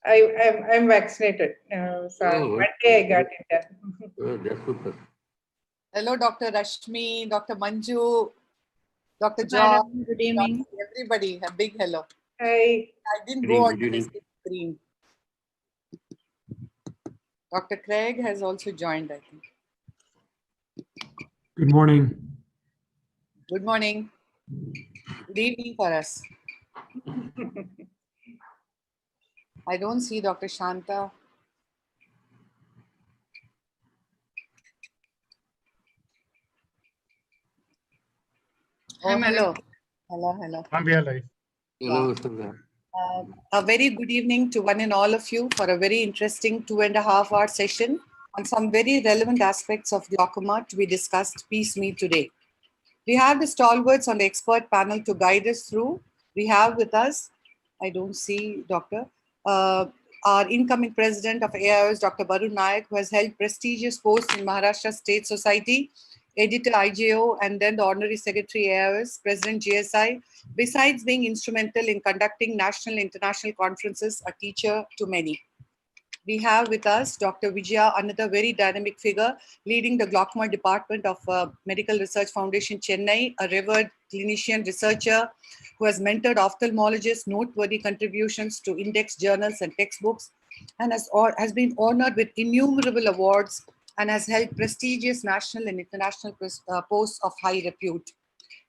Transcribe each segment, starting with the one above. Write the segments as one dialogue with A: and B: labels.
A: I'm vaccinated. So Monday I got it done.
B: Oh, that's super.
C: Hello, Dr. Rashmi, Dr. Manju, Dr. John,
A: Madam, good evening.
C: everybody. A big hello.
A: Hi.
C: I didn't
B: Good
C: go
B: evening,
C: on
B: good
C: the
B: evening.
C: screen. Dr. Craig has also joined, I think.
D: Good morning.
C: Good morning. Good evening for us. I don't see Dr. Shanta. Oh, hello. Hello, hello.
D: I'm live.
B: Hello, Sandra.
C: A very good evening to one and all of you for a very interesting 2.5-hour session on some very relevant aspects of glaucoma to be discussed piecemeal today. We have the stalwarts on the expert panel to guide us through. We have with us, I don't see Doctor, our incoming president of AIOS, Dr. Varun Nayak, who has held prestigious posts in Maharashtra State Society, editor IJO, and then the honorary secretary AIOS, president GSI, besides being instrumental in conducting national and international conferences, a teacher to many. We have with us Dr. Vijaya, another very dynamic figure leading the glaucoma department of Medical Research Foundation, Chennai, a revered clinician researcher who has mentored ophthalmologists, noteworthy contributions to index journals and textbooks, and has been honored with innumerable awards and has held prestigious national and international posts of high repute.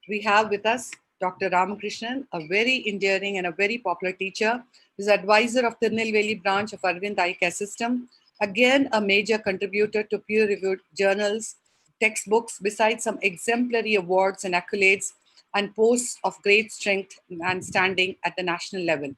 C: We have with us Dr. Ramakrishnan, a very endearing and a very popular teacher, who is advisor of Tirunelveli branch of Arvind Eye Care System, again a major contributor to peer-reviewed journals, textbooks, besides some exemplary awards and accolades and posts of great strength and standing at the national level.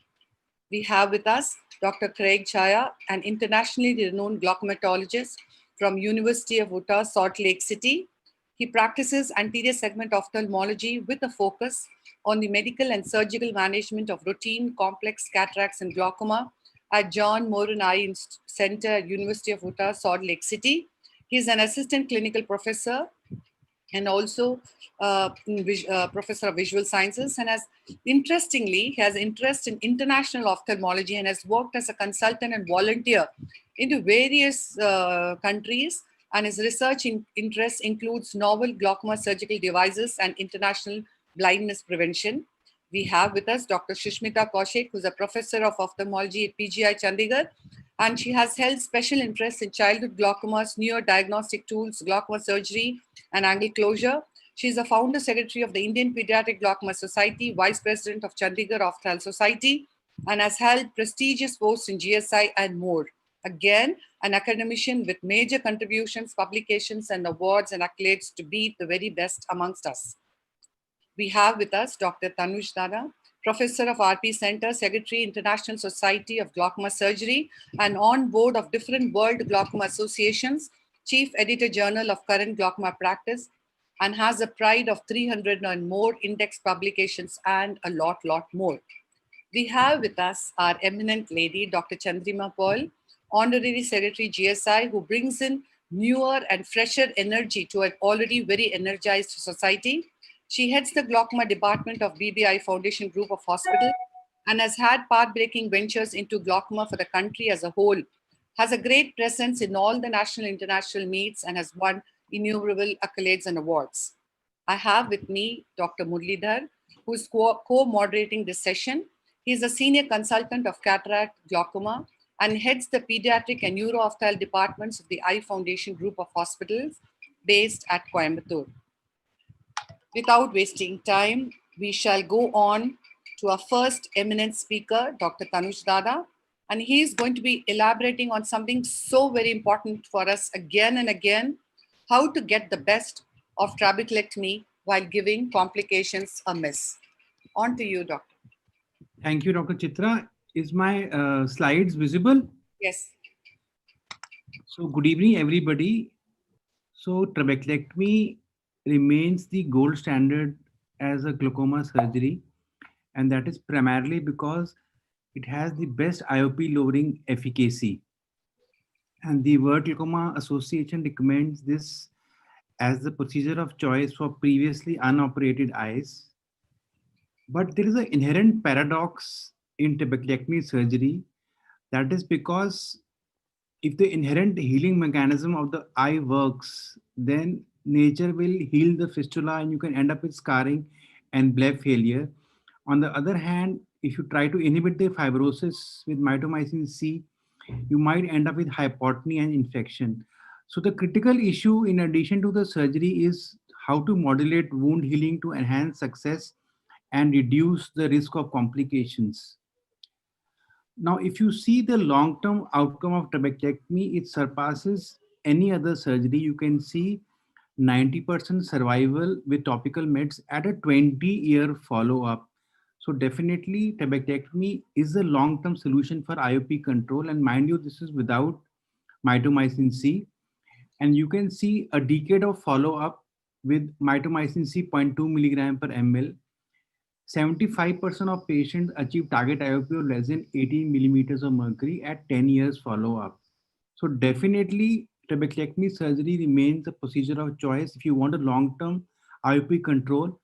C: We have with us Dr. Craig Chaya, an internationally renowned glaucomatologist from University of Utah, Salt Lake City. He practices anterior segment ophthalmology with a focus on the medical and surgical management of routine complex cataracts and glaucoma at John Moran Eye Center at University of Utah, Salt Lake City. He is an assistant clinical professor and also professor of visual sciences, and he has interest in international ophthalmology and has worked as a consultant and volunteer into various countries, and his research interest includes novel glaucoma surgical devices and international blindness prevention. We have with us Dr. Shushmita Kaushik, who's a professor of ophthalmology at PGI Chandigarh, and she has held special interest in childhood glaucomas, neurodiagnostic tools, glaucoma surgery, and angle closure. She is a founder secretary of the Indian Pediatric Glaucoma Society, vice president of Chandigarh Ophthalmology Society, and has held prestigious posts in GSI and more. Again, an academician with major contributions, publications, and awards and accolades to be the very best amongst us. We have with us Dr. Tanuj Dada, professor of RP Center, secretary, International Society of Glaucoma Surgery, and on board of different World Glaucoma Associations, chief editor journal of Current Glaucoma Practice, and has a pride of 300 and more index publications and a lot more. We have with us our eminent lady, Dr. Chandrima Paul, honorary secretary GSI, who brings in newer and fresher energy to an already very energized society. She heads the glaucoma department of BBI Foundation Group of Hospitals and has had path-breaking ventures into glaucoma for the country as a whole, has a great presence in all the national and international meets, and has won innumerable accolades and awards. I have with me Dr. Murlidhar, who is co-moderating this session. He is a senior consultant of cataract glaucoma and heads the pediatric and neuro-ophthalmology departments of the Eye Foundation Group of Hospitals based at Coimbatore. Without wasting time, we shall go on to our first eminent speaker, Dr. Tanuj Dada, and he is going to be elaborating on something so very important for us again and again, how to get the best of trabeculectomy while giving complications a miss. On to you, Doctor.
D: Thank you, Dr. Chitra. Is my slides visible?
C: Yes.
D: So good evening, everybody. So trabeculectomy remains the gold standard as a glaucoma surgery, and that is primarily because it has the best IOP lowering efficacy. And the World Glaucoma Association recommends this as the procedure of choice for previously unoperated eyes. But there is an inherent paradox in trabeculectomy surgery, That is because if the inherent healing mechanism of the eye works, then nature will heal the fistula and you can end up with scarring and bleb failure. On the other hand, if you try to inhibit the fibrosis with mitomycin C, you might end up with hypotony and infection. So the critical issue in addition to the surgery is how to modulate wound healing to enhance success and reduce the risk of complications. Now, if you see the long-term outcome of trabeculectomy, it surpasses any other surgery. You can see 90% survival with topical meds at a 20-year follow-up. So definitely trabeculectomy is a long-term solution for IOP control. And mind you, this is without mitomycin C. And you can see a decade of follow-up with mitomycin C 0.2 milligram per ml. 75% of patients achieve target IOP of less than 18 millimeters of mercury at 10 years follow-up. So definitely trabeculectomy surgery remains a procedure of choice if you want a long-term IOP control.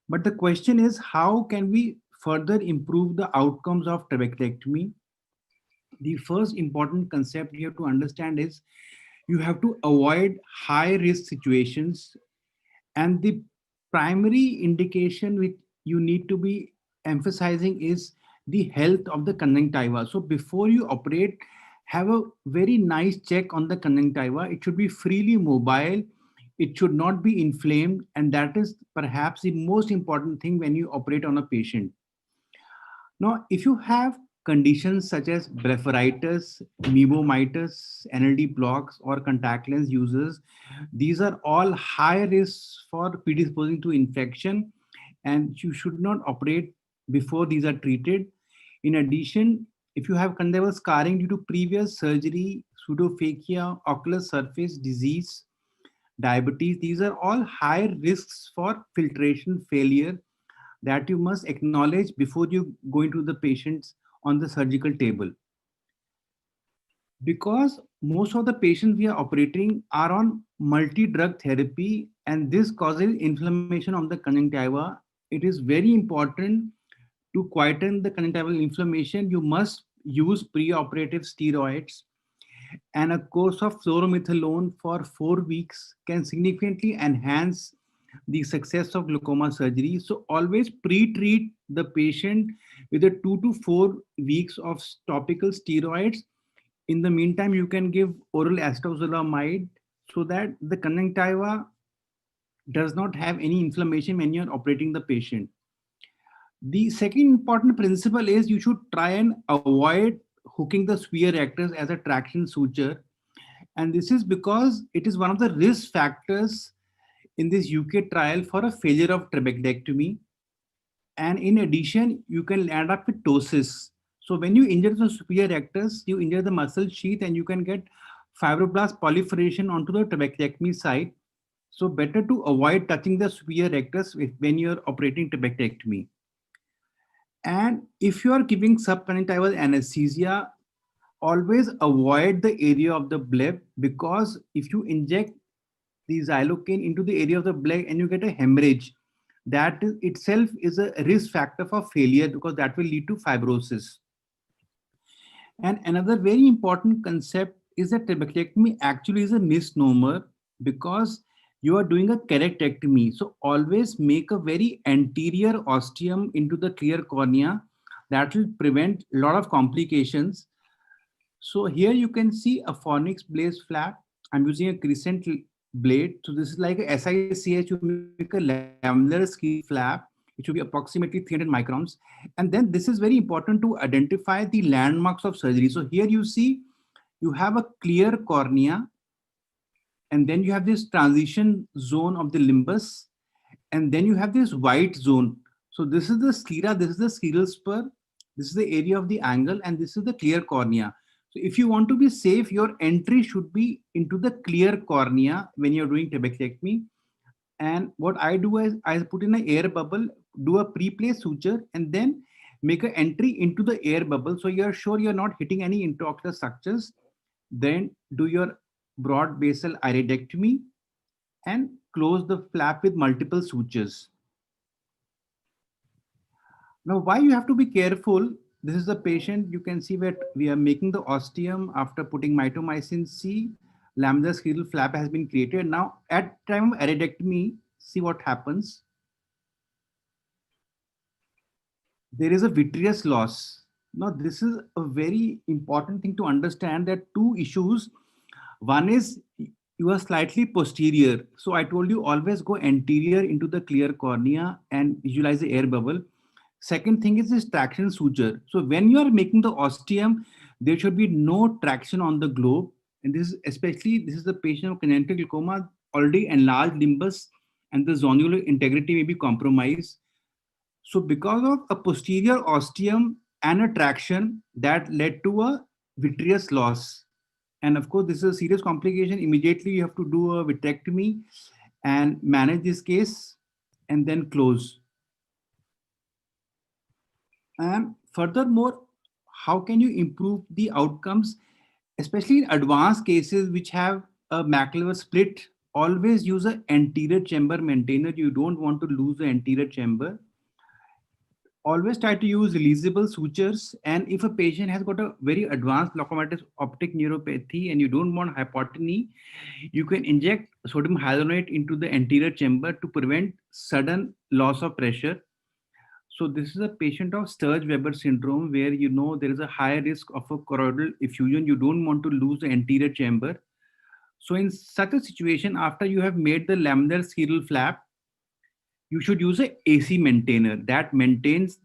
D: But the question is, how can we further improve the outcomes of trabeculectomy? The first important concept you have to understand is you have to avoid high-risk situations, and the primary indication which you need to be emphasizing is the health of the conjunctiva. So before you operate, have a very nice check on the conjunctiva. It should be freely mobile. It should not be inflamed. And that is perhaps the most important thing when you operate on a patient. Now, if you have conditions such as blepharitis, mebomitis, NLD blocks, or contact lens users, these are all high risks for predisposing to infection, and you should not operate before these are treated. In addition, if you have conjunctival scarring due to previous surgery, pseudophakia, ocular surface disease, diabetes, these are all high risks for filtration failure that you must acknowledge before you go into the patients on the surgical table. Because most of the patients we are operating are on multi-drug therapy, and this causes inflammation of the conjunctiva. It is very important to quieten the conjunctival inflammation. You must use preoperative steroids, and a course of fluoromethalone for 4 weeks can significantly enhance the success of glaucoma surgery. So always pre-treat the patient with a 2 to 4 weeks of topical steroids. In the meantime, you can give oral acetazolamide so that the conjunctiva does not have any inflammation when you're operating the patient. The second important principle is you should try and avoid hooking the sphere rectus as a traction suture. And this is because it is one of the risk factors in this UK trial for a failure of trabeculectomy. And in addition, you can end up with ptosis. So when you injure the superior rectus, you injure the muscle sheath and you can get fibroblast proliferation onto the trabeculectomy site. So better to avoid touching the superior rectus when you're operating trabeculectomy. And if you are giving subconjunctival anesthesia, always avoid the area of the bleb, because if you inject the xylocaine into the area of the bleb and you get a hemorrhage, that itself is a risk factor for failure because that will lead to fibrosis. And another very important concept is that trabeculectomy actually is a misnomer because you are doing a keratectomy. So always make a very anterior ostium into the clear cornea. That will prevent a lot of complications. So here you can see a fornix blaze flap. I'm using a crescent blade. So this is like a SICH, you make a lamellar ski flap. It should be approximately 300 microns. And then this is very important to identify the landmarks of surgery. So here you see, you have a clear cornea, and then you have this transition zone of the limbus, and then you have this white zone. So this is the sclera, this is the scleral spur, this is the area of the angle, and this is the clear cornea. So if you want to be safe, your entry should be into the clear cornea when you're doing trabeculectomy. And what I do is I put in an air bubble, do a pre-placed suture, and then make an entry into the air bubble. So you're sure you're not hitting any intraocular structures. Then do your broad basal iridectomy and close the flap with multiple sutures. Now, why you have to be careful this is the patient. You can see that we are making the ostium after putting mitomycin C. Laminar scleral flap has been created. Now at time of aridectomy, see what happens. There is a vitreous loss. Now this is a very important thing to understand, that two issues. One is you are slightly posterior. So I told you always go anterior into the clear cornea and visualize the air bubble. Second thing is this traction suture. So when you are making the ostium, there should be no traction on the globe. And this is the patient of congenital glaucoma, already enlarged limbus, and the zonular integrity may be compromised. So because of a posterior ostium and a traction, that led to a vitreous loss. And of course, this is a serious complication. Immediately you have to do a vitrectomy and manage this case and then close. And furthermore, how can you improve the outcomes, especially in advanced cases which have a macular split? Always use an anterior chamber maintainer. You don't want to lose the anterior chamber. Always try to use releasable sutures. And if a patient has got a very advanced glaucomatous optic neuropathy and you don't want hypotony, you can inject sodium hyaluronate into the anterior chamber to prevent sudden loss of pressure. So this is a patient of Sturge Weber syndrome, where you know there is a high risk of a choroidal effusion. You don't want to lose the anterior chamber. So in such a situation, after you have made the laminar scleral flap, you should use a AC maintainer that maintains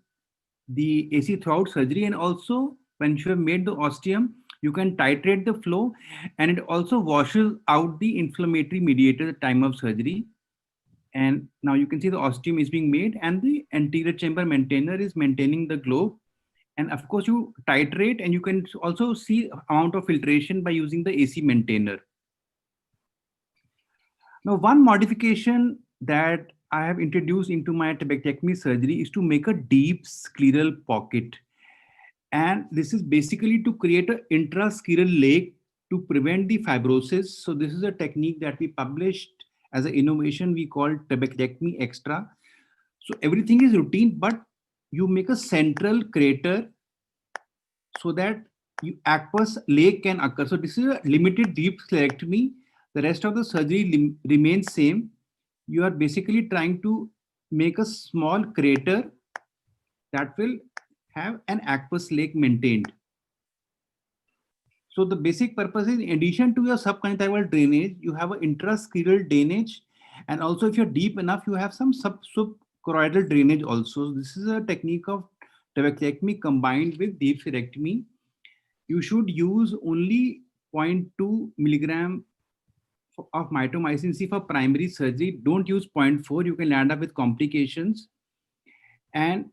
D: the AC throughout surgery. And also when you have made the ostium, you can titrate the flow, and it also washes out the inflammatory mediator at the time of surgery. And now you can see the ostium is being made and the anterior chamber maintainer is maintaining the globe. And of course you titrate, and you can also see amount of filtration by using the AC maintainer. Now, one modification that I have introduced into my trabeculectomy surgery is to make a deep scleral pocket. And this is basically to create an intrascleral lake to prevent the fibrosis. So this is a technique that we published as an innovation we call trabeculectomy extra. So everything is routine, but you make a central crater so that aqueous lake can occur. So this is a limited deep sclerectomy. The rest of the surgery remains same. You are basically trying to make a small crater that will have an aqueous lake maintained. So the basic purpose is, in addition to your subconjunctival drainage, you have an intrascleral drainage, and also if you're deep enough, you have some subchoroidal drainage also. This is a technique of trabeculectomy combined with deep sclerectomy. You should use only 0.2 milligram of mitomycin C for primary surgery. Don't use 0.4. You can land up with complications. And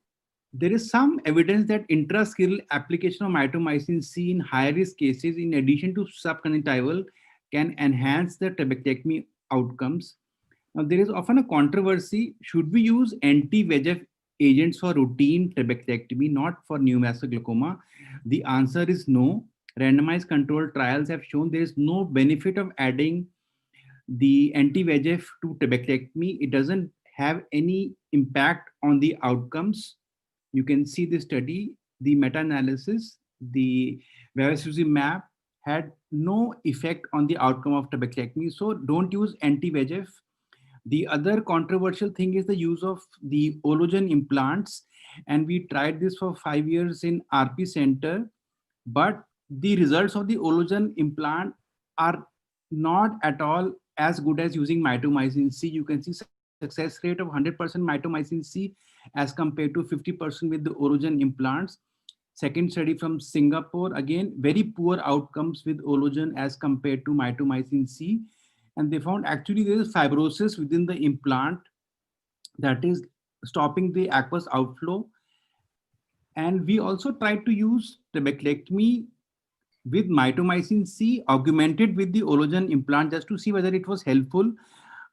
D: there is some evidence that intrascleral application of mitomycin C in high-risk cases, in addition to subconjunctival, can enhance the trabeculectomy outcomes. Now, there is often a controversy. Should we use anti-VEGF agents for routine trabeculectomy, not for neovascular glaucoma? The answer is no. Randomized controlled trials have shown there is no benefit of adding the anti-VEGF to trabeculectomy. It doesn't have any impact on the outcomes. You can see the study, the meta-analysis, the bevacizumab had no effect on the outcome of trabeculectomy. So don't use anti-VEGF. The other controversial thing is the use of the ologen implants. And we tried this for 5 years in RP center, but the results of the ologen implant are not at all as good as using mitomycin C. You can see success rate of 100% mitomycin C as compared to 50% with the ologen implants. Second study from Singapore, again, very poor outcomes with ologen as compared to mitomycin C. And they found actually there is fibrosis within the implant that is stopping the aqueous outflow. And we also tried to use trabeculectomy with mitomycin C augmented with the ologen implant just to see whether it was helpful.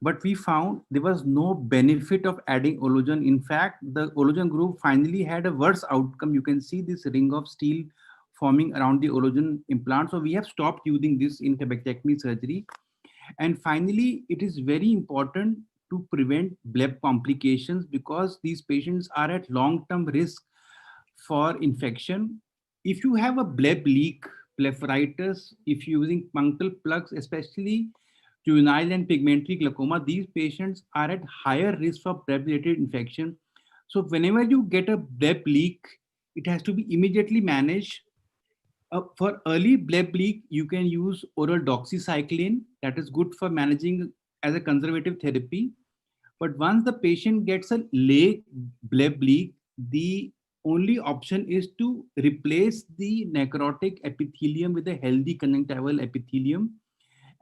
D: But we found there was no benefit of adding ologen. In fact, the ologen group finally had a worse outcome. You can see this ring of steel forming around the ologen implant. So we have stopped using this in trabeculectomy surgery. And finally, it is very important to prevent bleb complications, because these patients are at long-term risk for infection. If you have a bleb leak, blepharitis, if you're using punctal plugs, especially juvenile and pigmentary glaucoma, these patients are at higher risk for bleb-related infection. So whenever you get a bleb leak, it has to be immediately managed. For early bleb leak, you can use oral doxycycline. That is good for managing as a conservative therapy. But once the patient gets a late bleb leak, the only option is to replace the necrotic epithelium with a healthy conjunctival epithelium.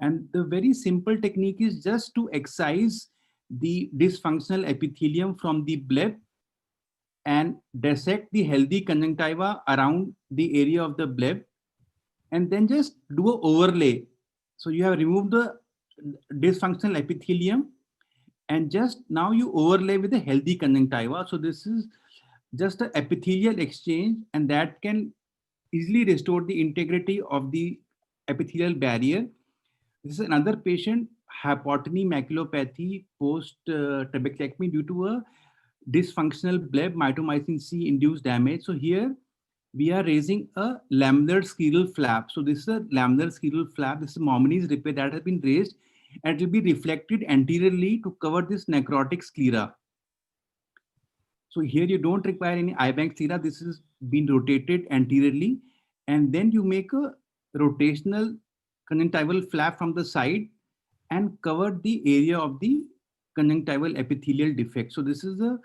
D: And the very simple technique is just to excise the dysfunctional epithelium from the bleb and dissect the healthy conjunctiva around the area of the bleb, and then just do an overlay. So you have removed the dysfunctional epithelium and just now you overlay with a healthy conjunctiva. So this is just an epithelial exchange, and that can easily restore the integrity of the epithelial barrier. This is another patient, hypotony maculopathy post trabeculectomy due to a dysfunctional bleb, mitomycin C induced damage. So here we are raising a lamellar scleral flap. So this is a lamellar scleral flap. This is Momini's repair that has been raised, and it will be reflected anteriorly to cover this necrotic sclera. So here you don't require any eye bank sclera. This is being rotated anteriorly, and then you make a rotational conjunctival flap from the side and cover the area of the conjunctival epithelial defect. So this is a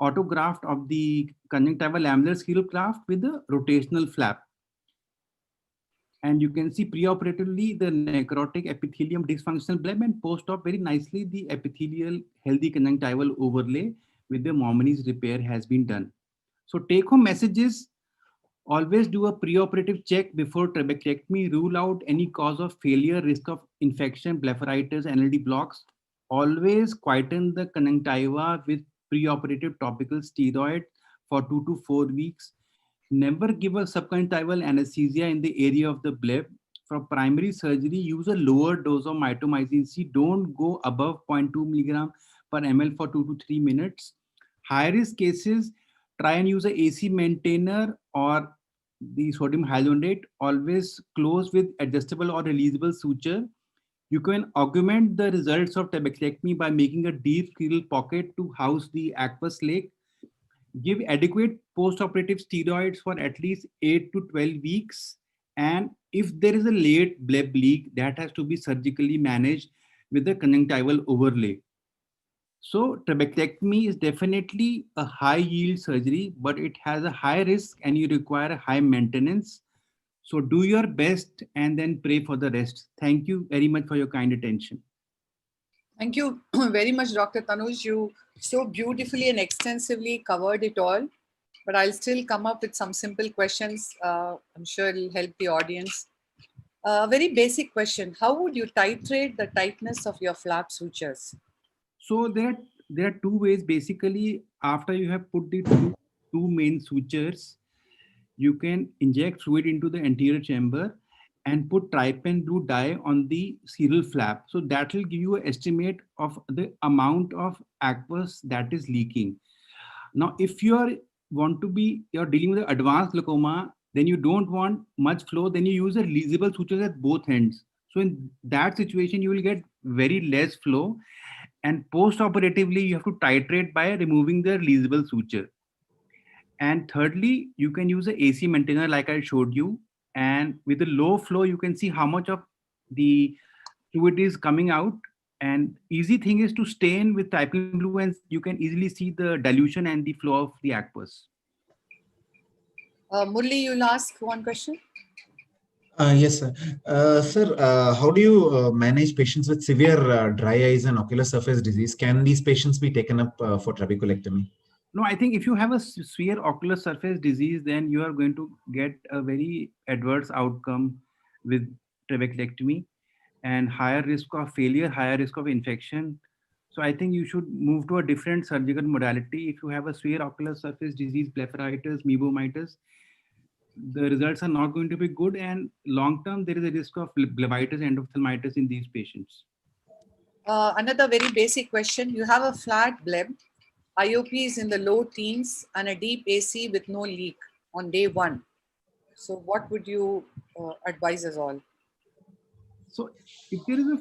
D: autograft of the conjunctival lamellar scleral graft with a rotational flap. And you can see preoperatively the necrotic epithelium dysfunctional bleb, and post-op very nicely the epithelial healthy conjunctival overlay with the Momini's repair has been done. So take home messages: always do a preoperative check before trabeculectomy, rule out any cause of failure, risk of infection, blepharitis, NLD blocks. Always quieten the conjunctiva with preoperative topical steroid for 2 to 4 weeks. Never give a subconjunctival anesthesia in the area of the bleb. For primary surgery, use a lower dose of mitomycin C. Don't go above 0.2 milligram per ml for 2 to 3 minutes. High risk cases, try and use a AC maintainer or the sodium hyaluronate, always close with adjustable or releasable suture. You can augment the results of trabeculectomy by making a deep scleral pocket to house the aqueous lake. Give adequate post-operative steroids for at least 8 to 12 weeks. And if there is a late bleb leak, that has to be surgically managed with a conjunctival overlay. So trabeculectomy is definitely a high yield surgery, but it has a high risk and you require a high maintenance. So do your best and then pray for the rest. Thank you very much for your kind attention.
C: Thank you very much, Dr. Tanuj. You so beautifully and extensively covered it all, but I'll still come up with some simple questions. I'm sure it'll help the audience. A very basic question: how would you titrate the tightness of your flap sutures?
D: So there are two ways. Basically, after you have put the two main sutures, you can inject fluid into the anterior chamber and put trypan blue dye on the scleral flap. So that will give you an estimate of the amount of aqueous that is leaking. Now, if you're dealing with an advanced glaucoma, then you don't want much flow, then you use a releasable sutures at both ends. So in that situation, you will get very less flow. And post-operatively, you have to titrate by removing the releasable suture. And thirdly, you can use an AC maintainer like I showed you. And with the low flow, you can see how much of the fluid is coming out. And easy thing is to stain with trypan blue, and you can easily see the dilution and the flow of the aqueous.
C: Murli, you'll ask one question.
E: Yes, sir. Sir, how do you manage patients with severe dry eyes and ocular surface disease? Can these patients be taken up for trabeculectomy?
D: No, I think if you have a severe ocular surface disease, then you are going to get a very adverse outcome with trabeculectomy and higher risk of failure, higher risk of infection. So I think you should move to a different surgical modality. If you have a severe ocular surface disease, blepharitis, meibomitis, the results are not going to be good, and long term there is a risk of blebitis, endophthalmitis in these patients.
C: Another very basic question: you have a flat bleb, IOP is in the low teens and a deep AC with no leak on day 1. So what would you advise us all?
D: So if there is a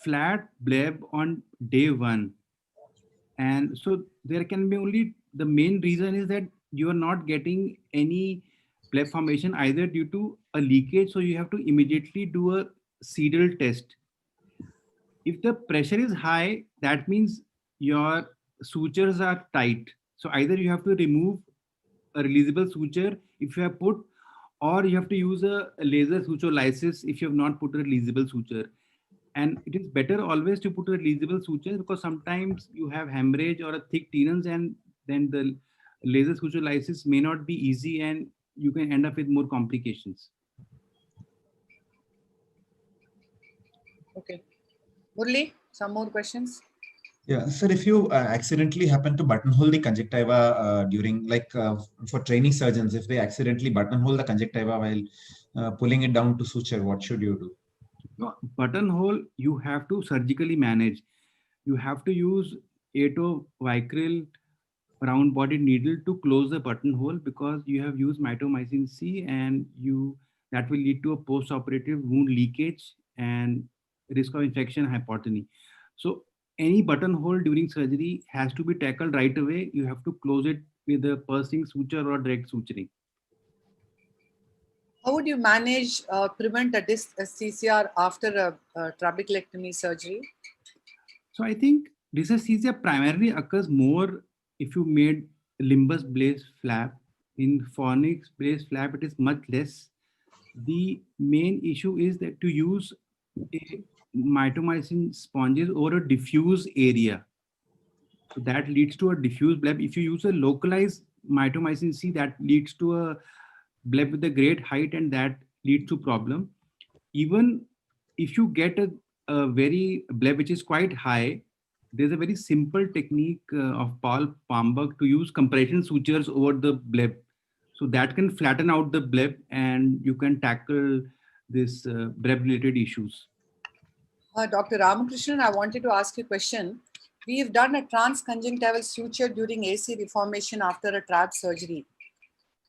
D: flat bleb on day 1, and so there can be only, the main reason is that you are not getting any bleb formation either due to a leakage. So you have to immediately do a sedal test. If the pressure is high, that means your sutures are tight. So either you have to remove a releasable suture if you have put, or you have to use a laser suture lysis if you have not put a releasable suture. And it is better always to put a releasable suture, because sometimes you have hemorrhage or a thick tenons, and then the laser suture lysis may not be easy and you can end up with more complications.
C: Okay. Murli, some more questions?
E: Yeah, sir, if you accidentally happen to buttonhole the conjunctiva during, for training surgeons, if they accidentally buttonhole the conjunctiva while pulling it down to suture, what should you do?
D: No, buttonhole, you have to surgically manage. You have to use atovicryl round bodied needle to close the buttonhole, because you have used mitomycin C, and that will lead to a post-operative wound leakage and risk of infection and hypotony. So any buttonhole during surgery has to be tackled right away. You have to close it with a pursing suture or direct suturing.
C: How would you manage, prevent a disc anesthesia after a trabeculectomy surgery?
D: So I think dysesthesia primarily occurs more if you made limbus blaze flap. In fornix blaze flap, it is much less. The main issue is that to use a mitomycin sponges over a diffuse area. So that leads to a diffuse bleb. If you use a localized mitomycin C, that leads to a bleb with a great height, and that leads to problem. Even if you get a very bleb which is quite high, there's a very simple technique of Paul Palmberg to use compression sutures over the bleb. So that can flatten out the bleb, and you can tackle this bleb related issues.
C: Dr. Ramakrishnan, I wanted to ask you a question. We have done a transconjunctival suture during AC deformation after a trab surgery.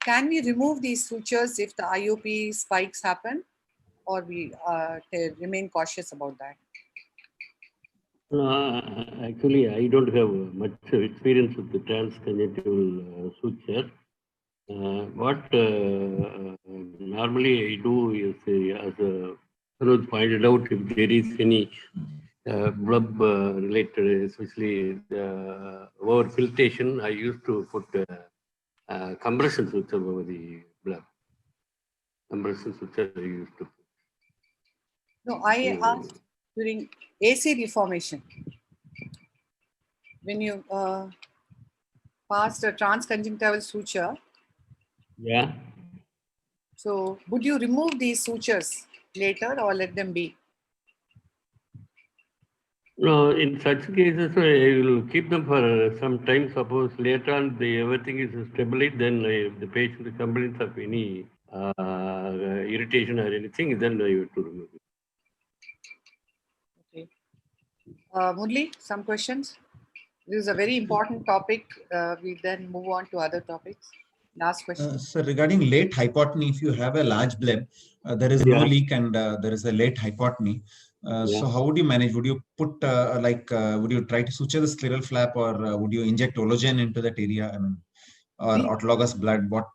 C: Can we remove these sutures if the IOP spikes happen, or we remain cautious about that?
B: Actually, I don't have much experience with the transconjunctival suture. What normally I do is, as Saroj pointed out, if there is any blub related, especially the overfiltration, I used to put compression suture over the blub. Compression suture I used to put.
C: No, I asked during AC deformation. When you passed a transconjunctival suture,
B: yeah.
C: So would you remove these sutures later or let them be?
B: No, in such cases, I will keep them for some time. Suppose later on everything is stabilized, then if the patient complains of any irritation or anything, then I have to remove it.
C: Okay. Murli, some questions? This is a very important topic. We then move on to other topics. Last question.
E: So regarding late hypotony, if you have a large bleb, there is no leak and there is a late hypotony. So how would you manage? Would you put would you try to suture the scleral flap, or would you inject ologen into that area, or autologous blood? What?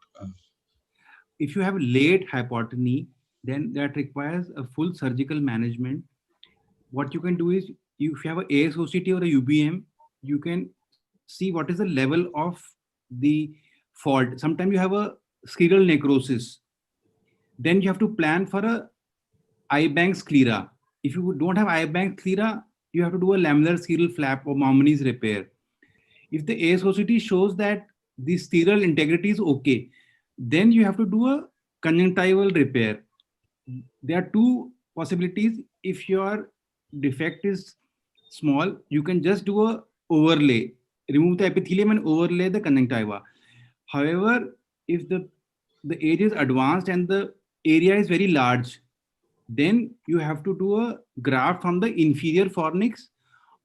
D: If you have late hypotony, then that requires a full surgical management. What you can do is, if you have an ASOCT or a UBM, you can see what is the level of the fault. Sometimes you have a scleral necrosis. Then you have to plan for a I-bank sclera. If you don't have I-bank sclera, you have to do a laminar scleral flap or Maumani's repair. If the ASOCT shows that the scleral integrity is okay, then you have to do a conjunctival repair. There are two possibilities. If your defect is small, you can just do a overlay, remove the epithelium and overlay the conjunctiva. However, if the area is advanced and the area is very large, then you have to do a graft from the inferior fornix,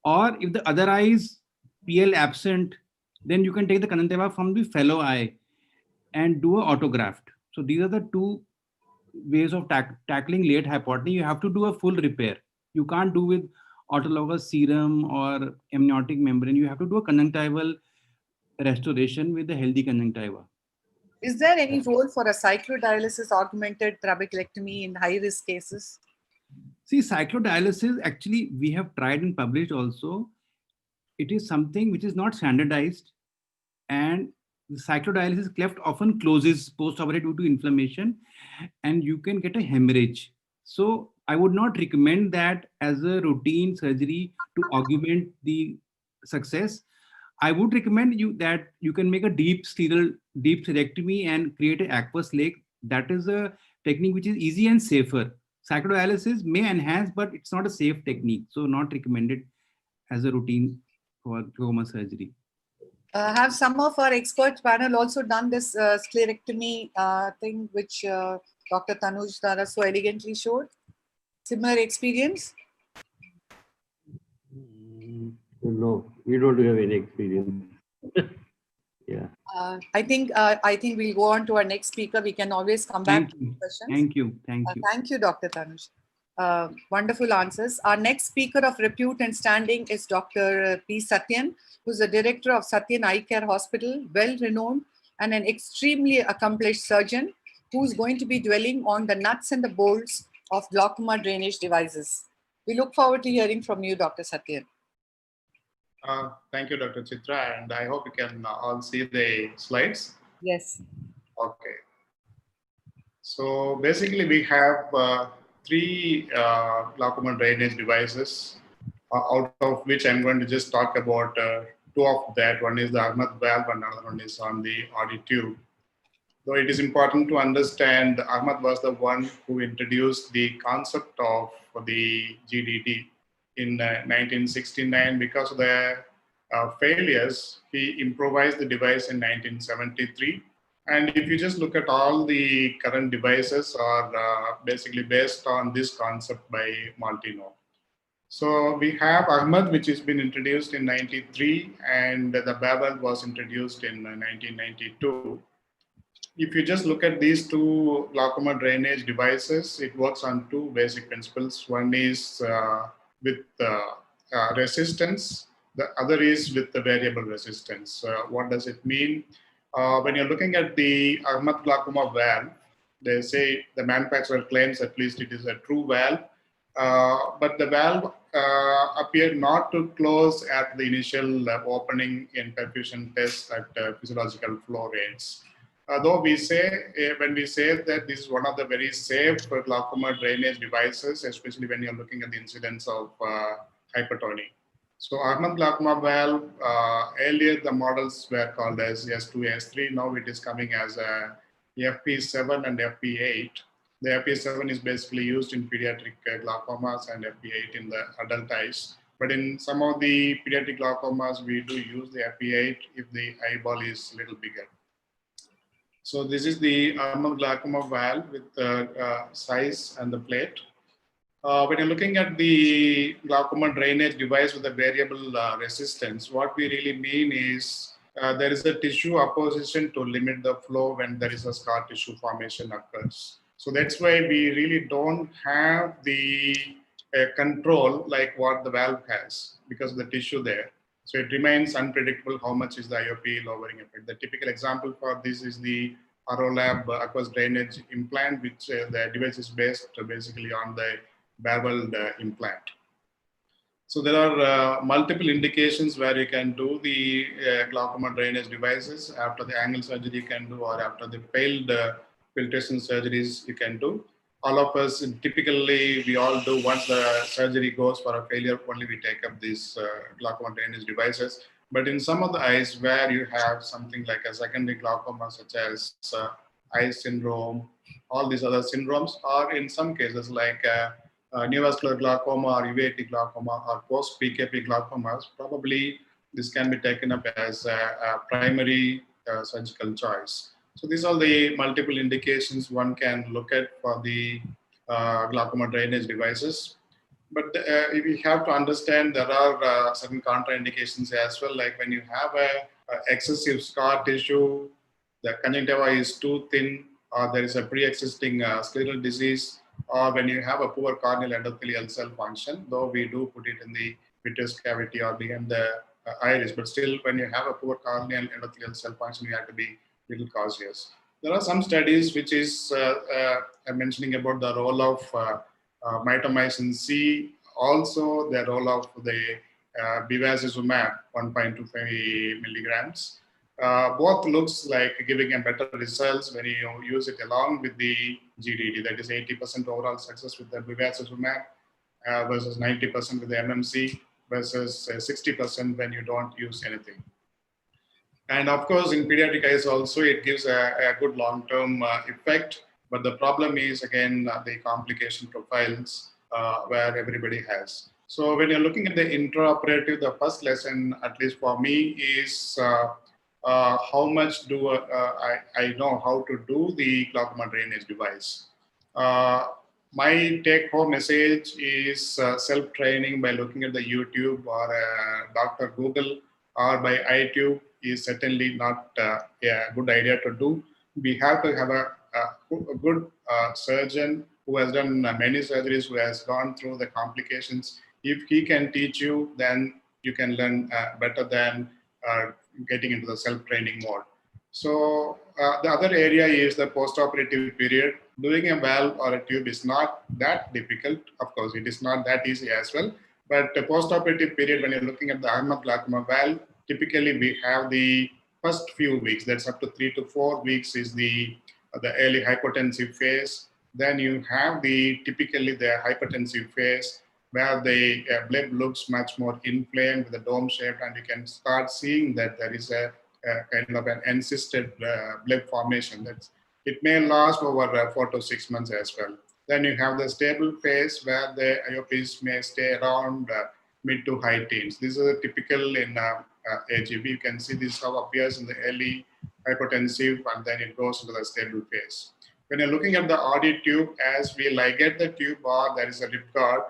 D: or if the other eye is PL absent then you can take the conjunctiva from the fellow eye and do an autograft. So these are the two ways of tackling late hypotony. You have to do a full repair. You can't do with autologous serum or amniotic membrane. You have to do a conjunctival restoration with the healthy conjunctiva.
C: Is there any role for a cyclodialysis augmented trabeculectomy in high-risk cases?
D: See, cyclodialysis, actually, we have tried and published also. It is something which is not standardized, and the cyclodialysis cleft often closes post-operative due to inflammation, and you can get a hemorrhage. So I would not recommend that as a routine surgery to augment the success. I would recommend you that you can make a deep sterectomy and create an aqueous lake. That is a technique which is easy and safer. Cyclodialysis may enhance, but it's not a safe technique. So not recommended as a routine for glaucoma surgery.
C: Have some of our expert panel also done this sclerectomy thing, which Dr. Tanuj Dara so elegantly showed? Similar experience?
B: No, we don't have any experience. Yeah.
C: I think we'll go on to our next speaker. We can always come back to questions.
D: Thank you. Thank you.
C: Thank you, Dr. Tanuj. Wonderful answers. Our next speaker of repute and standing is Dr. P. Satyan, who's the director of Satyan Eye Care Hospital, well-renowned and an extremely accomplished surgeon who's going to be dwelling on the nuts and the bolts of glaucoma drainage devices. We look forward to hearing from you, Dr. Satyan.
F: Thank you, Dr. Chitra, and I hope you can all see the slides.
C: Yes.
F: Okay. So basically, we have three glaucoma drainage devices, out of which I'm going to just talk about two of that. One is the Ahmed valve and another one is on the Audi tube. So it is important to understand Ahmed was the one who introduced the concept of the GDD in 1969. Because of the failures, he improvised the device in 1973. And if you just look at all the current devices are basically based on this concept by Maltino. So we have Ahmed, which has been introduced in 93, and the Babel was introduced in 1992. If you just look at these two glaucoma drainage devices, it works on two basic principles. One is with resistance, the other is with the variable resistance. What does it mean? When you're looking at the Ahmed glaucoma valve, they say the manufacturer claims at least it is a true valve, but the valve appeared not to close at the initial opening in perfusion tests at physiological flow rates. Though we say, when we say that this is one of the very safe glaucoma drainage devices, especially when you're looking at the incidence of hypertony. So Ahmed glaucoma valve, earlier the models were called as S2, S3. Now it is coming as a FP7 and FP8. The FP7 is basically used in pediatric glaucomas and FP8 in the adult eyes. But in some of the pediatric glaucomas, we do use the FP8 if the eyeball is a little bigger. So this is the Ahmed glaucoma valve with the size and the plate. When you're looking at the glaucoma drainage device with a variable resistance, what we really mean is there is a tissue opposition to limit the flow when there is a scar tissue formation occurs. So that's why we really don't have the control like what the valve has because of the tissue there. So it remains unpredictable how much is the IOP lowering effect. The typical example for this is the Arolab aqueous drainage implant, which the device is based basically on the beveled implant. So there are multiple indications where you can do the glaucoma drainage devices. After the angle surgery you can do, or after the failed filtration surgeries you can do. All of us, typically, we all do once the surgery goes for a failure, only we take up these glaucoma drainage devices. But in some of the eyes where you have something like a secondary glaucoma, such as eye syndrome, all these other syndromes, or in some cases like neovascular glaucoma or uveitic glaucoma or post-PKP glaucomas, probably this can be taken up as a primary surgical choice. So these are the multiple indications one can look at for the glaucoma drainage devices. But we have to understand there are certain contraindications as well, like when you have excessive scar tissue, the conjunctiva is too thin, or there is a pre-existing scleral disease, or when you have a poor corneal endothelial cell function, though we do put it in the vitreous cavity or behind the iris, but still when you have a poor corneal endothelial cell function, you have to be a little cautious. There are some studies which is mentioning about the role of mitomycin C, also the role of the bevacizumab 1.25 milligrams. Both looks like giving a better results when you use it along with the GDD, that is 80% overall success with the bevacizumab versus 90% with the MMC versus 60% when you don't use anything. And of course, in pediatric eyes also, it gives a good long-term effect. But the problem is, again, the complication profiles where everybody has. So when you're looking at the intraoperative, the first lesson, at least for me, is how much do I know how to do the glaucoma drainage device. My take-home message is self-training by looking at the YouTube or Dr. Google or by iTube is certainly not a good idea to do. We have to have a good surgeon who has done many surgeries, who has gone through the complications. If he can teach you, then you can learn better than getting into the self-training mode. So the other area is the post-operative period. Doing a valve or a tube is not that difficult. Of course, it is not that easy as well. But the post-operative period, when you're looking at the Ahmed glaucoma valve, typically we have the first few weeks, that's up to 3 to 4 weeks is the early hypotensive phase. Then you have typically the hypertensive phase where the bleb looks much more inflamed with a dome shape, and you can start seeing that there is a kind of an encysted bleb formation. It may last over 4 to 6 months as well. Then you have the stable phase where the IOPs may stay around mid to high teens. This is typical in AGB. You can see this how appears in the early hypotensive, and then it goes into the stable phase. When you're looking at the audit tube, as we ligate the tube or there is a rib guard,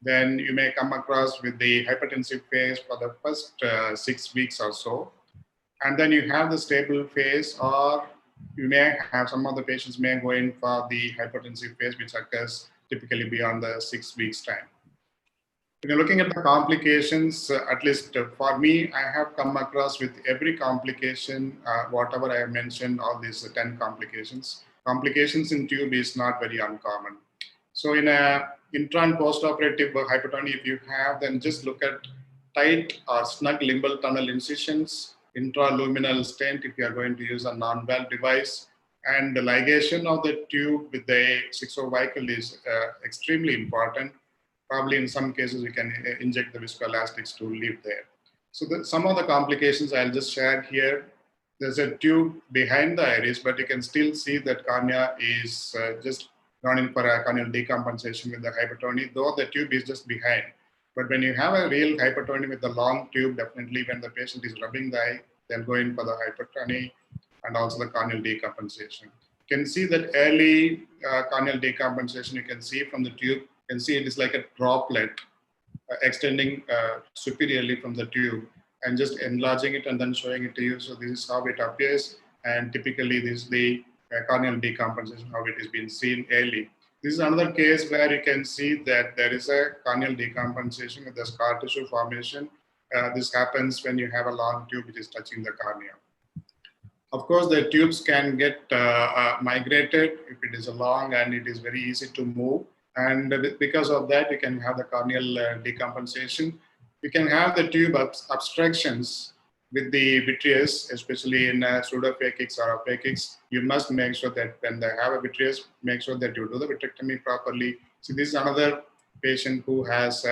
F: then you may come across with the hypertensive phase for the first 6 weeks or so. And then you have the stable phase, or you may have some of the patients may go in for the hypertensive phase, which occurs typically beyond the 6 weeks time. When you're looking at the complications, at least for me, I have come across with every complication, whatever I have mentioned, all these 10 complications. Complications in tube is not very uncommon. So in a intra and post-operative hypertony, if you have, then just look at tight or snug limbal tunnel incisions, intraluminal stent if you are going to use a non-valve device, and the ligation of the tube with the 6-0 vehicle is extremely important. Probably in some cases we can inject the viscoelastics to live there. So some of the complications I'll just share here. There's a tube behind the iris, but you can still see that cornea is just gone in for a corneal decompensation with the hypertony, though the tube is just behind. But when you have a real hypertony with the long tube, definitely when the patient is rubbing the eye, they'll go in for the hypertony and also the corneal decompensation. You can see that early corneal decompensation, you can see from the tube, you can see it is like a droplet extending superiorly from the tube and just enlarging it and then showing it to you. So this is how it appears, and typically this is the corneal decompensation, how it is being seen early. This is another case where you can see that there is a corneal decompensation with the scar tissue formation. This happens when you have a long tube which is touching the cornea. Of course, the tubes can get migrated if it is long and it is very easy to move. And because of that, you can have the corneal decompensation. You can have the tube obstructions with the vitreous, especially in pseudophakics or aphakics. You must make sure that when they have a vitreous, make sure that you do the vitrectomy properly. So this is another patient who has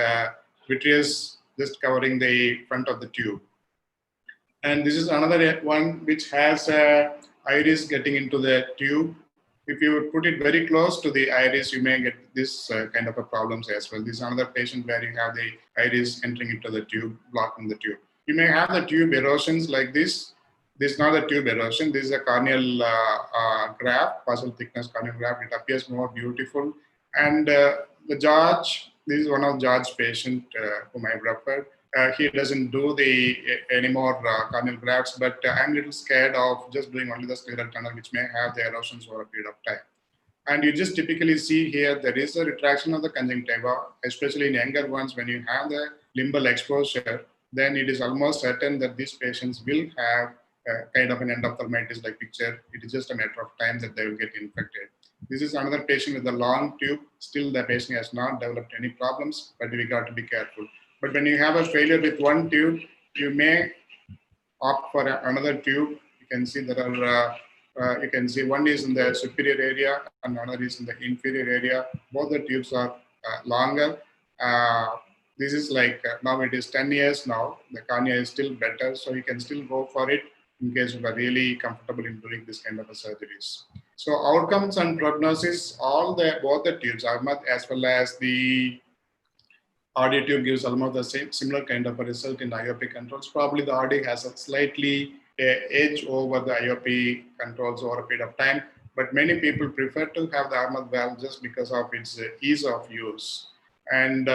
F: vitreous just covering the front of the tube. And this is another one which has iris getting into the tube. If you put it very close to the iris, you may get this kind of a problems as well. This is another patient where you have the iris entering into the tube, blocking the tube. You may have the tube erosions like this. This is not a tube erosion. This is a corneal graft, partial thickness corneal graft. It appears more beautiful. And the George, this is one of George's patient whom I referred. he doesn't do any more corneal grafts, but I'm a little scared of just doing only the scleral tunnel, which may have the erosions over a period of time. And you just typically see here, there is a retraction of the conjunctiva, especially in younger ones. When you have the limbal exposure, then it is almost certain that these patients will have kind of an endophthalmitis-like picture. It is just a matter of time that they will get infected. This is another patient with a long tube. Still, the patient has not developed any problems, but we got to be careful. But when you have a failure with one tube, you may opt for another tube. You can see there are you can see one is in the superior area and another is in the inferior area. Both the tubes are longer. This is like now it is 10 years now. The cornea is still better, so you can still go for it in case you are really comfortable in doing this kind of surgeries. So outcomes and prognosis, both the tubes, ARMAT as well as the RD tube gives almost the same similar kind of a result in IOP controls. Probably the RD has a slightly edge over the IOP controls over a period of time, but many people prefer to have the ARMAT valve just because of its ease of use. And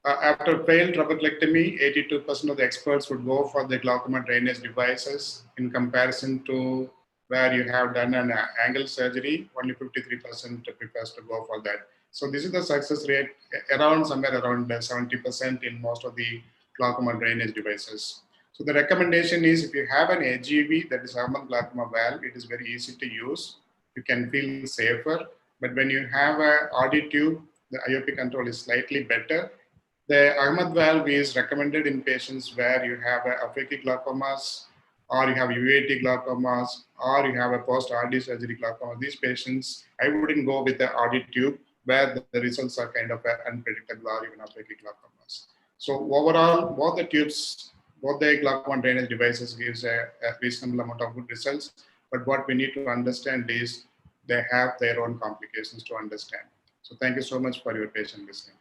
F: after failed trabeculectomy, 82% of the experts would go for the glaucoma drainage devices in comparison to where you have done an angle surgery. Only 53% prefers to go for that. So this is the success rate around somewhere around 70% in most of the glaucoma drainage devices. So the recommendation is if you have an AGV, that is Harman glaucoma valve, it is very easy to use. You can feel safer. But when you have a RD tube, the IOP control is slightly better. The ARMAT valve is recommended in patients where you have aphakic glaucomas, or you have UAT glaucomas, or you have a post-RD surgery glaucoma. These patients, I wouldn't go with the RD tube where the results are kind of unpredictable or even aphakic glaucomas. So overall, both the tubes, both the glaucoma drainage devices gives a reasonable amount of good results. But what we need to understand is they have their own complications to understand. So thank you so much for your patient listening.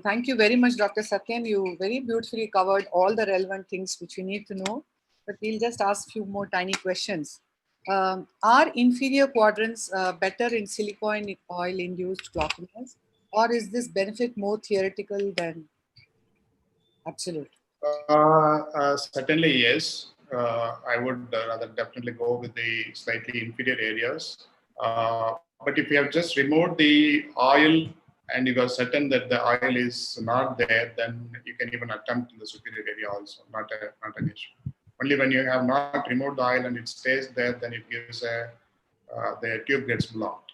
C: Thank you very much, Dr. Satyam. You very beautifully covered all the relevant things which we need to know, but we'll just ask a few more tiny questions. Are inferior quadrants better in silicone oil-induced glaucomas, or is this benefit more theoretical than absolute?
F: Certainly, yes. I would rather definitely go with the slightly inferior areas. But if you have just removed the oil and you are certain that the oil is not there, then you can even attempt in the superior area also, not an issue. Only when you have not removed the oil and it stays there, then it gives the tube gets blocked.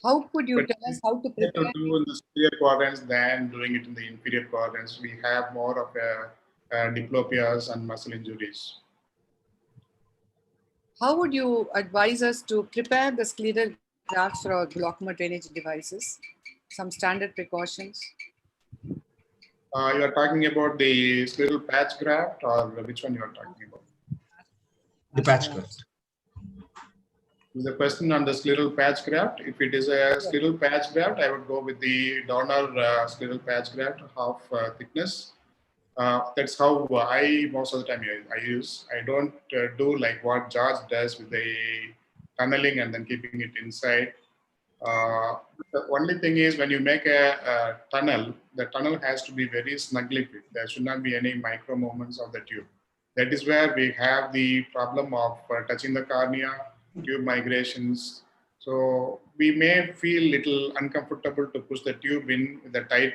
C: How could you tell us how to prepare?
F: To do in the superior quadrants than doing it in the inferior quadrants. We have more of diplopias and muscle injuries.
C: How would you advise us to prepare the scleral grafts for our glaucoma drainage devices? Some standard precautions?
F: You are talking about the scleral patch graft, or which one you are talking about?
E: The patch graft.
F: The question on the scleral patch graft. If it is a scleral patch graft, I would go with the donor scleral patch graft, half thickness. That's how I most of the time I use. I don't do like what George does with the tunneling and then keeping it inside. The only thing is when you make a tunnel, the tunnel has to be very snugly fit. There should not be any micro movements of the tube. That is where we have the problem of touching the cornea, tube migrations. So we may feel little uncomfortable to push the tube in with a tight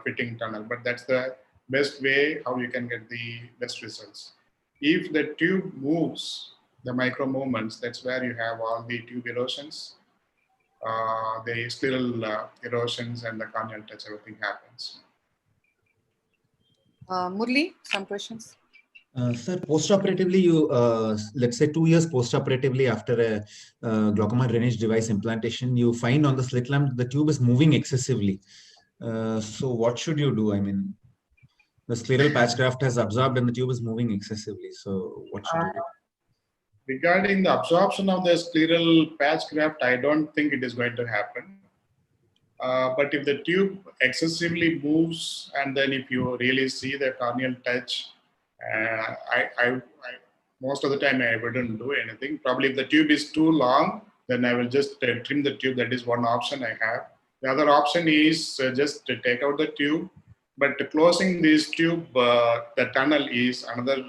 F: fitting tunnel, but that's the best way how you can get the best results. If the tube moves, the micro movements, that's where you have all the tube erosions, the scleral erosions and the corneal touch, everything happens.
C: Murli, some questions?
E: Sir, post-operatively, you let's say 2 years post-operatively after a glaucoma drainage device implantation, you find on the slit lamp the tube is moving excessively. So what should you do? I mean, the scleral patch graft has absorbed and the tube is moving excessively. So what should you do?
F: Regarding the absorption of the scleral patch graft, I don't think it is going to happen. But if the tube excessively moves and then if you really see the corneal touch, I most of the time I wouldn't do anything. Probably if the tube is too long, then I will just trim the tube. That is one option I have. The other option is just to take out the tube But closing this tube, the tunnel is another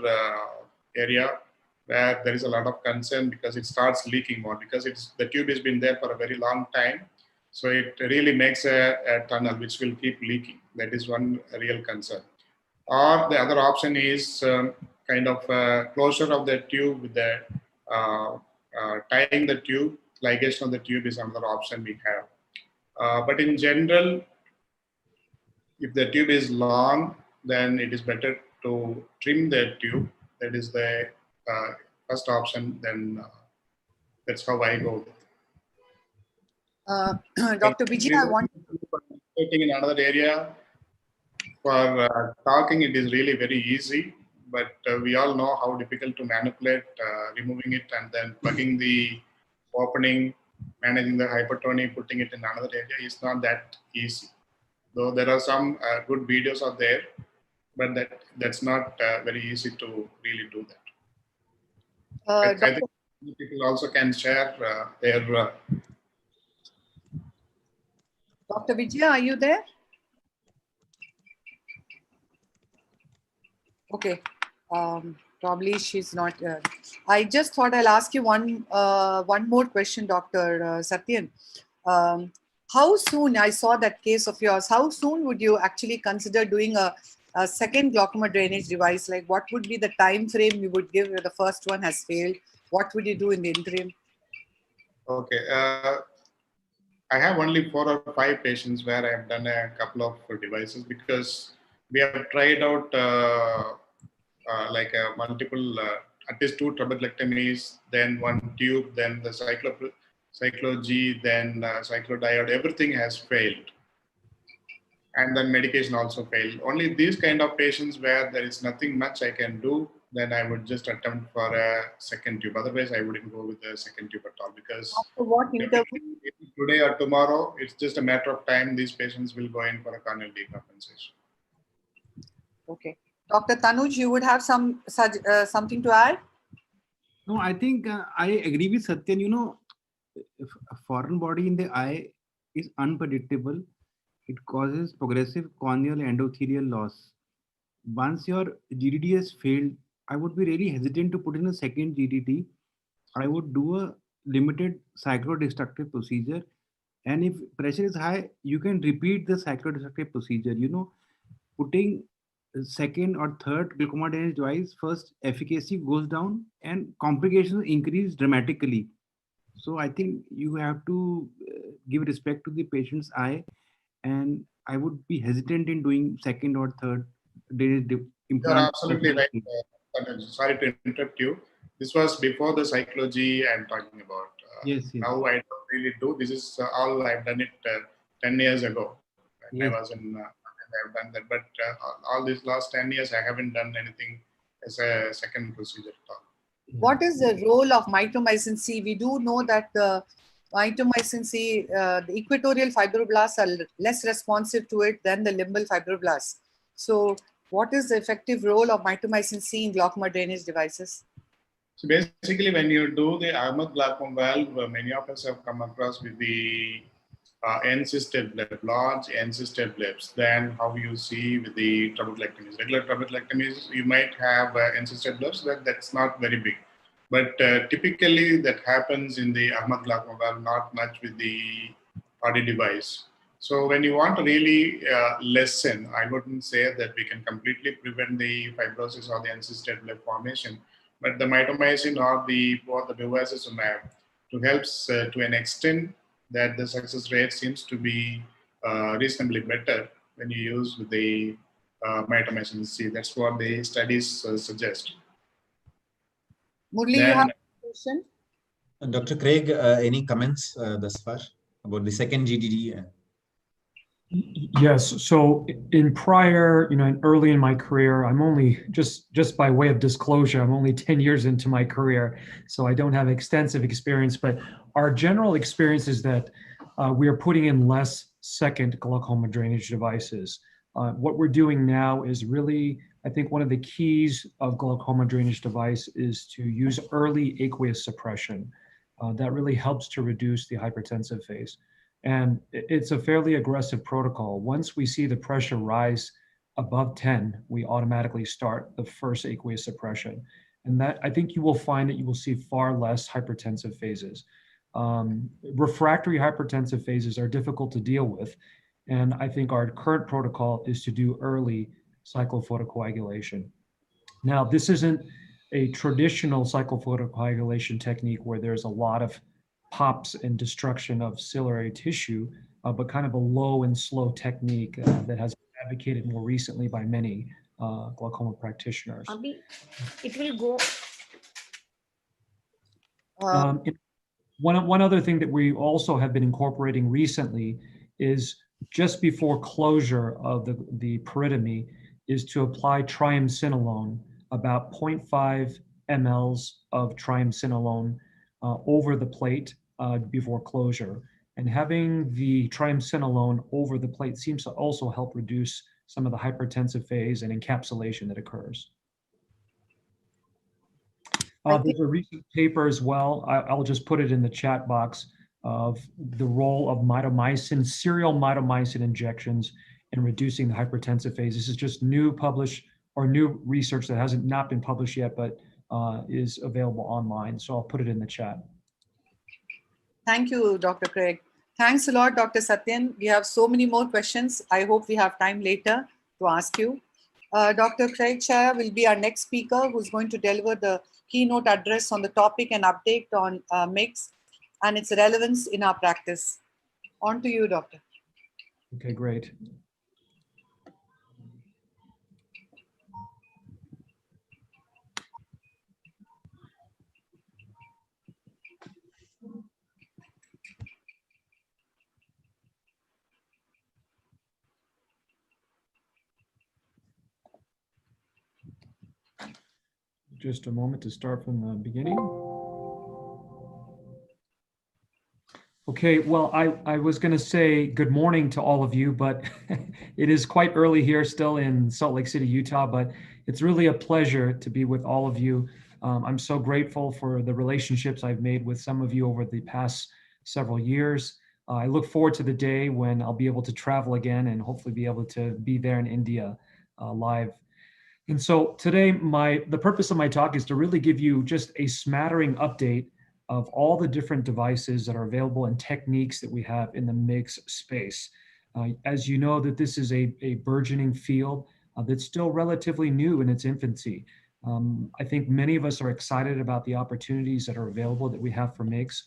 F: area where there is a lot of concern because it starts leaking more because the tube has been there for a very long time. So it really makes a tunnel which will keep leaking. That is one real concern. Or the other option is kind of closure of the tube with the tying the tube, ligation of the tube is another option we have. But in general, if the tube is long, then it is better to trim the tube. That is the first option. Then that's how I go with it.
C: Dr. Vijay, I want
F: in another area. For talking, it is really very easy, but we all know how difficult to manipulate removing it and then plugging the opening, managing the hypertony, putting it in another area is not that easy. Though there are some good videos out there, but that's not very easy to really do that. I think people also can share their.
C: Dr. Vijay, are you there? Okay, probably she's not. I just thought I'll ask you one more question, Dr. Satyan. How soon, I saw that case of yours, how soon would you actually consider doing a second glaucoma drainage device? Like what would be the time frame you would give if the first one has failed? What would you do in the interim?
F: Okay, I have only 4 or 5 patients where I have done a couple of devices because we have tried out like multiple, at least 2 trabeculectomies, then 1 tube, then the cyclo-G, then cyclodiode, everything has failed. And then medication also failed. Only these kind of patients where there is nothing much I can do, then I would just attempt for a second tube. Otherwise, I wouldn't go with the second tube at all because
C: after what interval?
F: Today or tomorrow, it's just a matter of time. These patients will go in for a corneal decompensation.
C: Okay. Dr. Tanuj, you would have something to add?
D: No, I think I agree with Satyan. You know, if a foreign body in the eye is unpredictable, it causes progressive corneal endothelial loss. Once your GDD has failed, I would be really hesitant to put in a second GDD. I would do a limited cyclodestructive procedure. And if pressure is high, you can repeat the cyclodestructive procedure. You know, putting second or third glaucoma drainage device, first efficacy goes down and complications increase dramatically. So I think you have to give respect to the patient's eye, and I would be hesitant in doing second or third drainage implant.
F: You're absolutely right. Sorry to interrupt you. This was before the cyclo-G I'm talking about.
D: Yes.
F: Now I don't really do. This is all I've done it 10 years ago. When I was in, I've done that. But all these last 10 years, I haven't done anything as a second procedure at all.
C: What is the role of mitomycin C? We do know that the mitomycin C, the equatorial fibroblasts are less responsive to it than the limbal fibroblasts. So what is the effective role of mitomycin C in glaucoma drainage devices?
F: So basically, when you do the Ahmed glaucoma valve, many of us have come across with the encysted bleb, large encysted blebs, than how you see with the trabeculectomies. Regular trabeculectomies, you might have encysted blebs, but that's not very big. But typically that happens in the Ahmed glaucoma valve, not much with the RD device. So when you want to really lessen, I wouldn't say that we can completely prevent the fibrosis or the encysted bleb formation, but the mitomycin or the bevacizumab to helps to an extent that the success rate seems to be reasonably better when you use the mitomycin C. That's what the studies suggest.
C: Murli, you have a question?
E: Dr. Craig, any comments thus far about the second GDD?
G: Yes. So in prior, early in my career, I'm only just by way of disclosure, I'm only 10 years into my career, so I don't have extensive experience, but our general experience is that we are putting in less second glaucoma drainage devices. What we're doing now is really, I think one of the keys of glaucoma drainage device is to use early aqueous suppression. That really helps to reduce the hypertensive phase. And it's a fairly aggressive protocol. Once we see the pressure rise above 10, we automatically start the first aqueous suppression. And that, I think you will find that you will see far less hypertensive phases. Refractory hypertensive phases are difficult to deal with. And I think our current protocol is to do early cyclophotocoagulation. Now, this isn't a traditional cyclophotocoagulation technique where there's a lot of pops and destruction of ciliary tissue, but kind of a low and slow technique that has been advocated more recently by many glaucoma practitioners.
H: It will go.
G: One other thing that we also have been incorporating recently is just before closure of the peritomy is to apply triamcinolone, about 0.5 mLs of triamcinolone over the plate before closure. And having the triamcinolone over the plate seems to also help reduce some of the hypertensive phase and encapsulation that occurs. There's a recent paper as well, I'll just put it in the chat box, of the role of mitomycin, serial mitomycin injections in reducing the hypertensive phase. This is just new published or new research that hasn't not been published yet, but is available online. So I'll put it in the chat.
C: Thank you, Dr. Craig. Thanks a lot, Dr. Satyan. We have so many more questions. I hope we have time later to ask you. Dr. Craig Shire will be our next speaker, who's going to deliver the keynote address on the topic and update on MIGS and its relevance in our practice. On to you, Doctor.
G: Okay, great. Just a moment to start from the beginning. Okay, well, I was going to say good morning to all of you, but it is quite early here still in Salt Lake City, Utah, but it's really a pleasure to be with all of you. I'm so grateful for the relationships I've made with some of you over the past several years. I look forward to the day when I'll be able to travel again and hopefully be able to be there in India live. And so today, the purpose of my talk is to really give you just a smattering update of all the different devices that are available and techniques that we have in the MIGS space. As you know, that this is a burgeoning field that's still relatively new in its infancy. I think many of us are excited about the opportunities that are available that we have for MIGS.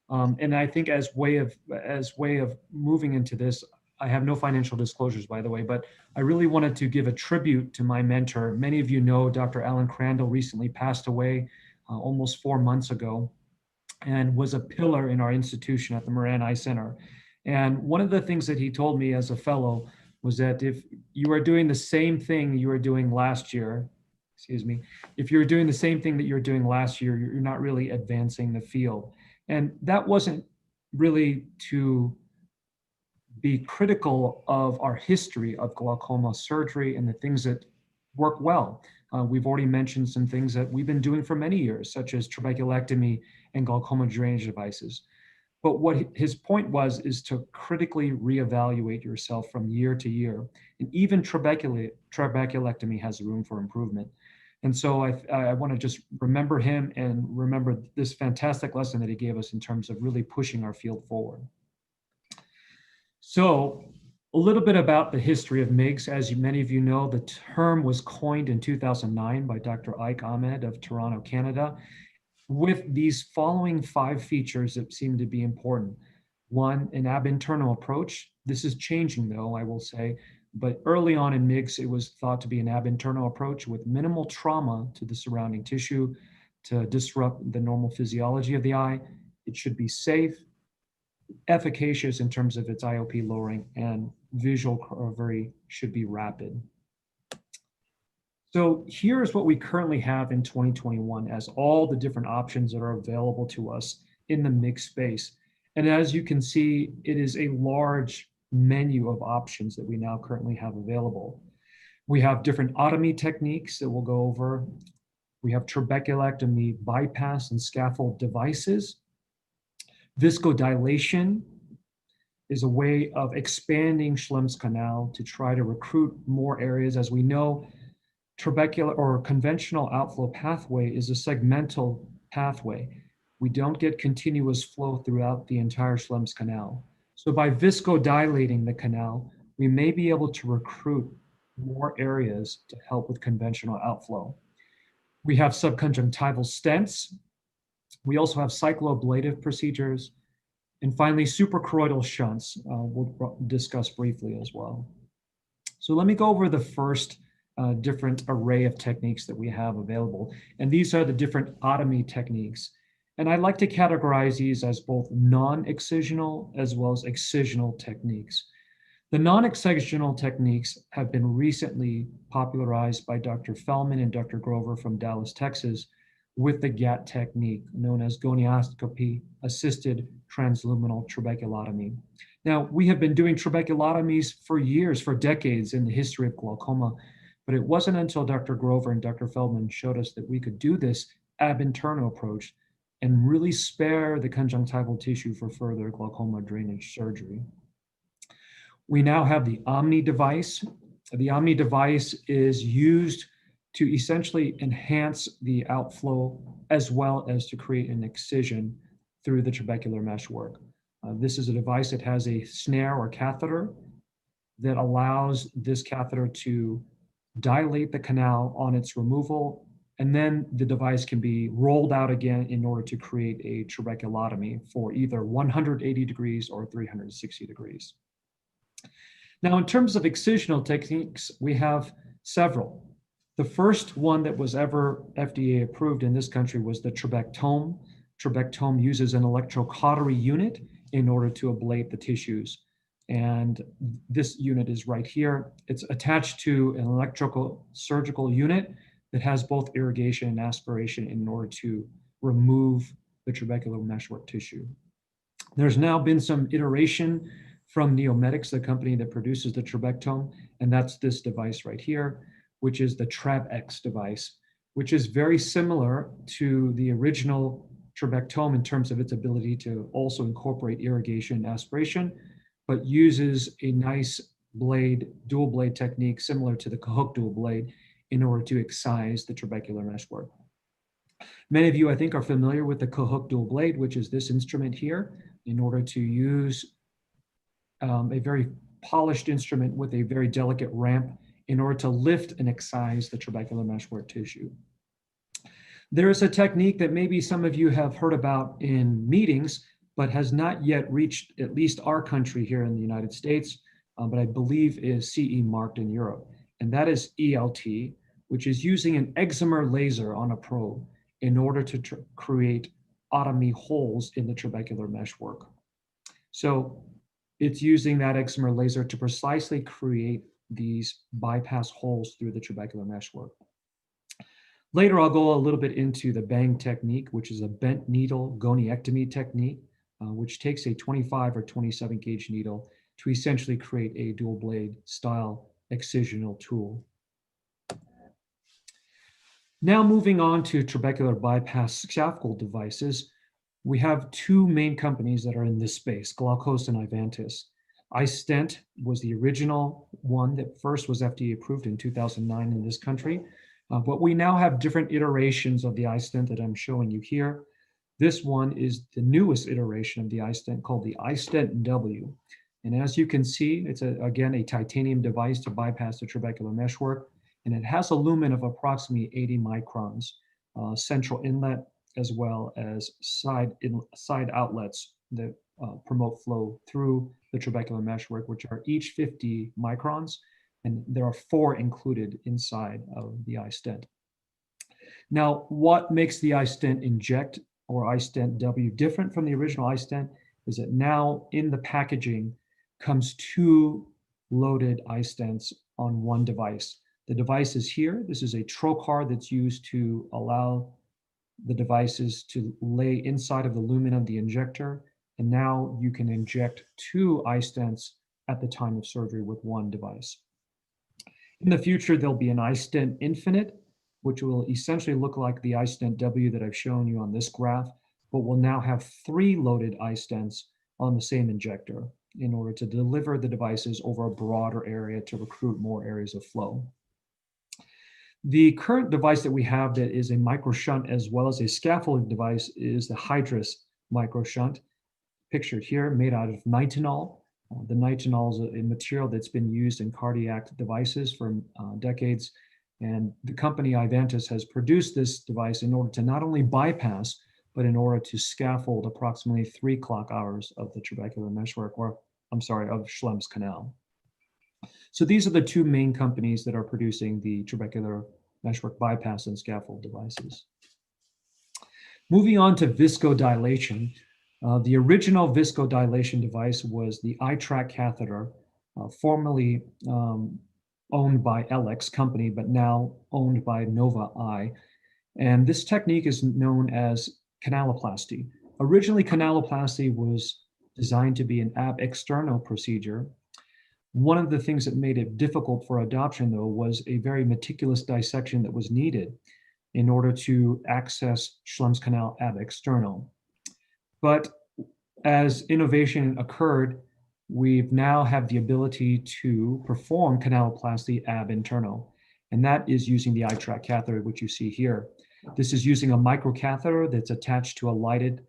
G: And I think as way of moving into this, I have no financial disclosures, by the way, but I really wanted to give a tribute to my mentor. Many of you know Dr. Alan Crandall recently passed away almost 4 months ago and was a pillar in our institution at the Moran Eye Center. And one of the things that he told me as a fellow was that if you are doing the same thing you were doing last year, if you're doing the same thing that you're doing last year, you're not really advancing the field. And that wasn't really to be critical of our history of glaucoma surgery and the things that work well. We've already mentioned some things that we've been doing for many years, such as trabeculectomy and glaucoma drainage devices. But what his point was is to critically reevaluate yourself from year to year. And even trabeculectomy has room for improvement. And so I want to just remember him and remember this fantastic lesson that he gave us in terms of really pushing our field forward. So a little bit about the history of MIGS. As many of you know, the term was coined in 2009 by Dr. Ike Ahmed of Toronto, Canada, with these following 5 features that seem to be important. 1, an ab internal approach. This is changing though, I will say, but early on in MIGS, it was thought to be an ab internal approach with minimal trauma to the surrounding tissue to disrupt the normal physiology of the eye. It should be safe, efficacious in terms of its IOP lowering, and visual recovery should be rapid. So here's what we currently have in 2021 as all the different options that are available to us in the MIGS space. And as you can see, it is a large menu of options that we now currently have available. We have different otomy techniques that we'll go over. We have trabeculectomy bypass and scaffold devices, viscodilation, is a way of expanding Schlemm's canal to try to recruit more areas. As we know, trabecular or conventional outflow pathway is a segmental pathway. We don't get continuous flow throughout the entire Schlemm's canal. So by viscodilating the canal, we may be able to recruit more areas to help with conventional outflow. We have subconjunctival stents. We also have cycloablative procedures. And finally, suprachoroidal shunts, we'll discuss briefly as well. So let me go over the first different array of techniques that we have available. And these are the different otomy techniques. And I like to categorize these as both non-excisional as well as excisional techniques. The non-excisional techniques have been recently popularized by Dr. Feldman and Dr. Grover from Dallas, Texas, with the GATT technique known as gonioscopy-assisted transluminal trabeculotomy. Now, we have been doing trabeculotomies for years, for decades in the history of glaucoma, but it wasn't until Dr. Grover and Dr. Feldman showed us that we could do this ab interno approach and really spare the conjunctival tissue for further glaucoma drainage surgery. We now have the Omni device. The Omni device is used to essentially enhance the outflow as well as to create an excision through the trabecular meshwork. This is a device that has a snare or catheter that allows this catheter to dilate the canal on its removal, and then the device can be rolled out again in order to create a trabeculotomy for either 180 degrees or 360 degrees. Now, in terms of excisional techniques, we have several. The first one that was ever FDA approved in this country was the trabectome. Trabectome uses an electrocautery unit in order to ablate the tissues. And this unit is right here. It's attached to an electrical surgical unit that has both irrigation and aspiration in order to remove the trabecular meshwork tissue. There's now been some iteration from Neomedics, the company that produces the trabectome, and that's this device right here, which is the TrabX device, which is very similar to the original trabectome in terms of its ability to also incorporate irrigation and aspiration, but uses a nice blade, dual blade technique similar to the Cahook dual blade in order to excise the trabecular meshwork. Many of you, I think, are familiar with the Cahook dual blade, which is this instrument here, in order to use a very polished instrument with a very delicate ramp in order to lift and excise the trabecular meshwork tissue. There is a technique that maybe some of you have heard about in meetings, but has not yet reached at least our country here in the United States, but I believe is CE marked in Europe. And that is ELT, which is using an excimer laser on a probe in order to create otomy holes in the trabecular meshwork. So it's using that excimer laser to precisely create these bypass holes through the trabecular meshwork. Later, I'll go a little bit into the bang technique, which is a bent needle goniectomy technique, which takes a 25 or 27 gauge needle to essentially create a dual blade style excisional tool. Now moving on to trabecular bypass scaffold devices, we have two main companies that are in this space, Glaukos and Ivantis. iStent was the original one that first was FDA approved in 2009 in this country, but we now have different iterations of the iStent that I'm showing you here. This one is the newest iteration of the iStent called the iStent W. And as you can see, it's again a titanium device to bypass the trabecular meshwork, and it has a lumen of approximately 80 microns, central inlet, as well as side outlets that promote flow through the trabecular meshwork, which are each 50 microns, and there are 4 included inside of the iStent. Now, what makes the iStent inject or iStent W different from the original iStent is that now in the packaging comes 2 loaded iStents on one device. The device is here. This is a trocar that's used to allow the devices to lay inside of the lumen of the injector. And now you can inject 2 iStents at the time of surgery with one device. In the future, there'll be an iStent Infinite, which will essentially look like the iStent W that I've shown you on this graph, but will now have 3 loaded iStents on the same injector. in order to deliver the devices over a broader area to recruit more areas of flow. The current device that we have that is a microshunt as well as a scaffolding device is the Hydrus microshunt, pictured here, made out of nitinol. The nitinol is a material that's been used in cardiac devices for decades. And the company Ivantis has produced this device in order to not only bypass, but in order to scaffold approximately 3 clock hours of the trabecular meshwork, or I'm sorry, of Schlemm's canal. So these are the two main companies that are producing the trabecular meshwork bypass and scaffold devices. Moving on to viscodilation. The original viscodilation device was the iTrack catheter, formerly owned by LX company, but now owned by Nova Eye. And this technique is known as canaloplasty. Originally, canaloplasty was designed to be an ab externo procedure. One of the things that made it difficult for adoption, though, was a very meticulous dissection that was needed in order to access Schlemm's canal ab externo. But as innovation occurred, we've now have the ability to perform canaloplasty ab interno, and that is using the iTrack catheter, which you see here. This is using a microcatheter that's attached to a lighted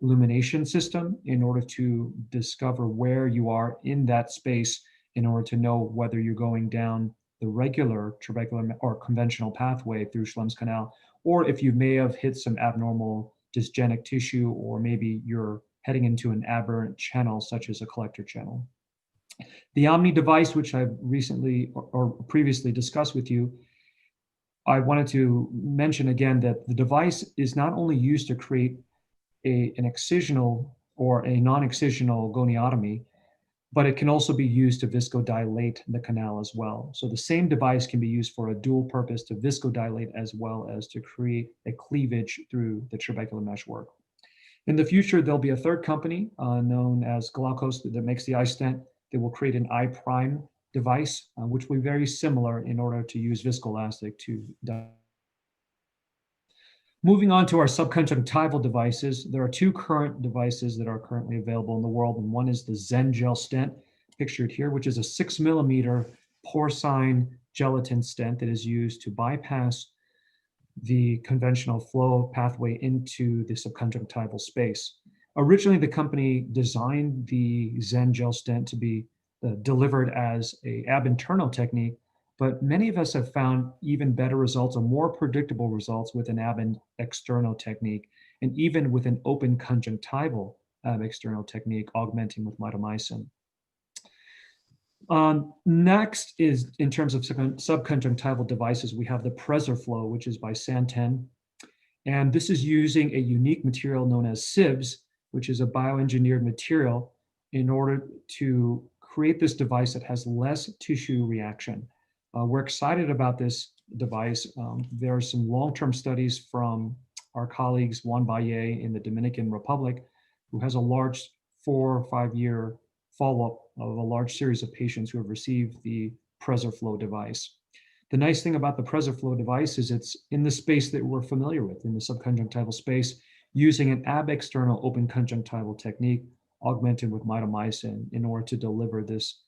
G: illumination system in order to discover where you are in that space in order to know whether you're going down the regular trabecular or conventional pathway through Schlemm's canal, or if you may have hit some abnormal dysgenic tissue, or maybe you're heading into an aberrant channel such as a collector channel. The Omni device, which I've recently or previously discussed with you, I wanted to mention again that the device is not only used to create an excisional or a non-excisional goniotomy, but it can also be used to viscodilate the canal as well. So the same device can be used for a dual purpose to viscodilate as well as to create a cleavage through the trabecular meshwork. In the future, there'll be a third company known as GLAUCOMA that makes the iStent that will create an iPrime device, which will be very similar in order to use viscoelastic to. Moving on to our subconjunctival devices, there are two current devices that are currently available in the world, and one is the Zen Gel stent, pictured here, which is a 6 millimeter porcine gelatin stent that is used to bypass the conventional flow pathway into the subconjunctival space. Originally, the company designed the Zen Gel stent to be delivered as an ab interno technique, but many of us have found even better results or more predictable results with an ab externo technique, and even with an open conjunctival ab externo technique, augmenting with mitomycin. Next is, in terms of subconjunctival devices, we have the PreserFlow, which is by Santen. And this is using a unique material known as SIBS, which is a bioengineered material, in order to create this device that has less tissue reaction. We're excited about this device. There are some long-term studies from our colleagues, Juan Valle in the Dominican Republic, who has a large 4 or 5 year follow-up of a large series of patients who have received the PreserFlow device. The nice thing about the PreserFlow device is it's in the space that we're familiar with, in the subconjunctival space, using an ab external open conjunctival technique augmented with mitomycin in order to deliver this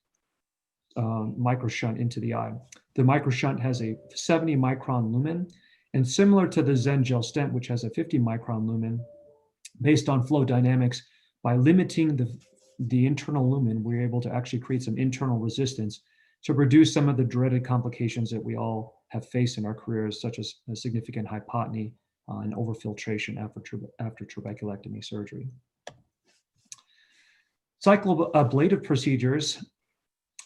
G: microshunt into the eye. The microshunt has a 70 micron lumen, and similar to the Zen Gel stent, which has a 50 micron lumen, based on flow dynamics, by limiting the internal lumen, we're able to actually create some internal resistance to reduce some of the dreaded complications that we all have faced in our careers, such as a significant hypotony and overfiltration after trabeculectomy surgery. Cycloablative procedures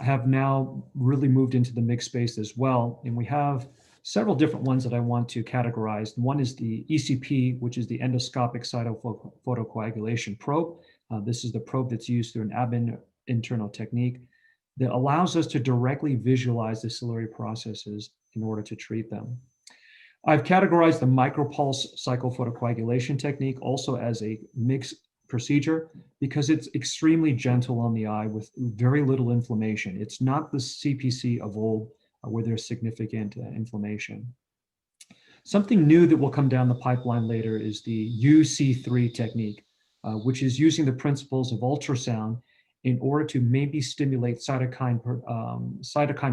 G: have now really moved into the mixed space as well, and we have several different ones that I want to categorize. One is the ECP, which is the endoscopic cytophotocoagulation probe. This is the probe that's used through an ab interno technique that allows us to directly visualize the ciliary processes in order to treat them. I've categorized the micropulse cyclophotocoagulation technique also as a mixed procedure because it's extremely gentle on the eye with very little inflammation. It's not the CPC of old where there's significant inflammation. Something new that will come down the pipeline later is the UC3 technique, which is using the principles of ultrasound in order to maybe stimulate cytokine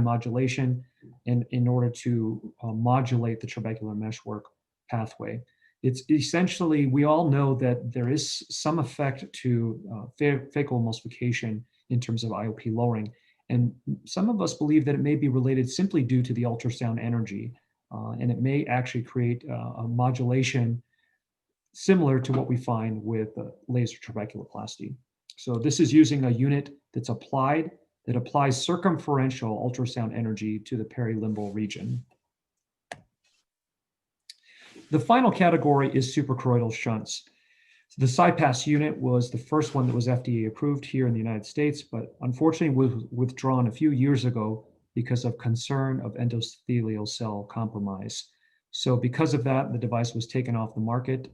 G: modulation and in order to modulate the trabecular meshwork pathway. It's essentially, we all know that there is some effect to phaco emulsification in terms of IOP lowering. And some of us believe that it may be related simply due to the ultrasound energy. And it may actually create a modulation similar to what we find with laser trabeculoplasty. So this is using a unit that applies circumferential ultrasound energy to the perilimbal region. The final category is suprachoroidal shunts. The CyPass unit was the first one that was FDA approved here in the United States, but unfortunately was withdrawn a few years ago because of concern of endothelial cell compromise. So because of that, the device was taken off the market.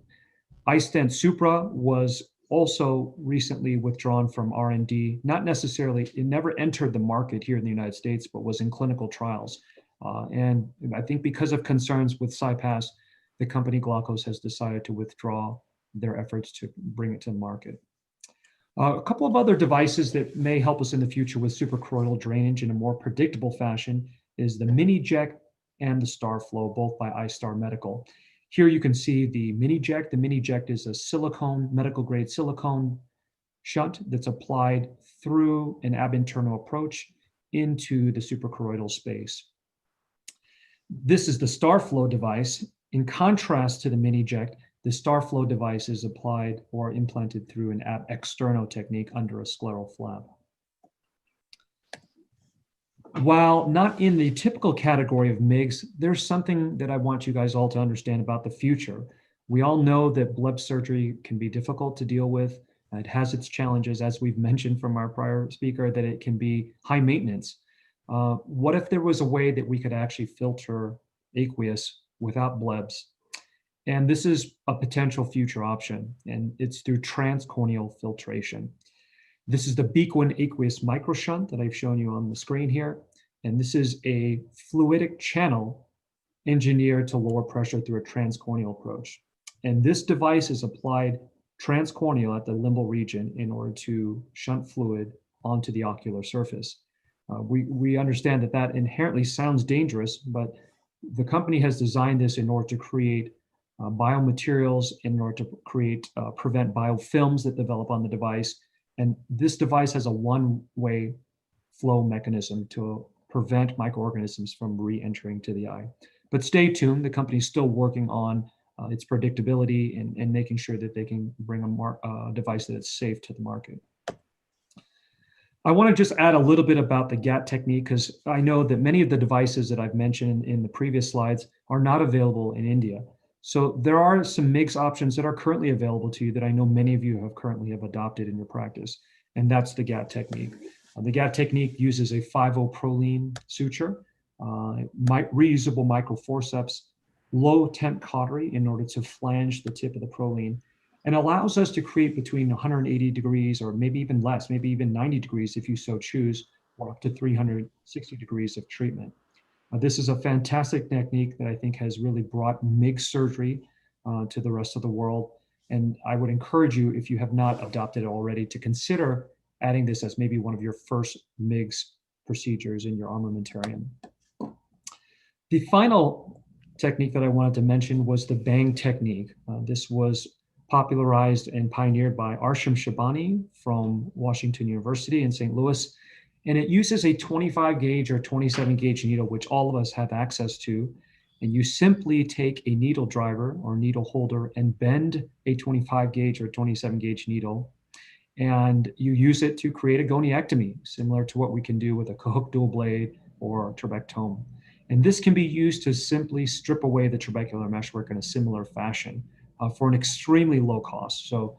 G: iStent Supra was also recently withdrawn from R&D. Not necessarily, it never entered the market here in the United States, but was in clinical trials. And I think because of concerns with CyPass, the company Glaukos has decided to withdraw their efforts to bring it to the market. A couple of other devices that may help us in the future with suprachoroidal drainage in a more predictable fashion is the MiniJect and the StarFlow, both by iStar Medical. Here you can see the MiniJect. The MiniJect is a silicone, medical grade silicone shunt that's applied through an ab interno approach into the suprachoroidal space. This is the StarFlow device. In contrast to the MiniJect, the StarFlow device is applied or implanted through an ab externo technique under a scleral flap. While not in the typical category of MIGS, there's something that I want you guys all to understand about the future. We all know that bleb surgery can be difficult to deal with. It has its challenges, as we've mentioned from our prior speaker, that it can be high maintenance. What if there was a way that we could actually filter aqueous without blebs? And this is a potential future option, and it's through transcorneal filtration. This is the Bequin aqueous microshunt that I've shown you on the screen here. And this is a fluidic channel engineered to lower pressure through a transcorneal approach. And this device is applied transcorneal at the limbal region in order to shunt fluid onto the ocular surface. We understand that that inherently sounds dangerous, but the company has designed this in order to create biomaterials, in order to prevent biofilms that develop on the device. And this device has a one-way flow mechanism to prevent microorganisms from re-entering to the eye. But stay tuned, the company is still working on its predictability and making sure that they can bring a device that is safe to the market. I want to just add a little bit about the GATT technique, because I know that many of the devices that I've mentioned in the previous slides are not available in India. So there are some MIGS options that are currently available to you that I know many of you have currently adopted in your practice, and that's the GATT technique. The GATT technique uses a 5-0-proline suture, reusable microforceps, low temp cautery in order to flange the tip of the proline, and allows us to create between 180 degrees or maybe even less, maybe even 90 degrees if you so choose, or up to 360 degrees of treatment. This is a fantastic technique that I think has really brought MIGS surgery to the rest of the world. And I would encourage you, if you have not adopted it already, to consider adding this as maybe one of your first MIGS procedures in your armamentarium. The final technique that I wanted to mention was the bang technique. This was popularized and pioneered by Arsham Shabani from Washington University in St. Louis. And it uses a 25 gauge or 27 gauge needle, which all of us have access to. And you simply take a needle driver or needle holder and bend a 25 gauge or 27 gauge needle. And you use it to create a goniectomy, similar to what we can do with a Cahook dual blade or trabectome. And this can be used to simply strip away the trabecular meshwork in a similar fashion for an extremely low cost. So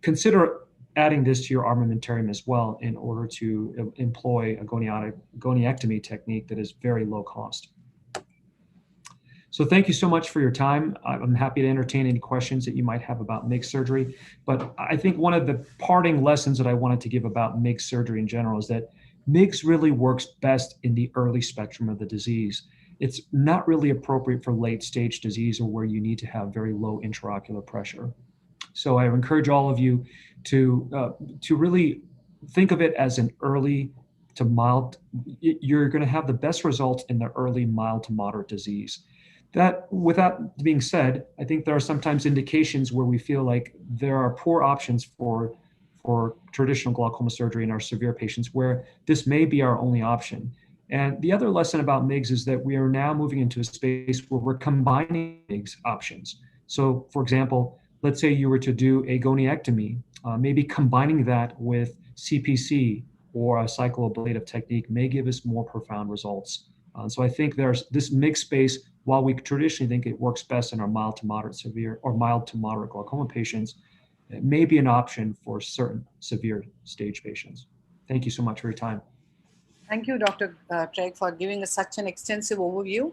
G: consider adding this to your armamentarium as well in order to employ a goniectomy technique that is very low cost. So thank you so much for your time. I'm happy to entertain any questions that you might have about MIGS surgery. But I think one of the parting lessons that I wanted to give about MIGS surgery in general is that MIGS really works best in the early spectrum of the disease. It's not really appropriate for late stage disease or where you need to have very low intraocular pressure. So I encourage all of you to really think of it as an early to mild. You're going to have the best results in the early mild to moderate disease. That, with that being said, I think there are sometimes indications where we feel like there are poor options for traditional glaucoma surgery in our severe patients where this may be our only option. And the other lesson about MIGS is that we are now moving into a space where we're combining MIGS options. So for example, let's say you were to do a goniectomy, maybe combining that with CPC or a cycloablative technique may give us more profound results. So I think there's this MIGS space, while we traditionally think it works best in our mild to moderate severe or mild to moderate glaucoma patients, it may be an option for certain severe stage patients. Thank you so much for your time.
C: Thank you, Dr. Craig, for giving us such an extensive overview.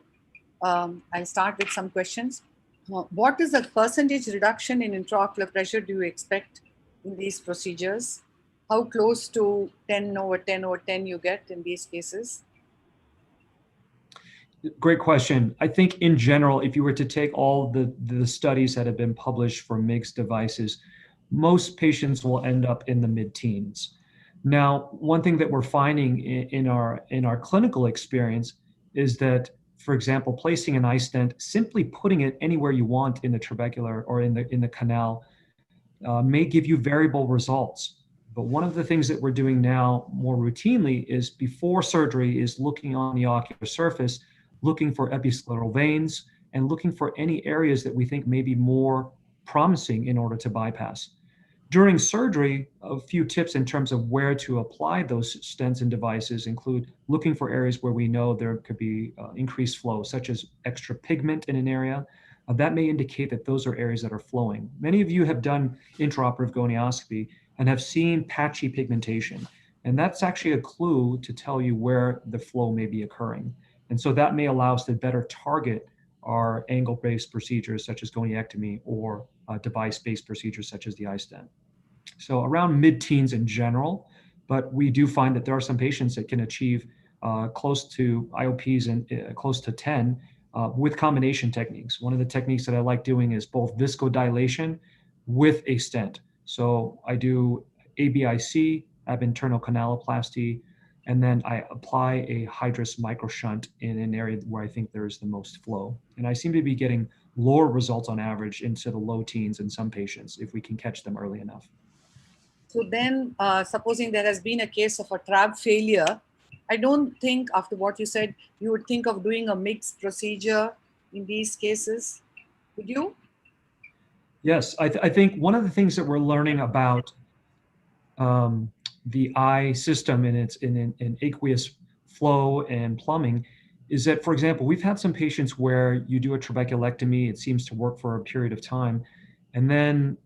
C: I'll start with some questions. What is the percentage reduction in intraocular pressure do you expect in these procedures? How close to 10/10/10 you get in these cases?
G: Great question. I think in general, if you were to take all the studies that have been published for MIGS devices, most patients will end up in the mid-teens. Now, one thing that we're finding in our clinical experience is that, for example, placing an iStent, simply putting it anywhere you want in the trabecular or in the canal may give you variable results. But one of the things that we're doing now more routinely is before surgery is looking on the ocular surface, looking for episcleral veins and looking for any areas that we think may be more promising in order to bypass. During surgery, a few tips in terms of where to apply those stents and devices include looking for areas where we know there could be increased flow, such as extra pigment in an area. That may indicate that those are areas that are flowing. Many of you have done intraoperative gonioscopy and have seen patchy pigmentation. And that's actually a clue to tell you where the flow may be occurring. And so that may allow us to better target our angle-based procedures such as goniectomy or device-based procedures such as the iStent. So around mid-teens in general, but we do find that there are some patients that can achieve close to IOPs and close to 10 with combination techniques. One of the techniques that I like doing is both viscodilation with a stent. So I do ABIC, ab internal canaloplasty, and then I apply a hydrous microshunt in an area where I think there is the most flow. And I seem to be getting lower results on average into the low teens in some patients if we can catch them early enough.
C: So then, supposing there has been a case of a trab failure, I don't think after what you said, you would think of doing a mixed procedure in these cases. Would you?
G: Yes, I think one of the things that we're learning about the eye system and its in aqueous flow and plumbing is that, for example, we've had some patients where you do a trabeculectomy, it seems to work for a period of time, and then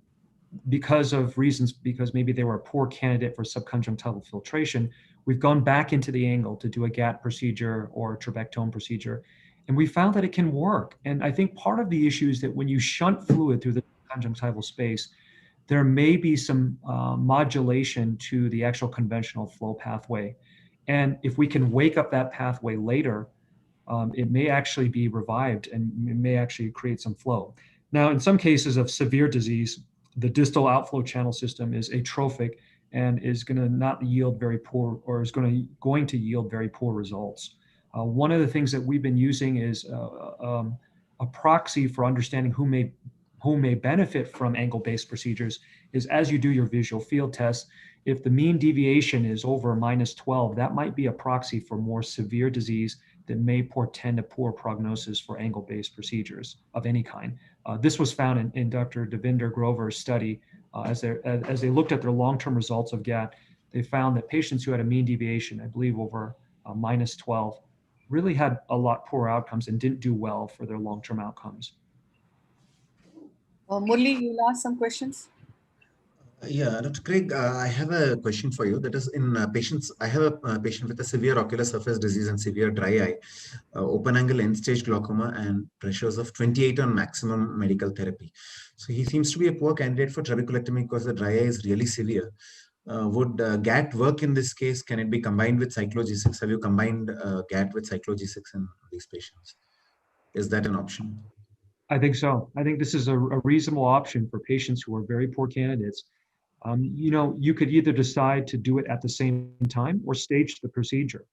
G: because of reasons, because maybe they were a poor candidate for subconjunctival filtration, we've gone back into the angle to do a GAT procedure or a trabectome procedure, and we found that it can work. And I think part of the issue is that when you shunt fluid through the conjunctival space, there may be some modulation to the actual conventional flow pathway. And if we can wake up that pathway later, it may actually be revived and it may actually create some flow. Now, in some cases of severe disease, the distal outflow channel system is atrophic and is going to not yield very poor, or is going to yield very poor results. One of the things that we've been using is a proxy for understanding who may benefit from angle-based procedures is, as you do your visual field test, if the mean deviation is over -12, that might be a proxy for more severe disease that may portend a poor prognosis for angle-based procedures of any kind. This was found in Dr. Devinder Grover's study. As they looked at their long-term results of GAT, they found that patients who had a mean deviation, I believe over -12, really had a lot poorer outcomes and didn't do well for their long-term outcomes.
C: Murli, you'll ask some questions?
E: Yeah, Dr. Craig, I have a question for you. That is, in patients, I have a patient with a severe ocular surface disease and severe dry eye, open angle end-stage glaucoma, and pressures of 28 on maximum medical therapy. So he seems to be a poor candidate for trabeculectomy because the dry eye is really severe. Would GAT work in this case? Can it be combined with cyclo-G6? Have you combined GAT with cyclo-G6 in these patients? Is that an option?
G: I think so. I think this is a reasonable option for patients who are very poor candidates. You could either decide to do it at the same time or stage the procedure.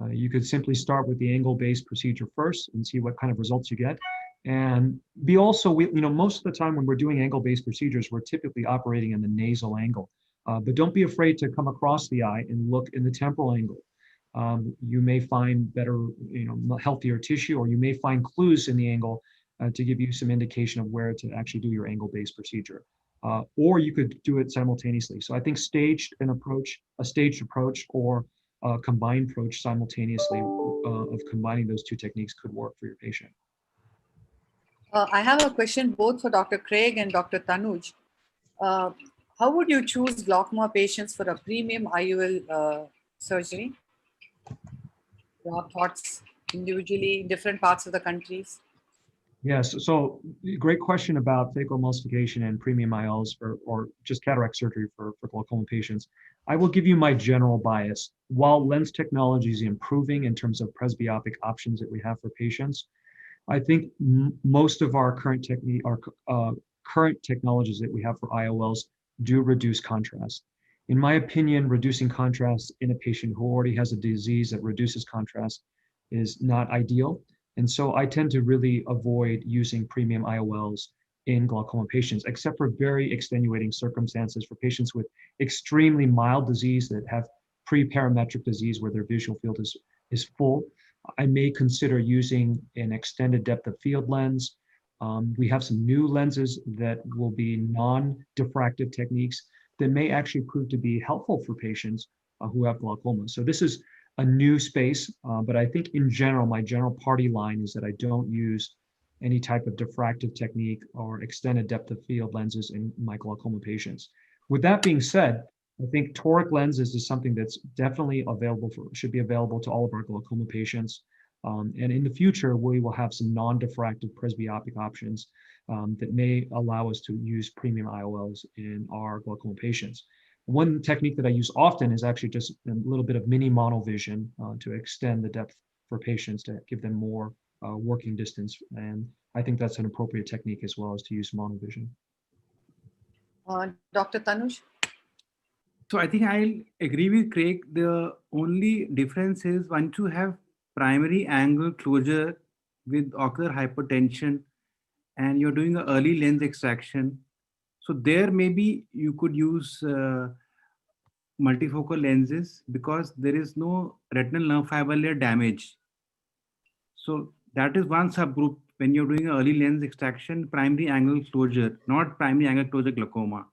G: You could simply start with the angle-based procedure first and see what kind of results you get. And most of the time when we're doing angle-based procedures, we're typically operating in the nasal angle. But don't be afraid to come across the eye and look in the temporal angle. You may find better, healthier tissue, or you may find clues in the angle to give you some indication of where to actually do your angle-based procedure. Or you could do it simultaneously. So I think a staged approach or a combined approach simultaneously of combining those two techniques could work for your patient.
C: I have a question both for Dr. Craig and Dr. Tanuj. How would you choose glaucoma patients for a premium IOL surgery? Your thoughts individually in different parts of the countries?
G: Yes, so great question about phacoemulsification and premium IOLs or just cataract surgery for glaucoma patients. I will give you my general bias. While lens technology is improving in terms of presbyopic options that we have for patients, I think most of our current technologies that we have for IOLs do reduce contrast. In my opinion, reducing contrast in a patient who already has a disease that reduces contrast is not ideal. And so I tend to really avoid using premium IOLs in glaucoma patients, except for very extenuating circumstances for patients with extremely mild disease that have pre-parametric disease where their visual field is full. I may consider using an extended depth of field lens. We have some new lenses that will be non-diffractive techniques that may actually prove to be helpful for patients who have glaucoma. So this is a new space, but I think in general, my general party line is that I don't use any type of diffractive technique or extended depth of field lenses in my glaucoma patients. With that being said, I think toric lenses is something that's definitely should be available to all of our glaucoma patients. And in the future, we will have some non-diffractive presbyopic options that may allow us to use premium IOLs in our glaucoma patients. One technique that I use often is actually just a little bit of mini monovision to extend the depth for patients to give them more working distance. And I think that's an appropriate technique as well as to use monovision.
C: Dr. Tanuj?
D: So I think I'll agree with Craig. The only difference is once you have primary angle closure with ocular hypertension and you're doing an early lens extraction, so there maybe you could use multifocal lenses because there is no retinal nerve fiber layer damage. So that is one subgroup when you're doing an early lens extraction, primary angle closure, not primary angle closure glaucoma.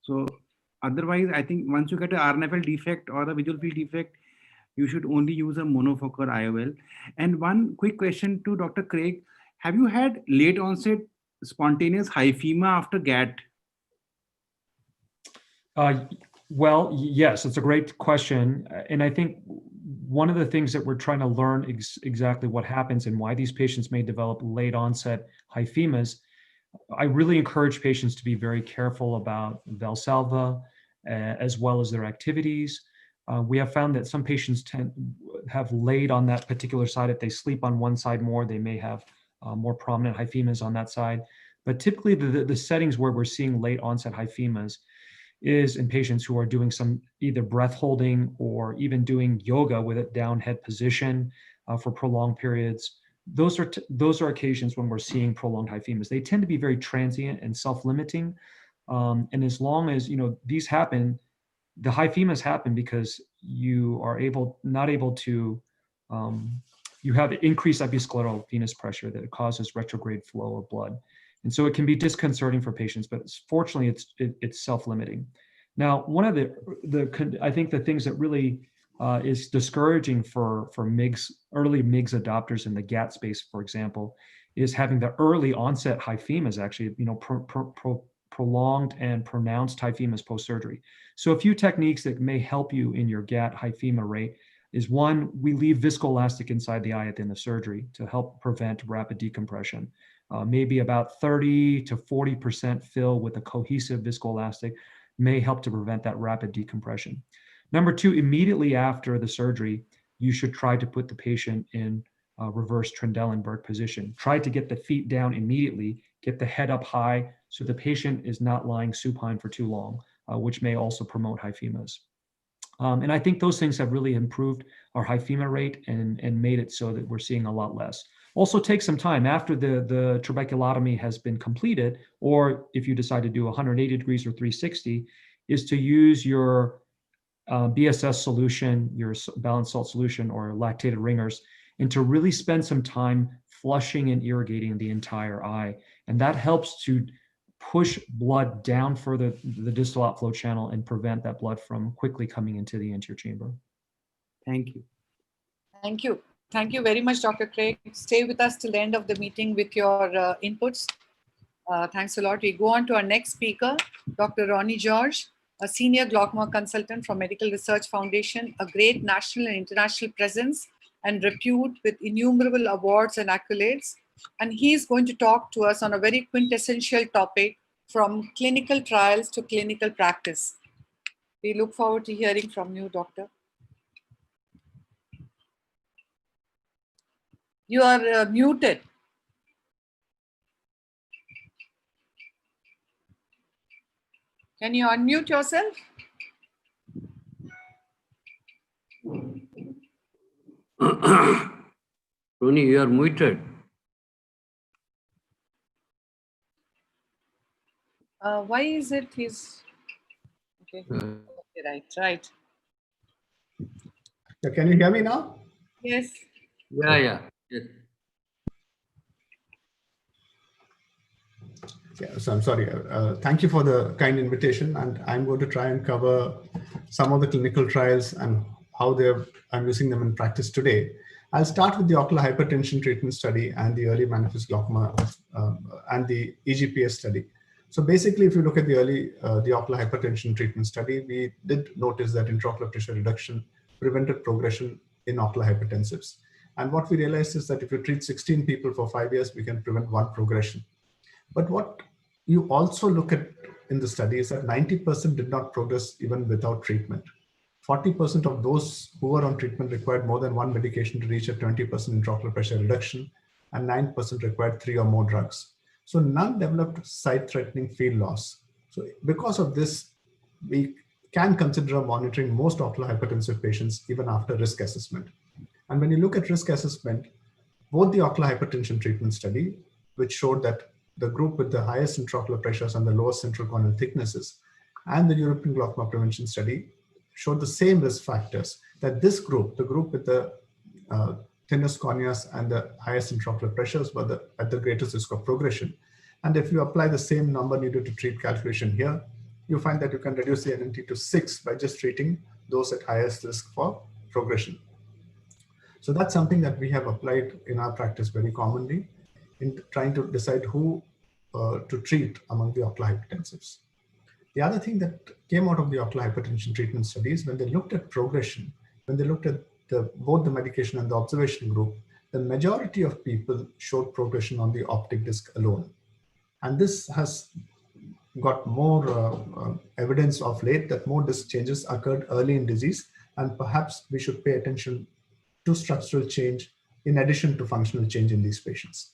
D: So otherwise, I think once you get an RNFL defect or a visual field defect, you should only use a monofocal IOL. And one quick question to Dr. Craig, have you had late onset spontaneous hyphema after GAT?
G: Well, yes, it's a great question. And I think one of the things that we're trying to learn exactly what happens and why these patients may develop late onset hyphemas. I really encourage patients to be very careful about Valsalva as well as their activities. We have found that some patients have laid on that particular side. If they sleep on one side more, they may have more prominent hyphemas on that side. But typically the settings where we're seeing late onset hyphemas is in patients who are doing some either breath holding or even doing yoga with a down head position for prolonged periods. Those are occasions when we're seeing prolonged hyphemas. They tend to be very transient and self-limiting. And as long as these happen, the hyphemas happen because you are not able to, you have increased episcleral venous pressure that causes retrograde flow of blood. And so it can be disconcerting for patients, but fortunately it's self-limiting. Now, one of I think the things that really is discouraging for early MIGS adopters in the GAT space, for example, is having the early onset hyphemas actually, prolonged and pronounced hyphemas post-surgery. So a few techniques that may help you in your GAT hyphema rate is one, we leave viscoelastic inside the eye at the end of surgery to help prevent rapid decompression. Maybe about 30 to 40% fill with a cohesive viscoelastic may help to prevent that rapid decompression. Number two, immediately after the surgery, you should try to put the patient in reverse Trendelenburg position. Try to get the feet down immediately, get the head up high so the patient is not lying supine for too long. which may also promote hyphemas. And I think those things have really improved our hyphema rate and made it so that we're seeing a lot less. Also take some time after the trabeculotomy has been completed, or if you decide to do 180 degrees or 360, is to use your BSS solution, your balanced salt solution or lactated ringers, and to really spend some time flushing and irrigating the entire eye. And that helps to push blood down further the distal outflow channel and prevent that blood from quickly coming into the anterior chamber.
D: Thank you.
C: Thank you. Thank you very much, Dr. Craig. Stay with us till the end of the meeting with your inputs. Thanks a lot. We go on to our next speaker, Dr. Ronnie George, a senior glaucoma consultant from Medical Research Foundation, a great national and international presence and repute with innumerable awards and accolades. And he's going to talk to us on a very quintessential topic, from clinical trials to clinical practice. We look forward to hearing from you, Doctor. You are muted. Can you unmute yourself?
B: Tony, you are muted.
C: Why is it he's okay? Okay, right.
I: Can you hear me now?
C: Yes.
B: Yeah. Yes.
I: Yeah, so I'm sorry. Thank you for the kind invitation, and I'm going to try and cover some of the clinical trials and how I'm using them in practice today. I'll start with the ocular hypertension treatment study and the early manifest glaucoma and the EGPS study. So basically, if you look at the ocular hypertension treatment study, we did notice that intraocular pressure reduction prevented progression in ocular hypertensives. And what we realized is that if you treat 16 people for 5 years, we can prevent 1 progression. But what you also look at in the study is that 90% did not progress even without treatment. 40% of those who were on treatment required more than 1 medication to reach a 20% intraocular pressure reduction, and 9% required 3 or more drugs. So none developed sight-threatening field loss. So because of this, we can consider monitoring most ocular hypertensive patients even after risk assessment. And when you look at risk assessment, both the ocular hypertension treatment study, which showed that the group with the highest intraocular pressures and the lowest central corneal thicknesses, and the European glaucoma prevention study showed the same risk factors, that this group, the group with the thinnest corneas and the highest intraocular pressures, were at the greatest risk of progression. And if you apply the same number needed to treat calculation here, you find that you can reduce the NNT to 6 by just treating those at highest risk for progression. So that's something that we have applied in our practice very commonly in trying to decide who to treat among the ocular hypertensives. The other thing that came out of the ocular hypertension treatment studies, when they looked at progression, when they looked at both the medication and the observation group, the majority of people showed progression on the optic disc alone. And this has got more evidence of late that more disc changes occurred early in disease, and perhaps we should pay attention to structural change in addition to functional change in these patients.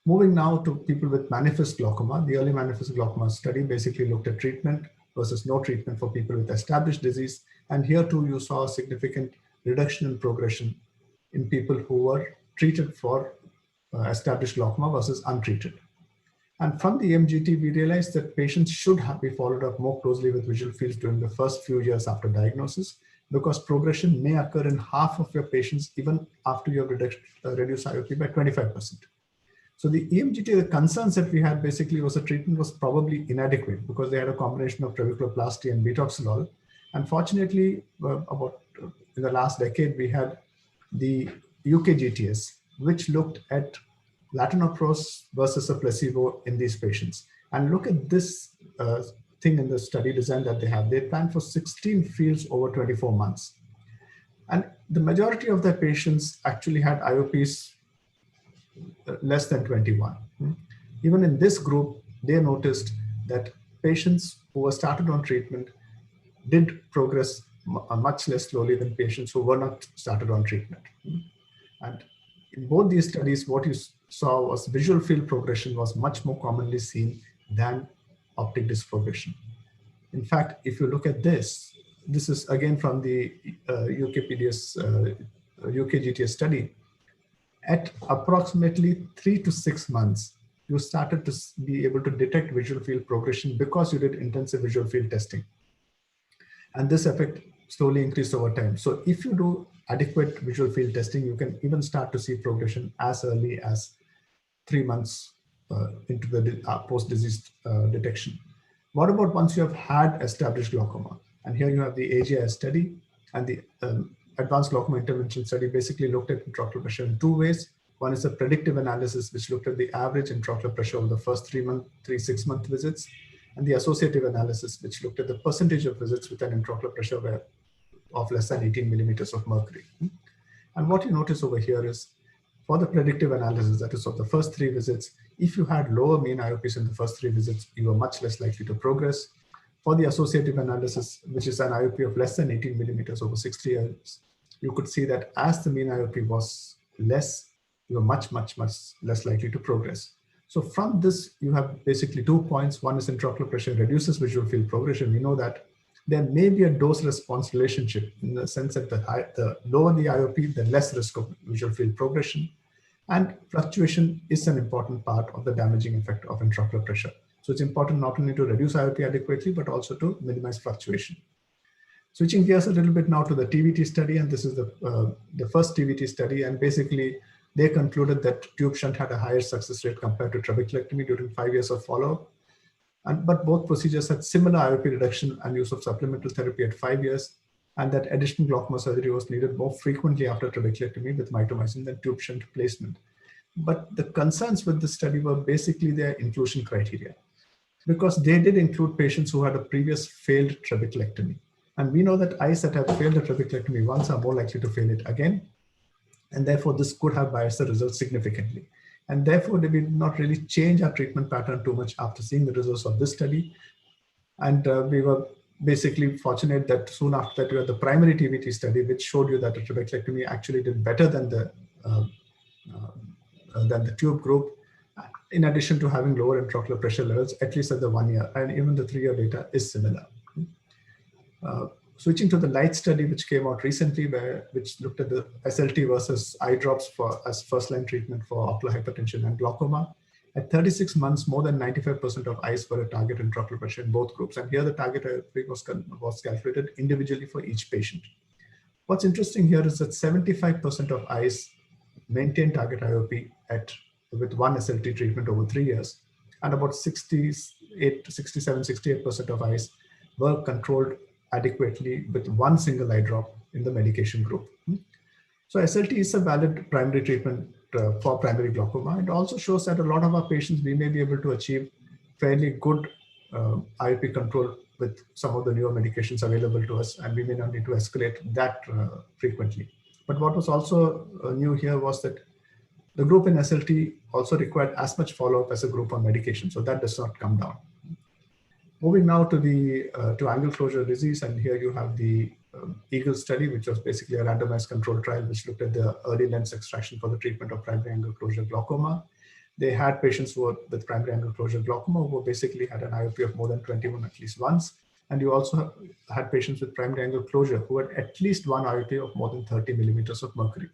I: Moving now to people with manifest glaucoma, the early manifest glaucoma study basically looked at treatment versus no treatment for people with established disease. And here too, you saw a significant reduction in progression in people who were treated for established glaucoma versus untreated. And from the EMGT, we realized that patients should be followed up more closely with visual fields during the first few years after diagnosis, because progression may occur in half of your patients even after you have reduced IOP by 25%. So the EMGT, the concerns that we had basically was the treatment was probably inadequate because they had a combination of trabeculoplasty and betoxolol. Unfortunately, about in the last decade, we had the UK GTS, which looked at latanoprost versus a placebo in these patients. And look at this thing in the study design that they have. They planned for 16 fields over 24 months. And the majority of their patients actually had IOPs less than 21. Even in this group, they noticed that patients who were started on treatment did progress much less slowly than patients who were not started on treatment. And in both these studies, what you saw was visual field progression was much more commonly seen than optic disc progression. In fact, if you look at this, this is again from the UKGTS study. At approximately 3 to 6 months, you started to be able to detect visual field progression because you did intensive visual field testing. And this effect slowly increased over time. So if you do adequate visual field testing, you can even start to see progression as early as 3 months into the post-disease detection. What about once you have had established glaucoma? And here you have the AGIOS study, and the advanced glaucoma intervention study basically looked at intraocular pressure in 2 ways. One is a predictive analysis, which looked at the average intraocular pressure over the first 6-month visits, and the associative analysis, which looked at the percentage of visits with an intraocular pressure of less than 18 millimeters of mercury. And what you notice over here is, for the predictive analysis, that is of the first 3 visits, if you had lower mean IOPs in the first 3 visits, you were much less likely to progress. For the associative analysis, which is an IOP of less than 18 millimeters over 60 years, you could see that as the mean IOP was less, you were much less likely to progress. So from this, you have basically 2 points. One is intraocular pressure reduces visual field progression. We know that there may be a dose-response relationship in the sense that the lower the IOP, the less risk of visual field progression. And fluctuation is an important part of the damaging effect of intraocular pressure. So it's important not only to reduce IOP adequately, but also to minimize fluctuation. Switching gears a little bit now to the TVT study, and this is the first TVT study, and basically they concluded that tube shunt had a higher success rate compared to trabeculectomy during 5 years of follow-up. But both procedures had similar IOP reduction and use of supplemental therapy at 5 years, and that additional glaucoma surgery was needed more frequently after trabeculectomy with mitomycin than tube shunt placement. But the concerns with this study were basically their inclusion criteria, because they did include patients who had a previous failed trabeculectomy. And we know that eyes that have failed a trabeculectomy once are more likely to fail it again. And therefore, this could have biased the results significantly. And therefore, they did not really change our treatment pattern too much after seeing the results of this study. And we were basically fortunate that soon after that, we had the primary TVT study, which showed you that the trabeculectomy actually did better than the tube group, in addition to having lower intraocular pressure levels, at least at the 1 year, and even the 3-year data is similar. Switching to the LIGHT study, which came out recently, which looked at the SLT versus eye drops as first-line treatment for ocular hypertension and glaucoma. At 36 months, more than 95% of eyes were at target intraocular pressure in both groups. And here the target IOP was calculated individually for each patient. What's interesting here is that 75% of eyes maintained target IOP with one SLT treatment over 3 years, and about 68% of eyes were controlled adequately with one single eye drop in the medication group. So SLT is a valid primary treatment for primary glaucoma. It also shows that a lot of our patients, we may be able to achieve fairly good IOP control with some of the newer medications available to us, and we may not need to escalate that frequently. But what was also new here was that the group in SLT also required as much follow-up as a group on medication, so that does not come down. Moving now to the angle closure disease, and here you have the EAGLE study, which was basically a randomized controlled trial which looked at the early lens extraction for the treatment of primary angle closure glaucoma. They had patients who were with primary angle closure glaucoma who basically had an IOP of more than 21 at least once, and you also had patients with primary angle closure who had at least one IOP of more than 30 millimeters of mercury.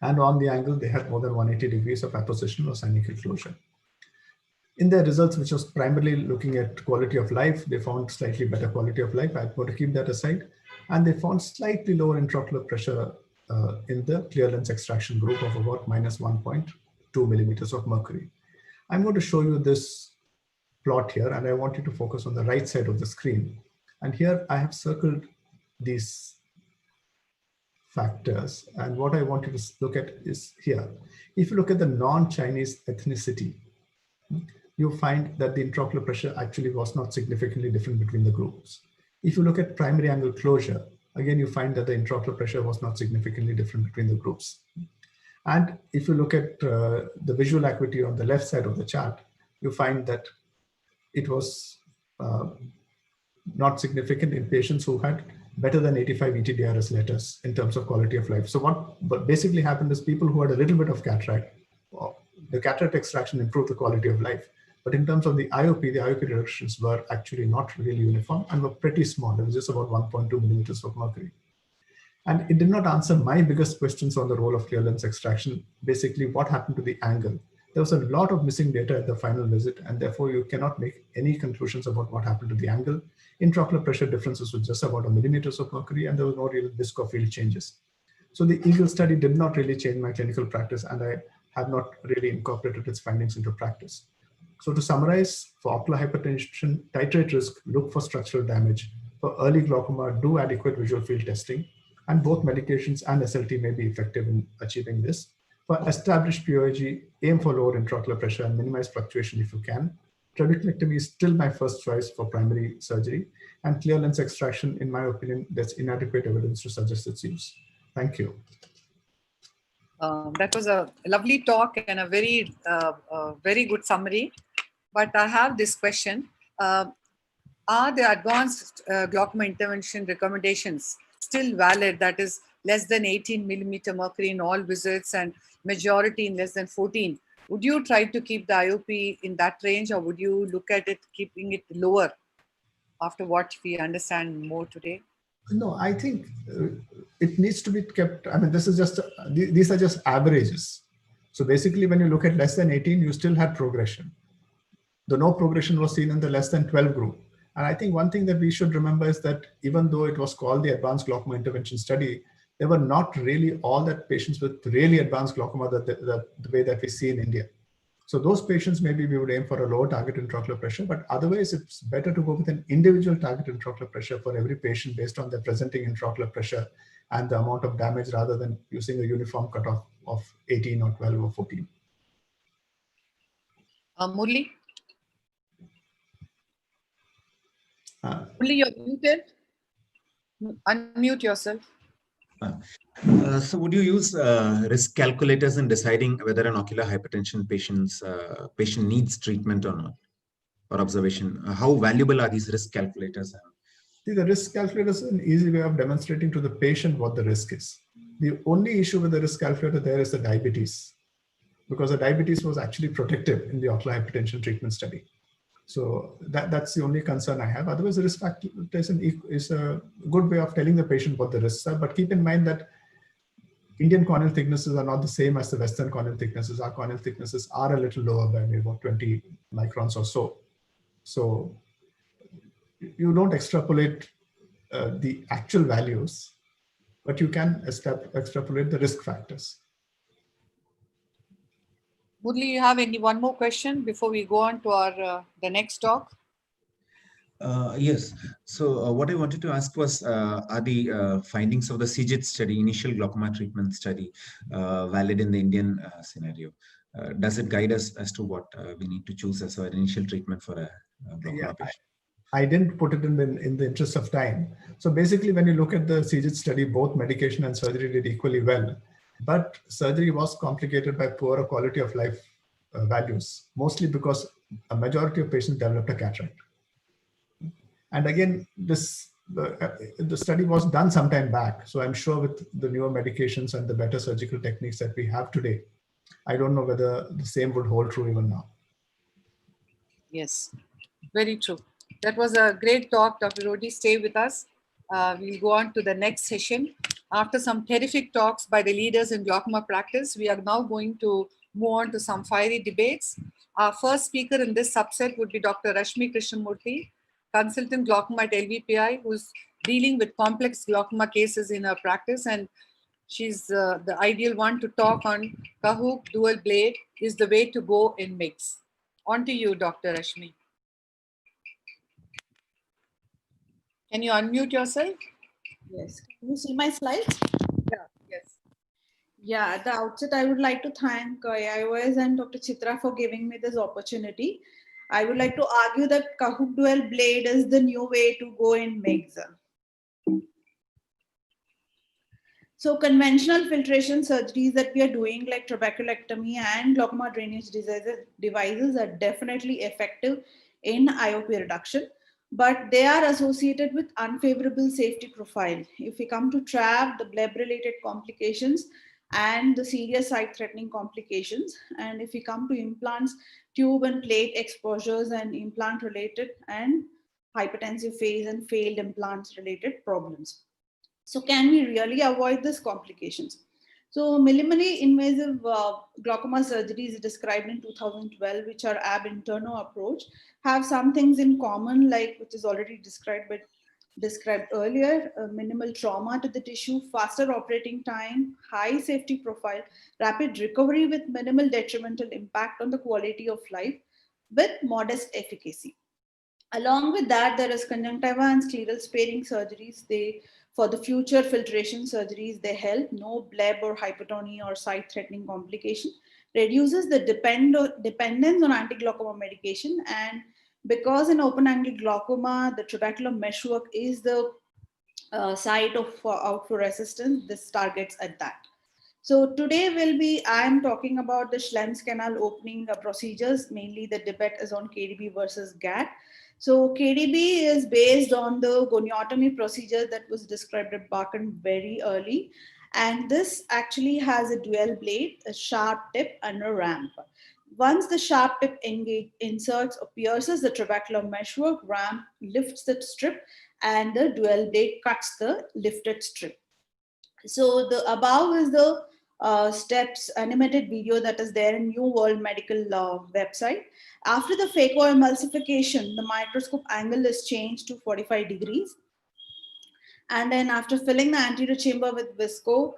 I: And on the angle, they had more than 180 degrees of apposition or synechial closure. In their results, which was primarily looking at quality of life, they found slightly better quality of life. I'm going to keep that aside. And they found slightly lower intraocular pressure in the clear lens extraction group of about minus 1.2 millimeters of mercury. I'm going to show you this plot here, and I want you to focus on the right side of the screen. And here I have circled these factors. And what I want you to look at is here. If you look at the non-Chinese ethnicity, you find that the intraocular pressure actually was not significantly different between the groups. If you look at primary angle closure, again, you find that the intraocular pressure was not significantly different between the groups. And if you look at the visual acuity on the left side of the chart, you find that it was not significant in patients who had better than 85 ETDRS letters in terms of quality of life. So what basically happened is people who had a little bit of cataract, the cataract extraction improved the quality of life. But in terms of the IOP reductions were actually not really uniform and were pretty small. It was just about 1.2 millimeters of mercury. And it did not answer my biggest questions on the role of clear lens extraction. Basically, what happened to the angle? There was a lot of missing data at the final visit, and therefore you cannot make any conclusions about what happened to the angle. Intraocular pressure differences were just about 1 millimeters of mercury, and there was no real disc or field changes. So the EAGLE study did not really change my clinical practice, and I have not really incorporated its findings into practice. So to summarize, for ocular hypertension, titrate risk, look for structural damage. For early glaucoma, do adequate visual field testing, and both medications and SLT may be effective in achieving this. For established POIG, aim for lower intraocular pressure and minimize fluctuation if you can. Trabeculectomy is still my first choice for primary surgery, and clear lens extraction, in my opinion, there's inadequate evidence to suggest its use. Thank you.
C: That was a lovely talk and a very good summary. But I have this question. Are the advanced glaucoma intervention recommendations still valid? That is less than 18 millimeter mercury in all visits and majority in less than 14. Would you try to keep the IOP in that range, or would you look at it keeping it lower after what we understand more today?
I: No, I think it needs to be kept. I mean, this is just, these are just averages. So basically, when you look at less than 18, you still had progression. The no progression was seen in the less than 12 group. And I think one thing that we should remember is that even though it was called the Advanced Glaucoma Intervention Study, there were not really all that patients with really advanced glaucoma the way that we see in India. So those patients, maybe we would aim for a lower target intraocular pressure, but otherwise it's better to go with an individual target intraocular pressure for every patient based on their presenting intraocular pressure and the amount of damage, rather than using a uniform cutoff of 18 or 12 or 14.
C: Murli? Murli, you're muted. Unmute yourself.
E: So would you use risk calculators in deciding whether an ocular hypertension patient needs treatment or not, or observation? How valuable are these risk calculators?
I: See, the risk calculator is an easy way of demonstrating to the patient what the risk is. The only issue with the risk calculator there is the diabetes, because the diabetes was actually protective in the ocular hypertension treatment study. So that's the only concern I have. Otherwise, the risk factor is a good way of telling the patient what the risks are. But keep in mind that Indian corneal thicknesses are not the same as the Western corneal thicknesses. Our corneal thicknesses are a little lower by maybe about 20 microns or so. So you don't extrapolate the actual values, but you can extrapolate the risk factors.
C: Murli, you have one more question before we go on to our the next talk?
E: Yes. So what I wanted to ask was, are the findings of the CGIT study, initial glaucoma treatment study, valid in the Indian scenario? Does it guide us as to what we need to choose as our initial treatment for a glaucoma patient?
I: I didn't put it in the interest of time. So basically, when you look at the CGIT study, both medication and surgery did equally well. But surgery was complicated by poorer quality of life values, mostly because a majority of patients developed a cataract. And again, the study was done some time back. So I'm sure with the newer medications and the better surgical techniques that we have today, I don't know whether the same would hold true even now.
C: Yes, very true. That was a great talk, Dr. Rodi. Stay with us. We'll go on to the next session. After some terrific talks by the leaders in glaucoma practice, we are now going to move on to some fiery debates. Our first speaker in this subset would be Dr. Rashmi Krishnamurthy, consultant glaucoma at LVPI, who's dealing with complex glaucoma cases in her practice, and she's the ideal one to talk on Kahook dual blade is the way to go in MIGS. On to you, Dr. Rashmi. Can you unmute yourself?
J: Yes. Can you see my slides?
C: Yeah. Yes.
J: Yeah, at the outset, I would like to thank AIOS and Dr. Chitra for giving me this opportunity. I would like to argue that Kahook dual blade is the new way to go in MIGS. So conventional filtration surgeries that we are doing, like trabeculectomy and glaucoma drainage devices are definitely effective in IOP reduction, but they are associated with unfavorable safety profile. If we come to TRAB, the bleb-related complications and the serious sight-threatening complications. And if we come to implants, tube and plate exposures and implant-related and hypertensive phase and failed implants-related problems. So can we really avoid these complications? So minimally invasive glaucoma surgeries described in 2012, which are ab interno approach, have some things in common, like which is already described earlier: minimal trauma to the tissue, faster operating time, high safety profile, rapid recovery with minimal detrimental impact on the quality of life, with modest efficacy. Along with that, there is conjunctiva and scleral sparing surgeries. For the future filtration surgeries, they help. No bleb or hypotony or sight-threatening complication, reduces the dependence on anti-glaucoma medication. And because in open-angle glaucoma, the trabecular meshwork is the site of outflow resistance, this targets at that. So today I am talking about the Schlemm's canal opening procedures. Mainly the debate is on KDB versus GAT. So KDB is based on the goniotomy procedure that was described at Barkan very early. And this actually has a dual blade, a sharp tip and a ramp. Once the sharp tip inserts or pierces the trabecular meshwork, ramp lifts the strip and the dual blade cuts the lifted strip. So the above is the steps animated video that is there in New World Medical website. After the phacoemulsification, the microscope angle is changed to 45 degrees. And then after filling the anterior chamber with visco,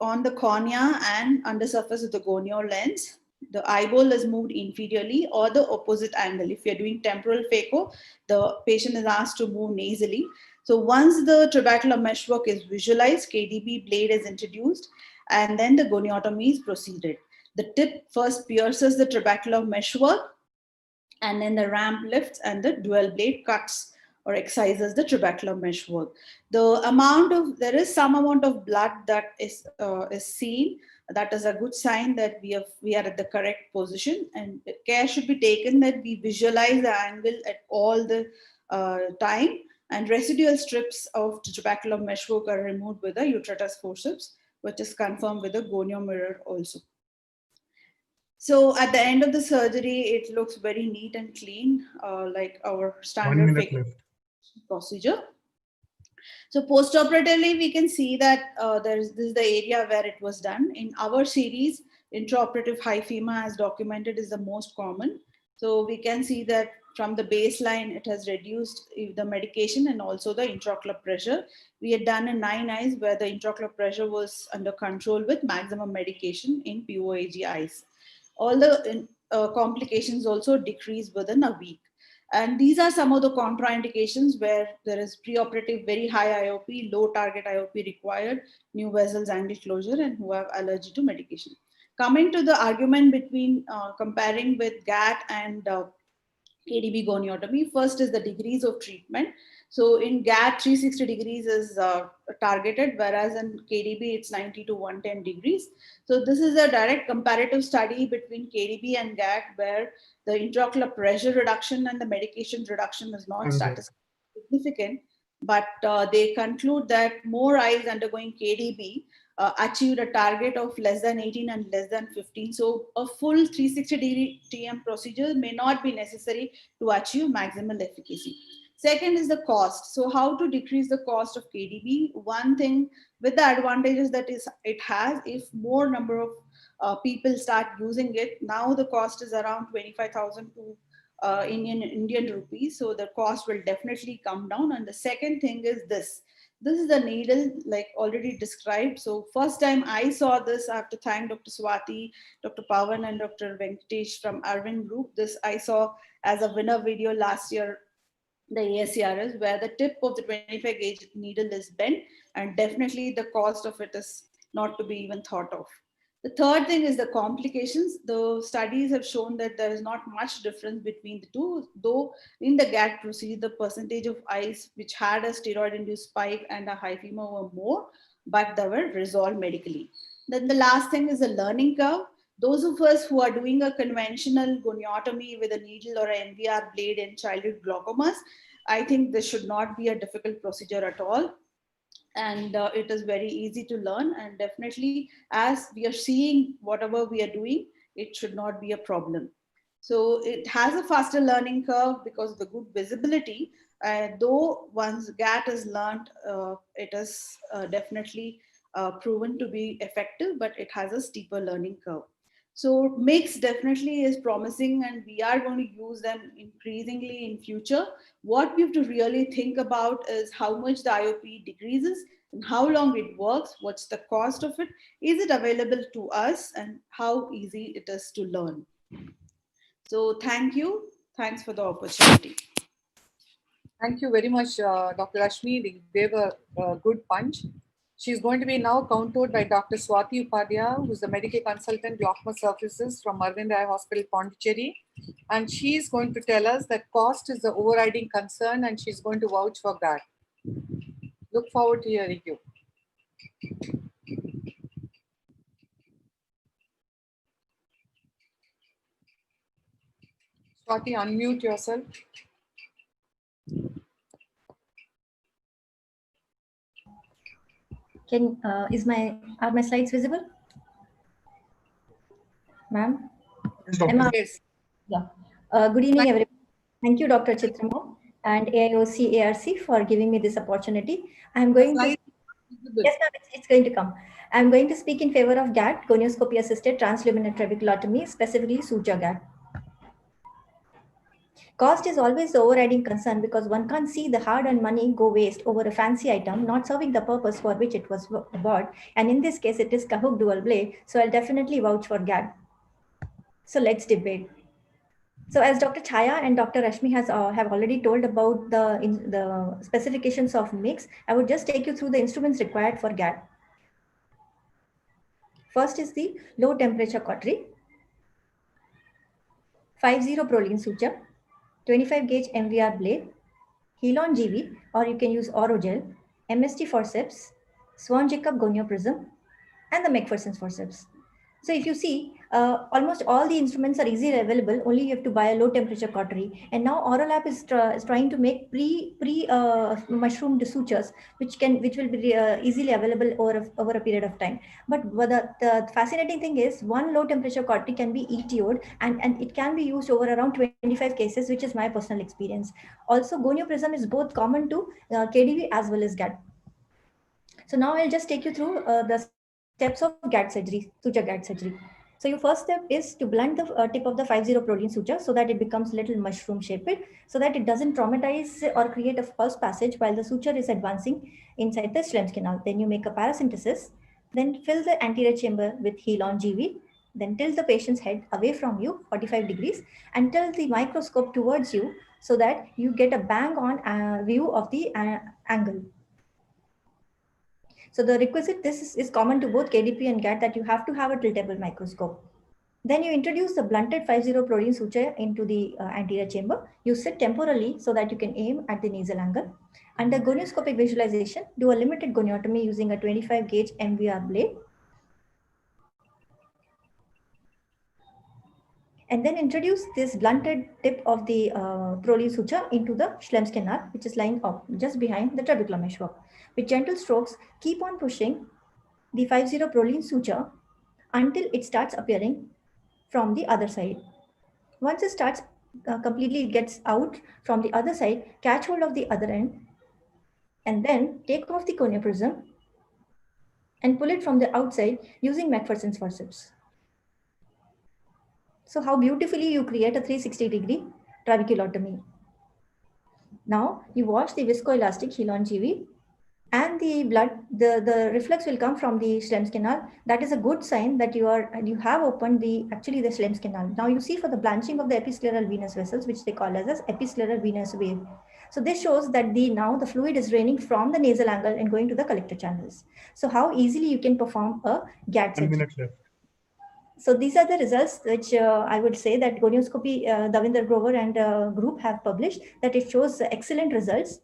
J: on the cornea and undersurface of the gonial lens, the eyeball is moved inferiorly or the opposite angle. If you're doing temporal phaco, the patient is asked to move nasally. So once the trabecular meshwork is visualized, KDB blade is introduced, and then the goniotomy is proceeded. The tip first pierces the trabecular meshwork, and then the ramp lifts and the dual blade cuts or excises the trabecular meshwork. There is some amount of blood that is seen. That is a good sign that we are at the correct position, and care should be taken that we visualize the angle at all the time, and residual strips of the trabecular meshwork are removed with a Utratus forceps, which is confirmed with a gonio mirror also. So at the end of the surgery, it looks very neat and clean, like our standard procedure. So post-operatively, we can see that this is the area where it was done. In our series, intraoperative hyphema as documented is the most common. So we can see that from the baseline, it has reduced the medication and also the intraocular pressure. We had done a 9 eyes where the intraocular pressure was under control with maximum medication in POAG eyes. All the complications also decreased within a week. And these are some of the contraindications where there is preoperative very high IOP, low target IOP required, new vessels, angle closure, and who have allergy to medication. Coming to the argument between comparing with GAT and KDB goniotomy, first is the degrees of treatment. So in GAT, 360 degrees is targeted, whereas in KDB, it's 90 to 110 degrees. So this is a direct comparative study between KDB and GAT, where the intraocular pressure reduction and the medication reduction is not statistically significant, but they conclude that more eyes undergoing KDB achieved a target of less than 18 and less than 15. So a full 360 degree TM procedure may not be necessary to achieve maximal efficacy. Second is the cost. So how to decrease the cost of KDB? One thing with the advantages that it has, if more number of people start using it, now the cost is around 25,000 to Indian rupees. So the cost will definitely come down. And the second thing is this. This is the needle, like already described. So first time I saw this, I have to thank Dr. Swati, Dr. Pawan, and Dr. Venkatesh from Arvind Group. This I saw as a winner video last year, the AIOS-ARC, where the tip of the 25 gauge needle is bent, and definitely the cost of it is not to be even thought of. The third thing is the complications. The studies have shown that there is not much difference between the two, though in the GAT procedure, the percentage of eyes which had a steroid-induced spike and a hyphema were more, but they were resolved medically. Then the last thing is the learning curve. Those of us who are doing a conventional goniotomy with a needle or an NVR blade in childhood glaucomas, I think this should not be a difficult procedure at all. and it is very easy to learn, and definitely as we are seeing whatever we are doing, it should not be a problem. So it has a faster learning curve because of the good visibility. Though once GAT is learned, it is definitely proven to be effective, but it has a steeper learning curve. So mix definitely is promising, and we are going to use them increasingly in future. What we have to really think about is how much the IOP decreases and how long it works, what's the cost of it, is it available to us, and how easy it is to learn. So thank you. Thanks for the opportunity.
C: Thank you very much, Dr. Rashmi. You gave a good punch. She's going to be now contoured by Dr. Swati Upadhyaya, who's the medical consultant, glaucoma services from Arvind Eye Hospital, Pondicherry. And she's going to tell us that cost is the overriding concern, and she's going to vouch for that. Look forward to hearing you. Swati, unmute yourself.
K: Are my slides visible, ma'am?
C: Yes.
K: Yeah. Good evening, everyone. Thank you, Dr. Chitrama and AIOS-ARC for giving me this opportunity. I'm going to. Yes, ma'am, it's going to come. I'm going to speak in favor of GAT, gonioscopy-assisted transluminal trabeculotomy, specifically suture GAT. Cost is always the overriding concern because one can't see the hard-earned money go waste over a fancy item not serving the purpose for which it was bought. And in this case, it is Kahook dual blade. So I'll definitely vouch for GAT. So let's debate. So as Dr. Chaya and Dr. Rashmi have already told about the specifications of mix, I would just take you through the instruments required for GAT. First is the low temperature cautery, 50 Prolene suture, 25 gauge MVR blade, Helon GV, or you can use Orogel, MST forceps, Swan Jacob gonio prism, and the McPherson's forceps. So if you see, almost all the instruments are easily available, only you have to buy a low temperature cautery. And now Orolab is trying to make mushroomed sutures, which will be easily available over a period of time. But the fascinating thing is one low temperature cautery can be ETO'd and it can be used over around 25 cases, which is my personal experience. Also, gonio prism is both common to KDV as well as GAT. So now I'll just take you through the steps of GAT surgery, suture GAT surgery. So your first step is to blunt the tip of the 50 Prolene suture so that it becomes little mushroom shaped, so that it doesn't traumatize or create a false passage while the suture is advancing inside the Schlem's canal. Then you make a paracentesis, then fill the anterior chamber with Helon GV, then tilt the patient's head away from you 45 degrees and tilt the microscope towards you so that you get a bang on view of the angle. So the requisite, this is common to both KDP and GAT, that you have to have a tiltable microscope. Then you introduce the blunted 50 Prolene suture into the anterior chamber. You sit temporally so that you can aim at the nasal angle. Under gonioscopic visualization, do a limited goniotomy using a 25 gauge MVR blade. And then introduce this blunted tip of the Prolene suture into the Schlem's canal, which is lying up just behind the trabecular meshwork. With gentle strokes, keep on pushing the 50 Prolene suture until it starts appearing from the other side. Once it starts completely gets out from the other side, catch hold of the other end and then take off the corneal prism and pull it from the outside using McPherson's forceps. So how beautifully you create a 360-degree trabeculotomy. Now you wash the viscoelastic Helon GV and the blood, the reflex will come from the Schlem's canal. That is a good sign that you have opened the Schlem's canal. Now you see for the blanching of the episcleral venous vessels, which they call as episcleral venous wave. So this shows that now the fluid is draining from the nasal angle and going to the collector channels. So how easily you can perform a GAT surgery.
I: 1 minute left.
K: So these are the results which I would say that gonioscopy, Davinder Grover and group have published, that it shows excellent results.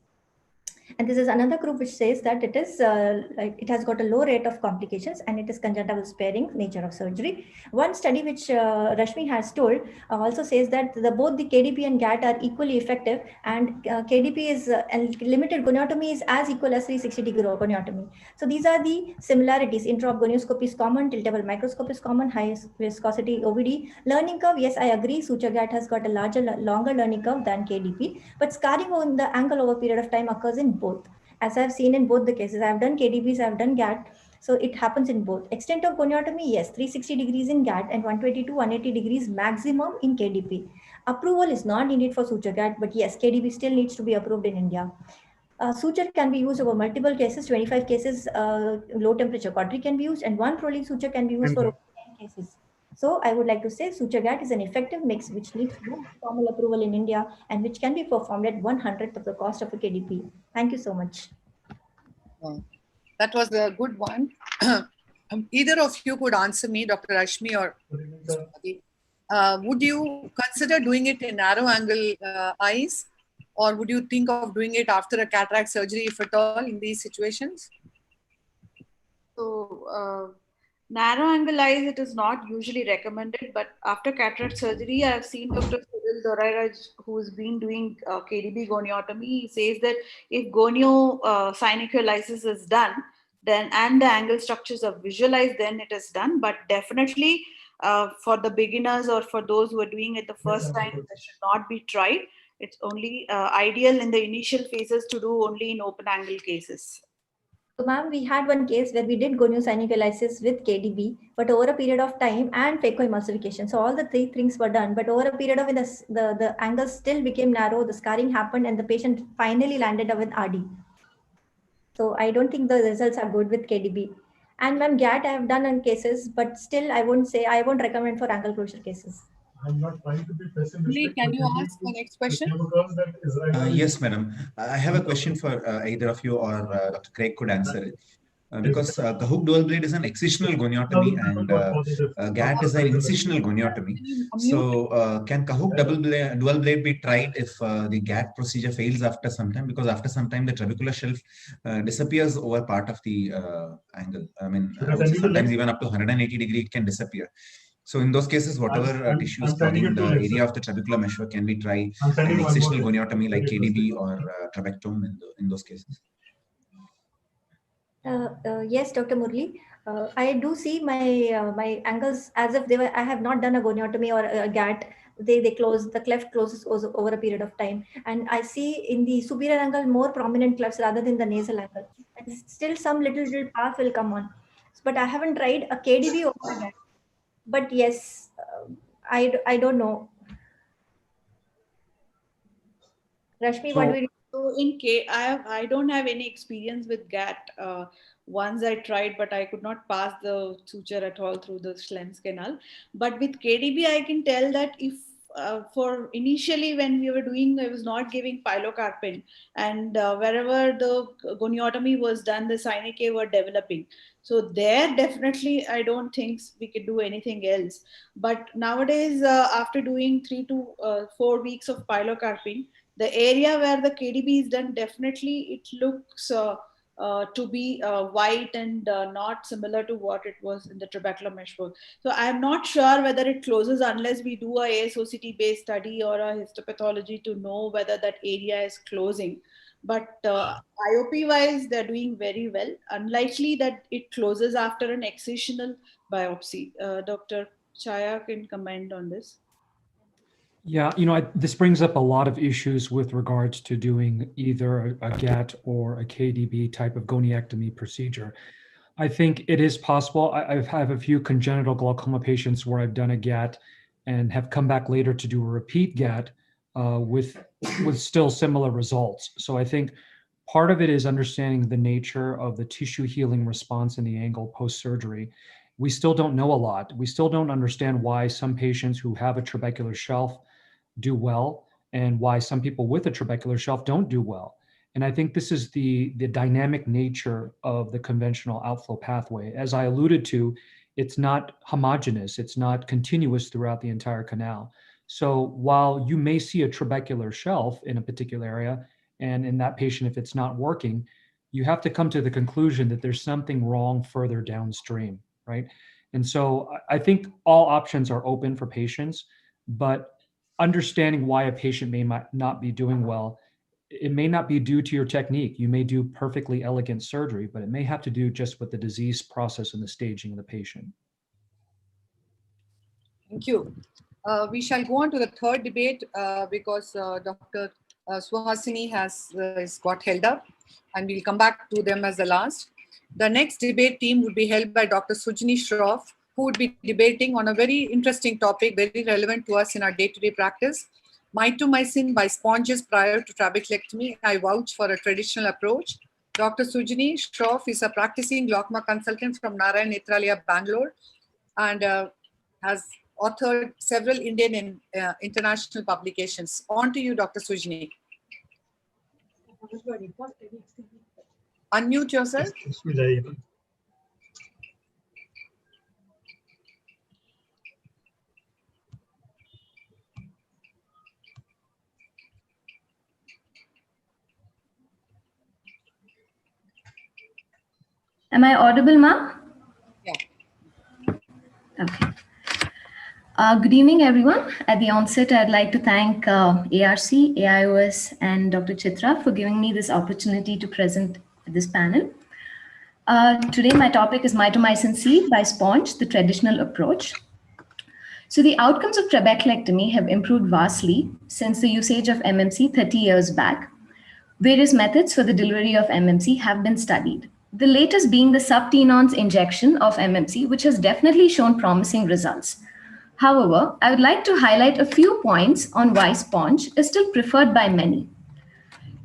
K: And this is another group which says that it is it has got a low rate of complications and it is conjunctival sparing nature of surgery. One study which Rashmi has told also says that both the KDP and GAT are equally effective, and KDP is and limited goniotomy is as equal as 360-degree goniotomy. So these are the similarities. Intra-op gonioscopy is common, tiltable microscope is common, high viscosity OVD. Learning curve, yes, I agree. Suture GAT has got a longer learning curve than KDP, but scarring on the ankle over a period of time occurs in both. As I've seen in both the cases, I've done KDPs, I've done GAT, so it happens in both. Extent of goniotomy, yes, 360 degrees in GAT and 120 to 180 degrees maximum in KDP. Approval is not needed for suture GAT, but yes, KDP still needs to be approved in India. Suture can be used over multiple cases, 25 cases, low temperature cautery can be used, and one Prolene suture can be used for 10 cases. So I would like to say suture GAT is an effective mix which needs no formal approval in India and which can be performed at 1/100th of the cost of a KDP. Thank you so much.
C: That was a good one. Either of you could answer me, Dr. Rashmi or would you consider doing it in narrow angle eyes, or would you think of doing it after a cataract surgery, if at all, in these situations?
J: So narrow angle eyes, it is not usually recommended, but after cataract surgery, I have seen Dr. Cyril Dorairaj, who's been doing KDB goniotomy. He says that if gonio synecholysis is done, then and the angle structures are visualized, then it is done. But definitely for the beginners or for those who are doing it the first time, that should not be tried. It's only ideal in the initial phases to do only in open angle cases.
K: So ma'am, we had one case where we did goniosynecholysis with KDB, but over a period of time and phacoemulsification. So all the three things were done, but over a period of the angles still became narrow, the scarring happened, and the patient finally landed up with RD. So I don't think the results are good with KDB. And ma'am, GAT I have done in cases, but still I won't recommend for angle closure cases.
L: I'm not trying to be pessimistic.
C: Can you ask the next question?
E: Yes, madam. I have a question for either of you, or Dr. Craig could answer it. Because Cahuck dual blade is an excisional goniotomy and GAT is an incisional goniotomy. So can Cahuck dual blade be tried if the GAT procedure fails after some time? Because after some time the trabecular shelf disappears over part of the angle. I mean, sometimes even up to 180 degree it can disappear. So in those cases, whatever tissues clogging the area of the trabecular meshwork, can we try an excisional goniotomy like KDB or trabectome in those cases?
K: Yes, Dr. Murli. I do see my angles as if I have not done a goniotomy or a GAT. They close, the cleft closes over a period of time, and I see in the superior angle more prominent clefts rather than the nasal angle. And still some little path will come on, but I haven't tried a KDB over a GAT. But yes, I don't know. Rashmi, what do we do?
J: So in I don't have any experience with GAT. Once I tried, but I could not pass the suture at all through the Schlemm's canal. But with KDB, I can tell that if for initially when we were doing, I was not giving pilocarpine, and wherever the goniotomy was done, the synechae were developing. So there, definitely, I don't think we could do anything else. But nowadays, after doing 3 to 4 weeks of pilocarpine, the area where the KDB is done, definitely it looks to be white and not similar to what it was in the trabecular meshwork. So I'm not sure whether it closes unless we do a ASOCT based study or a histopathology to know whether that area is closing. But IOP wise, they're doing very well. Unlikely that it closes after an excisional biopsy. Dr. Chaya can comment on this.
G: Yeah, this brings up a lot of issues with regards to doing either a GAT or a KDB type of goniectomy procedure. I think it is possible. I have a few congenital glaucoma patients where I've done a GAT and have come back later to do a repeat GAT with still similar results. So I think part of it is understanding the nature of the tissue healing response in the angle post-surgery. We still don't know a lot. We still don't understand why some patients who have a trabecular shelf do well and why some people with a trabecular shelf don't do well. And I think this is the dynamic nature of the conventional outflow pathway. As I alluded to, it's not homogeneous. It's not continuous throughout the entire canal. So while you may see a trabecular shelf in a particular area, And in that patient, if it's not working, you have to come to the conclusion that there's something wrong further downstream, right? And so I think all options are open for patients, but understanding why a patient may not be doing well, it may not be due to your technique. You may do perfectly elegant surgery, but it may have to do just with the disease process and the staging of the patient.
C: Thank you. We shall go on to the third debate because Dr. Suhasini has got held up, and we'll come back to them as the last. The next debate team would be held by Dr. Sujini Shroff, who would be debating on a very interesting topic, very relevant to us in our day-to-day practice. Mitomycin by sponges prior to trabeculectomy. I vouch for a traditional approach. Dr. Sujini Shroff is a practicing glaucoma consultant from Narayan Netralaya, Bangalore, and has authored several Indian and international publications. On to you, Dr. Sujini. Unmute yourself.
M: Am I audible, ma'am?
C: Yeah.
M: Okay. Good evening, everyone. At the onset, I'd like to thank ARC, AIOS, and Dr. Chitra for giving me this opportunity to present this panel. Today, my topic is mitomycin C by sponge, the traditional approach. So the outcomes of trabeculectomy have improved vastly since the usage of MMC 30 years back. Various methods for the delivery of MMC have been studied. The latest being the subtenon's injection of MMC, which has definitely shown promising results. However, I would like to highlight a few points on why sponge is still preferred by many.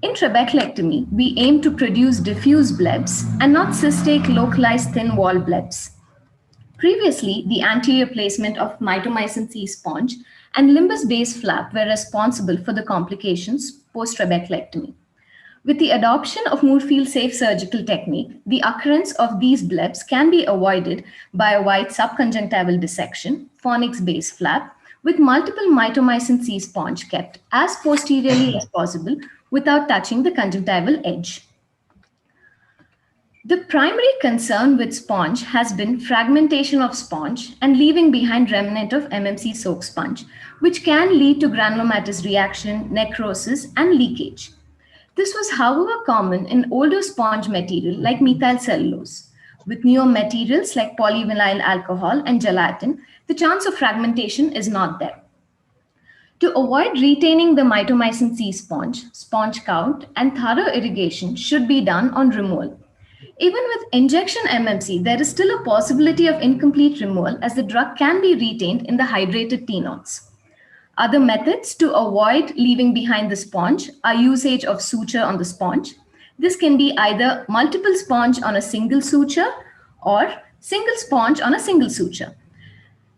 M: In trabeculectomy, we aim to produce diffuse blebs and not cystic localized thin wall blebs. Previously, the anterior placement of mitomycin C sponge and limbus base flap were responsible for the complications post-trabeculectomy. With the adoption of Moorfield safe surgical technique, the occurrence of these blebs can be avoided by a wide subconjunctival dissection, fornix base flap, with multiple mitomycin C sponge kept as posteriorly as possible without touching the conjunctival edge. The primary concern with sponge has been fragmentation of sponge and leaving behind remnant of MMC soak sponge, which can lead to granulomatous reaction, necrosis, and leakage. This was, however, common in older sponge material like methyl cellulose. With newer materials like polyvinyl alcohol and gelatin, the chance of fragmentation is not there. To avoid retaining the mitomycin C sponge, sponge count and thorough irrigation should be done on removal. Even with injection MMC, there is still a possibility of incomplete removal as the drug can be retained in the hydrated tenons. Other methods to avoid leaving behind the sponge are usage of suture on the sponge. This can be either multiple sponge on a single suture or single sponge on a single suture.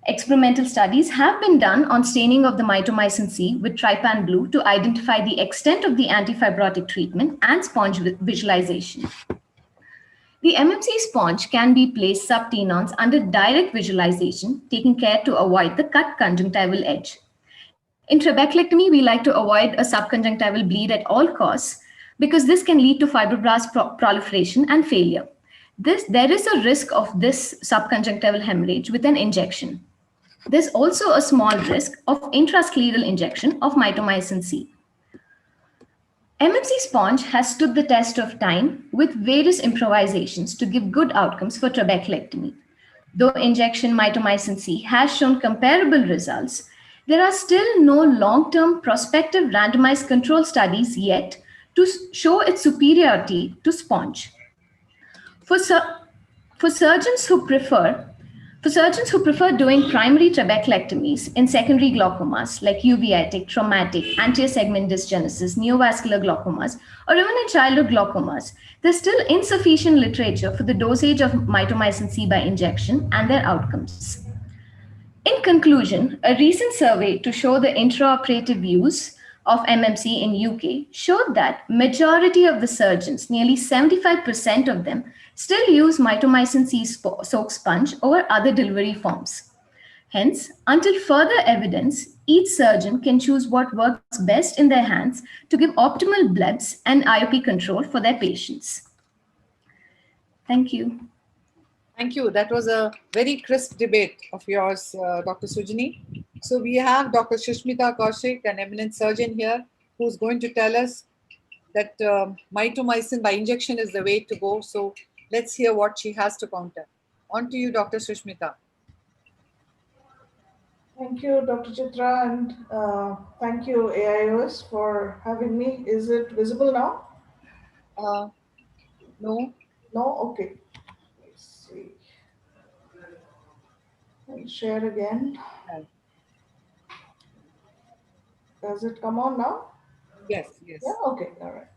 M: Experimental studies have been done on staining of the mitomycin C with trypan blue to identify the extent of the antifibrotic treatment and sponge visualization. The MMC sponge can be placed subtenons under direct visualization, taking care to avoid the cut conjunctival edge. In trabeculectomy, we like to avoid a subconjunctival bleed at all costs because this can lead to fibroblast proliferation and failure. There is a risk of this subconjunctival hemorrhage with an injection. There's also a small risk of intrascleral injection of mitomycin C. MMC sponge has stood the test of time with various improvisations to give good outcomes for trabeculectomy. Though injection mitomycin C has shown comparable results, there are still no long-term prospective randomized control studies yet to show its superiority to sponge. For surgeons who prefer doing primary trabeculectomies in secondary glaucomas like uveitic, traumatic, anterior segment dysgenesis, neovascular glaucomas, or even in childhood glaucomas, there's still insufficient literature for the dosage of mitomycin C by injection and their outcomes. In conclusion, a recent survey to show the intraoperative use of MMC in UK showed that majority of the surgeons, nearly 75% of them, still use mitomycin C soak sponge over other delivery forms. Hence, until further evidence, each surgeon can choose what works best in their hands to give optimal blebs and IOP control for their patients. Thank you.
C: Thank you. That was a very crisp debate of yours, Dr. Sujani. So we have Dr. Shushmita Kaushik, an eminent surgeon here, who's going to tell us that mitomycin by injection is the way to go. So let's hear what she has to counter. On to you, Dr. Shushmita.
N: Thank you, Dr. Chitra, and thank you, AIOS, for having me. Is it visible now?
C: No.
N: No? Okay. Let's see. I'll share again. Does it come on now?
C: Yes, yes.
N: Yeah, okay, all right.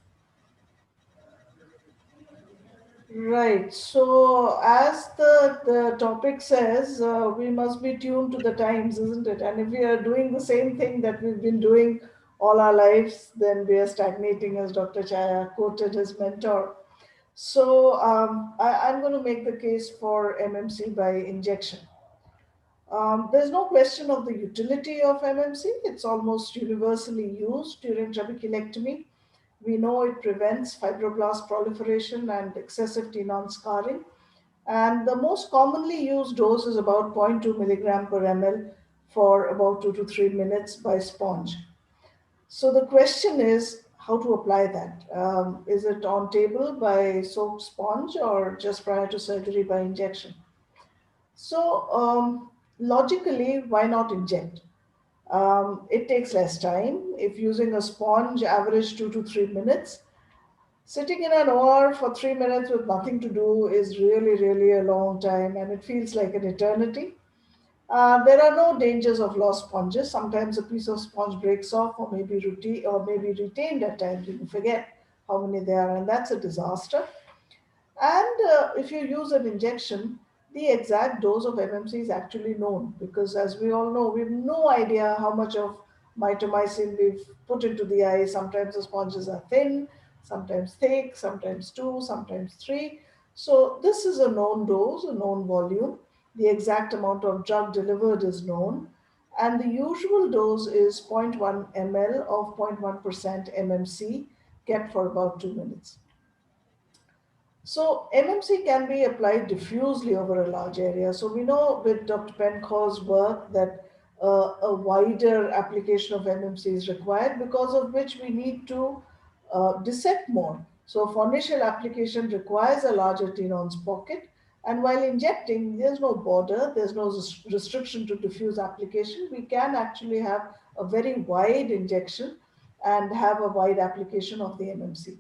N: Right, so as the topic says, we must be tuned to the times, isn't it? And if we are doing the same thing that we've been doing all our lives, then we are stagnating, as Dr. Chaya quoted his mentor. So I'm going to make the case for MMC by injection. There's no question of the utility of MMC. It's almost universally used during trabeculectomy. We know it prevents fibroblast proliferation and excessive tenon scarring. And the most commonly used dose is about 0.2 milligram per ml for about 2 to 3 minutes by sponge. So the question is how to apply that. Is it on table by soaked sponge or just prior to surgery by injection? So logically, why not inject? It takes less time. If using a sponge, average 2 to 3 minutes. Sitting in an OR for 3 minutes with nothing to do is really a long time, and it feels like an eternity. There are no dangers of lost sponges. Sometimes a piece of sponge breaks off or maybe retained at times. You can forget how many there are, and that's a disaster. And if you use an injection, the exact dose of MMC is actually known, because as we all know, we have no idea how much of mitomycin we've put into the eye. Sometimes the sponges are thin, sometimes thick, sometimes 2, sometimes 3. So this is a known dose, a known volume. The exact amount of drug delivered is known. And the usual dose is 0.1 ml of 0.1% MMC kept for about 2 minutes. So MMC can be applied diffusely over a large area. So we know with Dr. Penco's work that a wider application of MMC is required, because of which we need to dissect more. So for initial application requires a larger tenon's pocket. And while injecting, there's no border, there's no restriction to diffuse application. We can actually have a very wide injection and have a wide application of the MMC.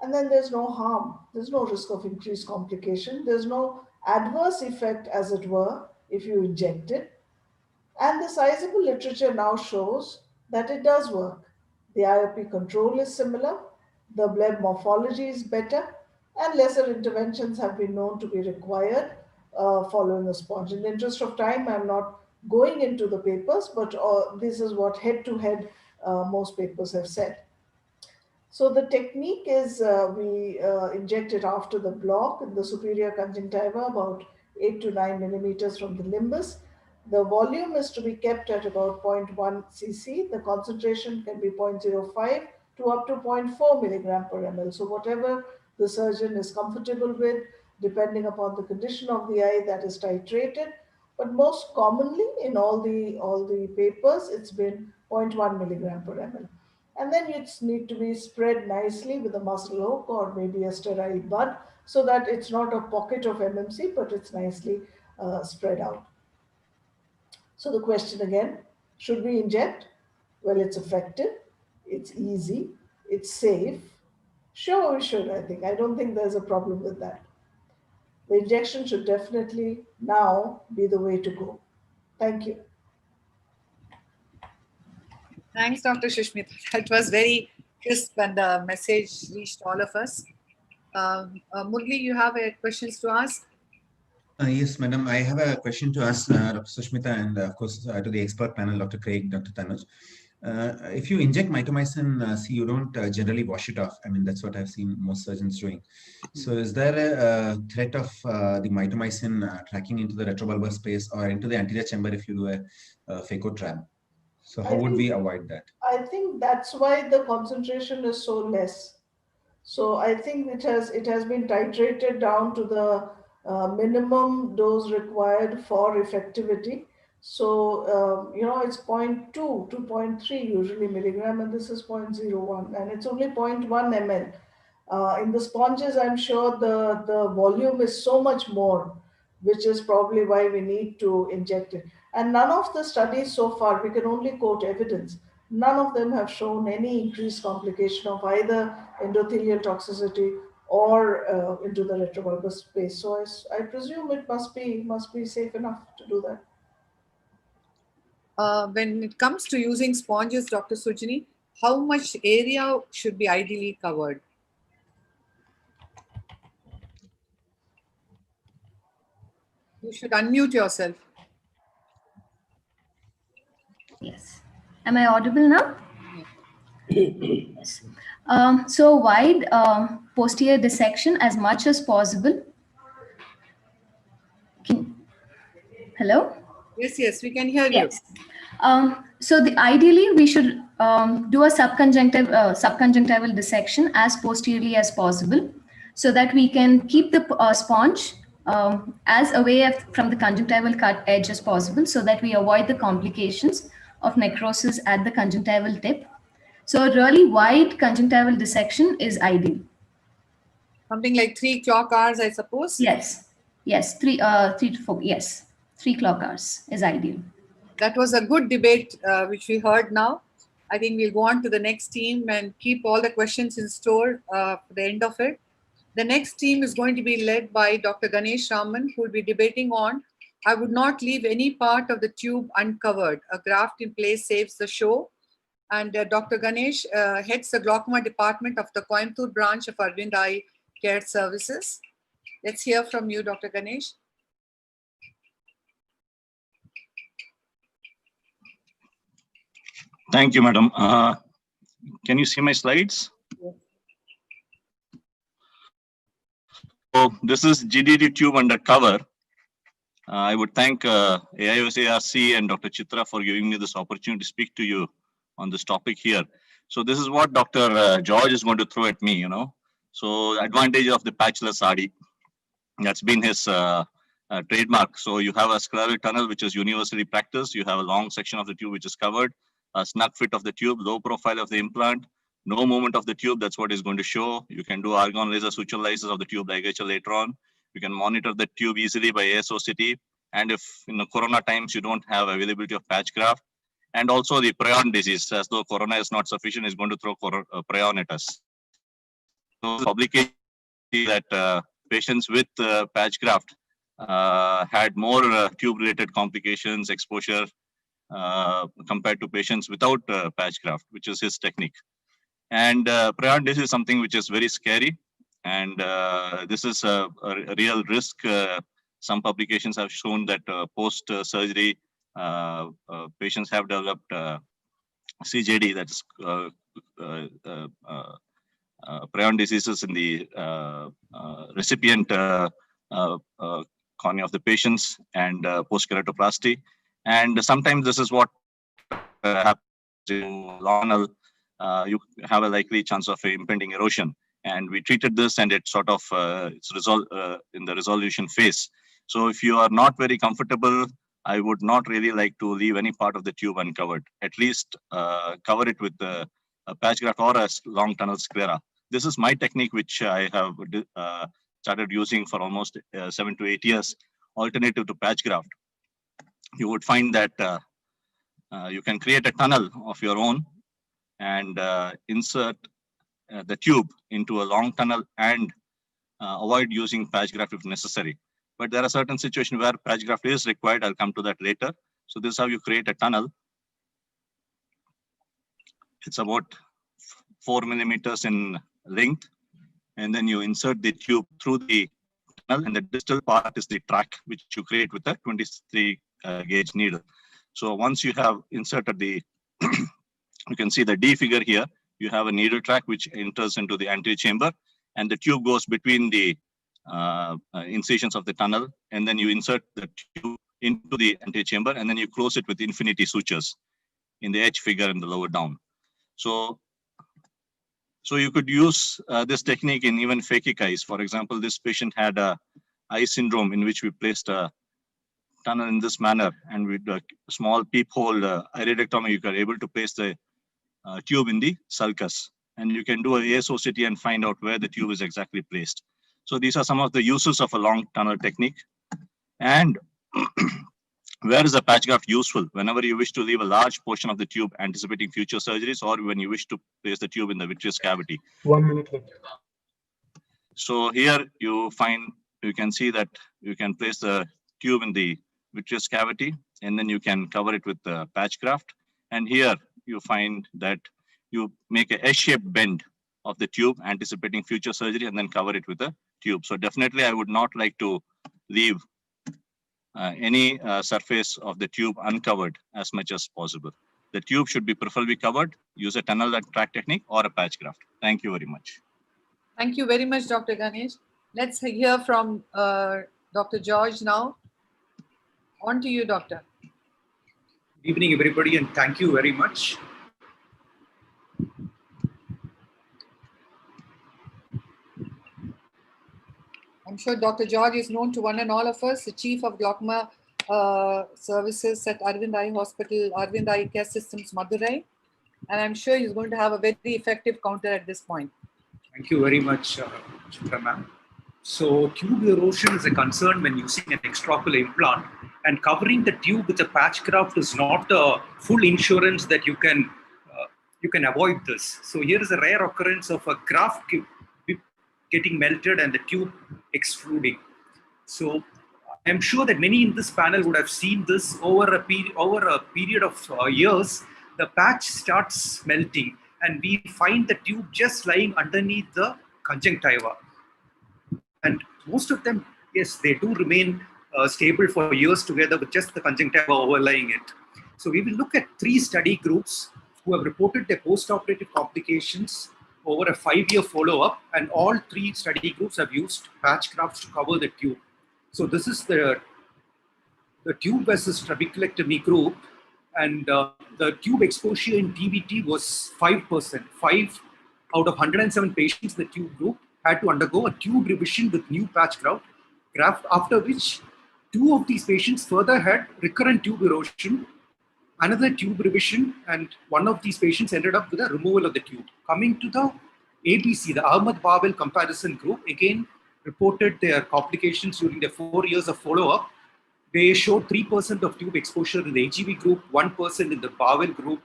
N: And then there's no harm. There's no risk of increased complication. There's no adverse effect, as it were, if you inject it. And the sizable literature now shows that it does work. The IOP control is similar. The bleb morphology is better. And lesser interventions have been known to be required following a sponge. In the interest of time, I'm not going into the papers, but this is what head-to-head most papers have said. So the technique is we inject it after the block in the superior conjunctiva, about 8 to 9 millimeters from the limbus. The volume is to be kept at about 0.1 cc. The concentration can be 0.05 to up to 0.4 milligram per ml. So whatever the surgeon is comfortable with, depending upon the condition of the eye, that is titrated. But most commonly in all the papers, it's been 0.1 milligram per ml. And then it need to be spread nicely with a muscle hook or maybe a sterile bud, so that it's not a pocket of MMC, but it's nicely spread out. So the question again, should we inject? Well, it's effective, it's easy, it's safe. Sure, we should, I think. I don't think there's a problem with that. The injection should definitely now be the way to go. Thank you.
C: Thanks, Dr. Shushmita. That was very crisp and the message reached all of us. Murli, you have questions to ask?
E: Yes, madam. I have a question to ask Dr. Sushmita and of course to the expert panel, Dr. Craig, Dr. Tanuj. If you inject mitomycin C, you don't generally wash it off. I mean, that's what I've seen most surgeons doing. So is there a threat of the mitomycin tracking into the retrobulbar space or into the anterior chamber if you do a phaco trab? So how would we avoid that?
N: I think that's why the concentration is so less. So I think it has been titrated down to the minimum dose required for effectivity. So it's 0.2 to 0.3 usually milligram, and this is 0.01, and it's only 0.1 ml. In the sponges, I'm sure the volume is so much more, which is probably why we need to inject it. And none of the studies so far, we can only quote evidence, none of them have shown any increased complication of either endothelial toxicity or into the retrobulbar space. So I presume it must be safe enough to do that.
C: When it comes to using sponges, Dr. Sujini, how much area should be ideally covered? You should unmute yourself.
M: Yes. Am I audible now? Yes. So wide posterior dissection as much as possible. Hello?
C: Yes, we can hear you.
M: Yes. So ideally, we should do a subconjunctival dissection as posteriorly as possible, so that we can keep the sponge as away from the conjunctival cut edge as possible, so that we avoid the complications of necrosis at the conjunctival tip. So a really wide conjunctival dissection is ideal.
C: Something like 3 clock hours, I suppose?
M: Yes, 3 to 4, yes. 3 clock hours is ideal.
C: That was a good debate which we heard now. I think we'll go on to the next team and keep all the questions in store for the end of it. The next team is going to be led by Dr. Ganesh Raman, who will be debating on I would not leave any part of the tube uncovered. A graft in place saves the show. And Dr. Ganesh heads the glaucoma department of the Coimbatore branch of Arvind Eye Care Services. Let's hear from you, Dr. Ganesh.
O: Thank you, madam. Can you see my slides?
C: Yes.
O: So this is GDD tube under cover. I would thank AIOS-ARC and Dr. Chitra for giving me this opportunity to speak to you on this topic here. So this is what Dr. George is going to throw at me, So advantage of the patchless RD. That's been his trademark. So you have a scleral tunnel, which is universally practiced. You have a long section of the tube, which is covered. A snug fit of the tube, low profile of the implant, no movement of the tube. That's what is going to show. You can do argon laser suture lysis of the tube ligature later on. You can monitor the tube easily by ASOCT. And if in the corona times you don't have availability of patch graft, and also the prion disease, as though corona is not sufficient, is going to throw prion at us. So publication that patients with patch graft had more tube-related complications, exposure, compared to patients without patch graft, which is his technique. And prion disease is something which is very scary, and this is a real risk. Some publications have shown that post-surgery, patients have developed CJD, that's prion diseases in the recipient cornea of the patients, and post-keratoplasty. And sometimes this is what happens in long, you have a likely chance of impending erosion. And we treated this, and it sort of it's resolved in the resolution phase. So if you are not very comfortable, I would not really like to leave any part of the tube uncovered. At least cover it with a patch graft or a long tunnel sclera. This is my technique, which I have started using for almost 7 to 8 years, alternative to patch graft. You would find that you can create a tunnel of your own and insert the tube into a long tunnel and avoid using patch graft if necessary. But there are certain situations where patch graft is required. I'll come to that later. So this is how you create a tunnel. It's about 4 millimeters in length. And then you insert the tube through the tunnel, and the distal part is the track which you create with a 23 gauge needle. So once you have inserted the, you can see the D figure here, you have a needle track which enters into the anterior chamber, and the tube goes between the incisions of the tunnel, and then you insert the tube into the anterior chamber, and then you close it with infinity sutures. in the H figure in the lower down. So you could use this technique in even phakic eyes. For example, this patient had a eye syndrome in which we placed a tunnel in this manner, and with a small peephole iridectomy, you are able to place the tube in the sulcus, and you can do a ASOCT and find out where the tube is exactly placed. So these are some of the uses of a long tunnel technique. And where is the patch graft useful? Whenever you wish to leave a large portion of the tube anticipating future surgeries, or when you wish to place the tube in the vitreous cavity.
L: 1 minute left.
O: So here you can see that you can place the tube in the vitreous cavity, and then you can cover it with the patch graft. And here you find that you make a S-shaped bend of the tube anticipating future surgery, and then cover it with a tube. So definitely I would not like to leave any surface of the tube uncovered as much as possible. The tube should be preferably covered. Use a tunnel and track technique or a patch graft. Thank you very much.
C: Thank you very much, Dr. Ganesh. Let's hear from Dr. George now. On to you, Doctor.
P: Good evening, everybody, and thank you very much.
C: I'm sure Dr. George is known to one and all of us, the Chief of Glaucoma Services at Arvind Eye Hospital, Arvind Eye Care Systems, Madurai. And I'm sure he's going to have a very effective counter at this point.
P: Thank you very much, Chitra ma'am. So tube erosion is a concern when using an extraocular implant, and covering the tube with a patch graft is not a full insurance that you can avoid this. So here is a rare occurrence of a graft getting melted and the tube extruding. So I'm sure that many in this panel would have seen this over a period of years. The patch starts melting, and we find the tube just lying underneath the conjunctiva. And most of them, yes, they do remain stable for years together with just the conjunctiva overlying it. So we will look at 3 study groups who have reported their post-operative complications over a 5-year follow-up, and all 3 study groups have used patch grafts to cover the tube. So this is the tube versus trabeculectomy group, and the tube exposure in TVT was 5%. 5 out of 107 patients in the tube group had to undergo a tube revision with new patch graft, after which 2 of these patients further had recurrent tube erosion, another tube revision, and 1 of these patients ended up with a removal of the tube. Coming to the ABC, the Ahmed-Bawel comparison group, again reported their complications during their 4 years of follow-up. They showed 3% of tube exposure in the AGV group, 1% in the Bawel group.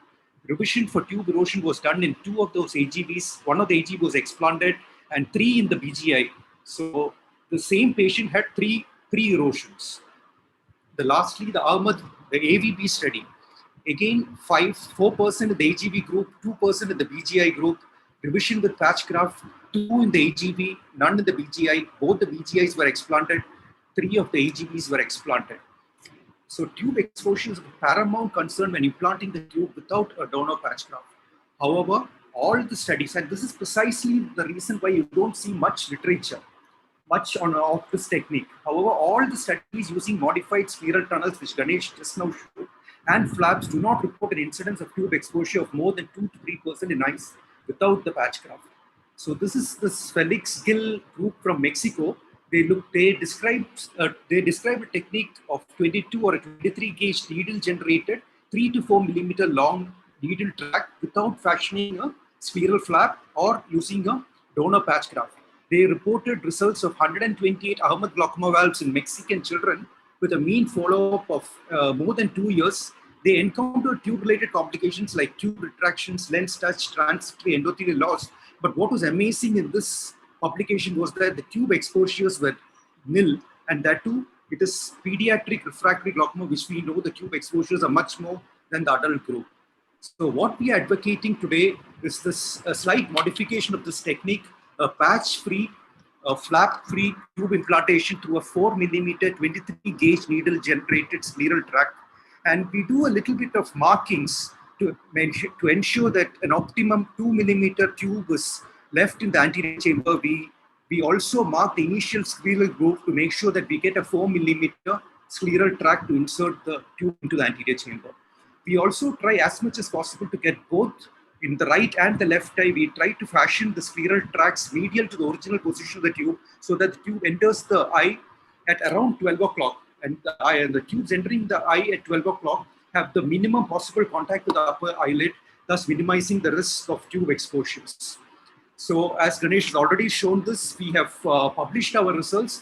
P: Revision for tube erosion was done in 2 of those AGVs. 1 of the AGV was explanted, and 3 in the BGI. So the same patient had 3 erosions. Lastly, the AVB study. Again, 4% in the AGV group, 2% in the BGI group. Revision with patch graft, 2 in the AGV, none in the BGI. Both the BGIs were explanted. 3 of the AGVs were explanted. So tube exposure is a paramount concern when implanting the tube without a donor patch graft. However, all the studies, and this is precisely the reason why you don't see much literature, much of this technique. However, all the studies using modified scleral tunnels, which Ganesh just now showed, and flaps do not report an incidence of tube exposure of more than 2 to 3% in eyes without the patch graft. So this is the Felix Gil group from Mexico. They describe a technique of 22 or a 23 gauge needle generated 3 to 4 millimeter long needle track without fashioning a scleral flap or using a donor patch graft. They reported results of 128 Ahmed glaucoma valves in Mexican children with a mean follow-up of more than 2 years. They encountered tube-related complications like tube retractions, lens touch, transitory endothelial loss. But what was amazing in this publication was that the tube exposures were nil, and that too, it is pediatric refractory glaucoma, which we know the tube exposures are much more than the adult group. So what we are advocating today is this a slight modification of this technique, a patch-free, a flap-free tube implantation through a 4 millimeter 23 gauge needle generated scleral tract. And we do a little bit of markings to ensure that an optimum 2 millimeter tube is left in the anterior chamber. We also mark the initial scleral groove to make sure that we get a 4 millimeter scleral tract to insert the tube into the anterior chamber. We also try as much as possible to get both in the right and the left eye. We try to fashion the scleral tracts medial to the original position of the tube so that the tube enters the eye at around 12 o'clock. And the tubes entering the eye at 12 o'clock have the minimum possible contact with the upper eyelid, thus minimizing the risk of tube exposures. So as Ganesh has already shown this, we have published our results.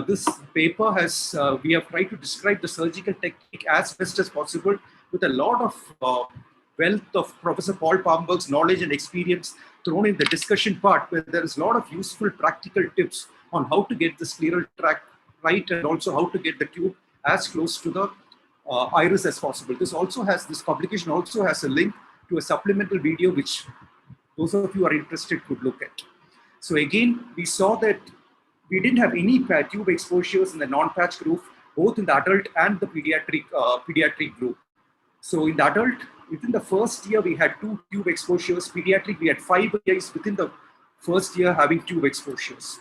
P: This paper has, we have tried to describe the surgical technique as best as possible with a lot of wealth of Professor Paul Palmberg's knowledge and experience thrown in the discussion part, where there is a lot of useful practical tips on how to get the scleral tract right and also how to get the tube as close to the iris as possible. This publication also has a link to a supplemental video which those of you who are interested could look at. So again, we saw that we didn't have any tube exposures in the non-patch group, both in the adult and the pediatric group. So in the adult, within the first year, we had 2 tube exposures. Pediatric, we had 5 eyes within the first year having tube exposures.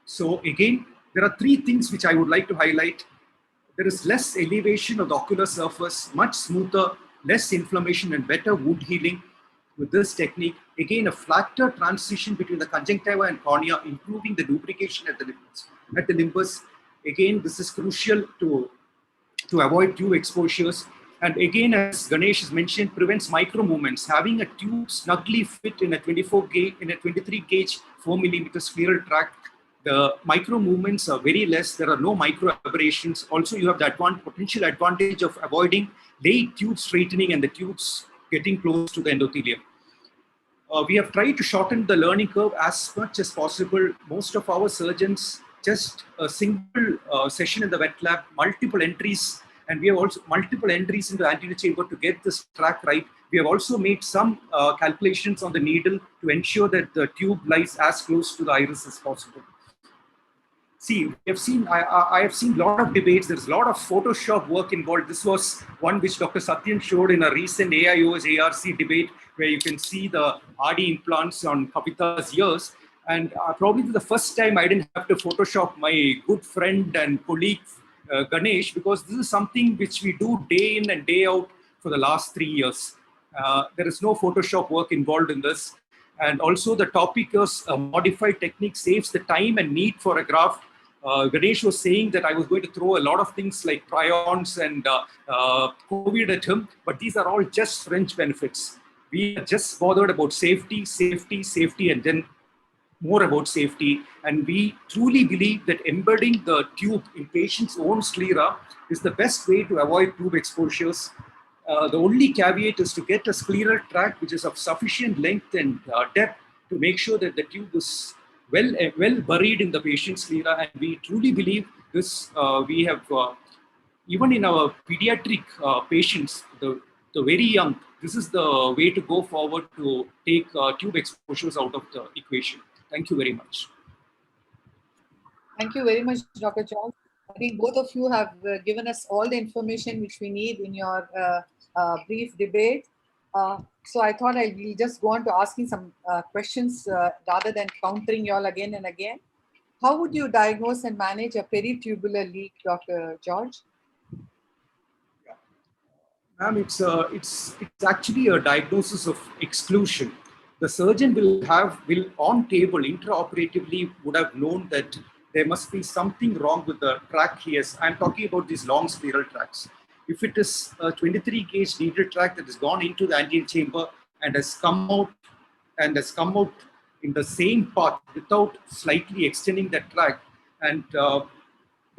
P: So again, there are 3 things which I would like to highlight. There is less elevation of the ocular surface, much smoother, less inflammation and better wound healing with this technique. Again, a flatter transition between the conjunctiva and cornea, improving the lubrication at the limbus. Again, this is crucial to avoid tube exposures. And again, as Ganesh has mentioned, prevents micro movements. Having a tube snugly fit in a 23 gauge 4 millimeter scleral tract, the micro movements are very less. There are no micro aberrations. Also, you have the potential advantage of avoiding late tube straightening and the tubes getting close to the endothelium. We have tried to shorten the learning curve as much as possible. Most of our surgeons, just a single session in the wet lab, multiple entries, and we have also multiple entries into the anterior chamber to get this track right. We have also made some calculations on the needle to ensure that the tube lies as close to the iris as possible. See, I have seen a lot of debates. There's a lot of Photoshop work involved. This was one which Dr. Satyan showed in a recent AIOS-ARC debate, where you can see the RD implants on Kavita's ears. And probably the first time I didn't have to Photoshop my good friend and colleague, Ganesh, because this is something which we do day in and day out for the last 3 years. There is no Photoshop work involved in this. And also the topic is a modified technique saves the time and need for a graft. Ganesh was saying that I was going to throw a lot of things like prions and COVID at him, but these are all just fringe benefits. We are just bothered about safety, and then more about safety. And we truly believe that embedding the tube in patient's own sclera is the best way to avoid tube exposures. The only caveat is to get a scleral tract which is of sufficient length and depth to make sure that the tube is well buried in the patient's sclera. And we truly believe this. We have, even in our pediatric patients, the very young, this is the way to go forward to take tube exposures out of the equation. Thank you very much.
C: Thank you very much, Dr. George. I think both of you have given us all the information which we need in your brief debate. So I thought I will just go on to asking some questions rather than countering you all again and again. How would you diagnose and manage a peritubular leak, Dr. George?
P: Ma'am, it's actually a diagnosis of exclusion. The surgeon will on table intraoperatively would have known that there must be something wrong with the tract he has. I'm talking about these long scleral tracts. If it is a 23 gauge needle tract that has gone into the anterior chamber and has come out in the same path without slightly extending that tract, and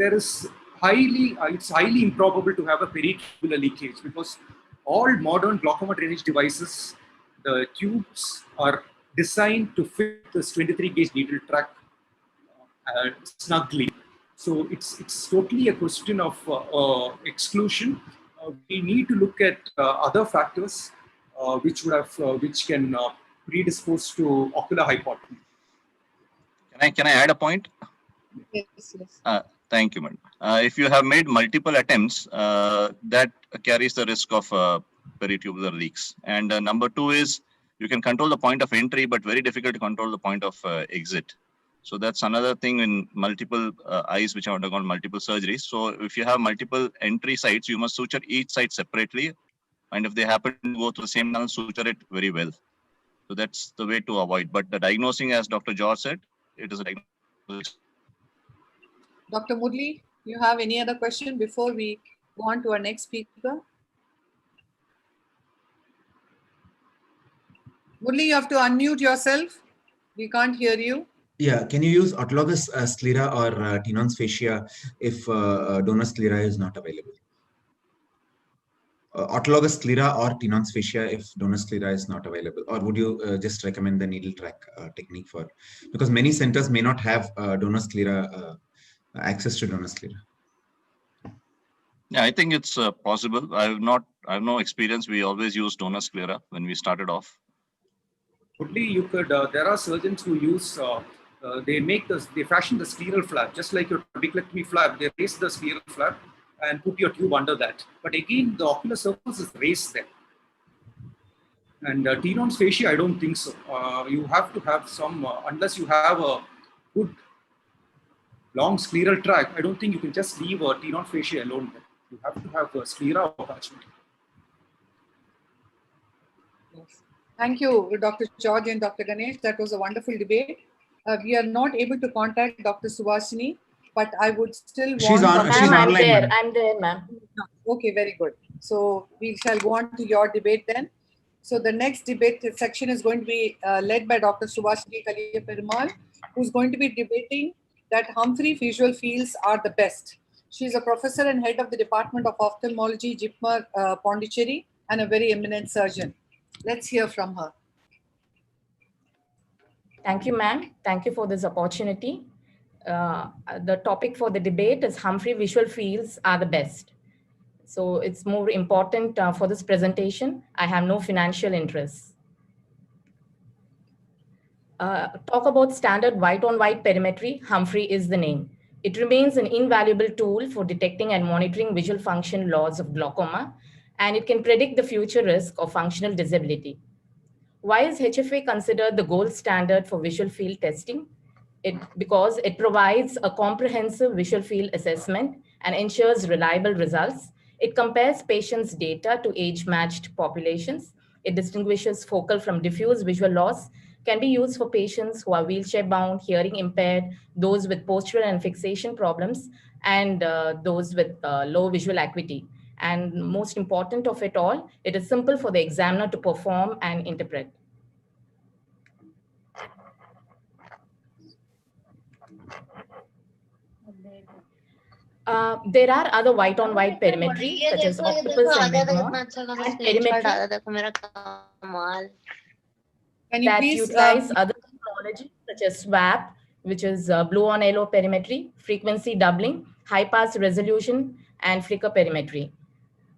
P: it's highly improbable to have a peritubular leakage, because all modern glaucoma drainage devices, the tubes are designed to fit this 23 gauge needle tract snugly. So it's totally a question of exclusion. We need to look at other factors which can predispose to ocular hypotony.
O: Can I add a point?
C: Yes.
O: Thank you, madam. If you have made multiple attempts, that carries the risk of peritubular leaks. And number 2 is you can control the point of entry, but very difficult to control the point of exit. So that's another thing in multiple eyes which have undergone multiple surgeries. So if you have multiple entry sites, you must suture each site separately And if they happen to go through the same channel, suture it very well. So that's the way to avoid. But the diagnosing, as Dr. George said, it is a diagnosis.
C: Dr. Murli, you have any other question before we go on to our next speaker? Murli, you have to unmute yourself. We can't hear you.
E: Yeah, can you use autologous sclera or Tenon's fascia if donor sclera is not available? Autologous sclera or Tenon's fascia if donor sclera is not available, or would you just recommend the needle track technique for, because many centers may not have donor sclera access to donor sclera.
O: Yeah, I think it's possible. I have no experience. We always use donor sclera when we started off.
P: Only you could. There are surgeons who use. They fashion the scleral flap just like your trabeculectomy flap. They raise the scleral flap and put your tube under that. But again, the ocular surface is raised there. And Tenon's fascia, I don't think so. You have to have some, unless you have a good long scleral tract, I don't think you can just leave a Tenon fascia alone there. You have to have a sclera attachment.
C: Yes. Thank you, Dr. George and Dr. Ganesh. That was a wonderful debate. We are not able to contact Dr. Subhashini, but I would still want...
E: She's online,
H: there. I'm there, ma'am.
C: Okay, very good. So we shall go on to your debate then. So the next debate section is going to be led by Dr. Subhashini Kaliyaperumal, who's going to be debating that Humphrey visual fields are the best. She's a professor and head of the Department of Ophthalmology, JIPMER, Pondicherry, and a very eminent surgeon. Let's hear from her.
H: Thank you, ma'am. Thank you for this opportunity. The topic for the debate is Humphrey visual fields are the best. So it's more important for this presentation. I have no financial interests. Talk about standard white-on-white perimetry. Humphrey is the name. It remains an invaluable tool for detecting and monitoring visual function loss of glaucoma, and it can predict the future risk of functional disability. Why is HFA considered the gold standard for visual field testing? Because it provides a comprehensive visual field assessment and ensures reliable results. It compares patients' data to age-matched populations. It distinguishes focal from diffuse visual loss, can be used for patients who are wheelchair-bound, hearing impaired, those with postural and fixation problems, and those with low visual acuity. And most important of it all, it is simple for the examiner to perform and interpret. There are other white-on-white perimetry, such as octopus and perimetry that utilize other technology, such as SWAP, which is blue-on-yellow perimetry, frequency doubling, high-pass resolution, and flicker perimetry.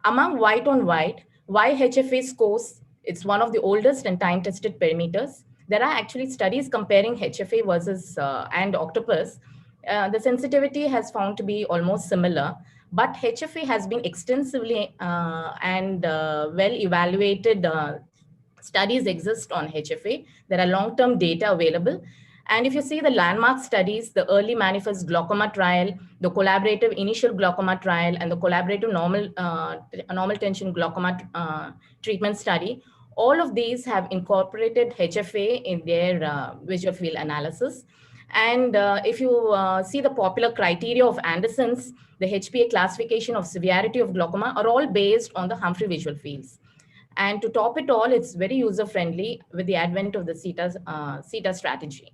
H: Among white-on-white, YHFA scores, it's one of the oldest and time-tested perimeters. There are actually studies comparing HFA versus and octopus. The sensitivity has found to be almost similar, but HFA has been extensively and well evaluated. Studies exist on HFA. There are long-term data available. And if you see the landmark studies, the early manifest glaucoma trial, the collaborative initial glaucoma trial, and the collaborative normal tension glaucoma treatment study, all of these have incorporated HFA in their visual field analysis. And if you see the popular criteria of Anderson's, the HPA classification of severity of glaucoma are all based on the Humphrey visual fields. And to top it all, it's very user-friendly with the advent of the CETA strategy.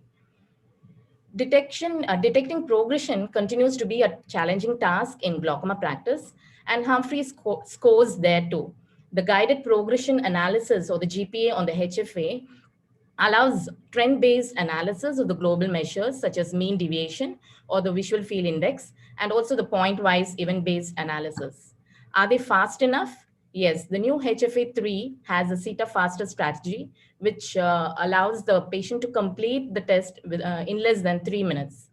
H: Detecting progression continues to be a challenging task in glaucoma practice, and Humphrey scores there too. The guided progression analysis, or the GPA on the HFA, allows trend-based analysis of the global measures such as mean deviation or the visual field index, and also the point-wise event-based analysis. Are they fast enough? Yes, the new HFA3 has a CETA faster strategy, which allows the patient to complete the test in less than 3 minutes.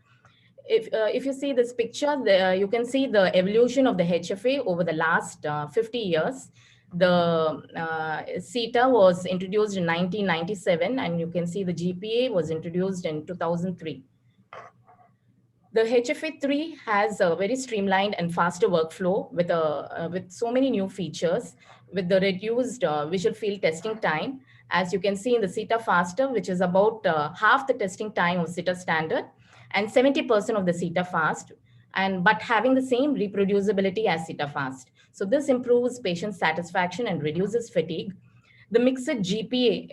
H: If you see this picture, you can see the evolution of the HFA over the last 50 years. The CETA was introduced in 1997, and you can see the GPA was introduced in 2003. The HFA3 has a very streamlined and faster workflow with so many new features, with the reduced visual field testing time. As you can see in the CETA Faster, which is about half the testing time of CETA Standard and 70% of the CETA Fast, but having the same reproducibility as CETA Fast. So this improves patient satisfaction and reduces fatigue. The mixed GPA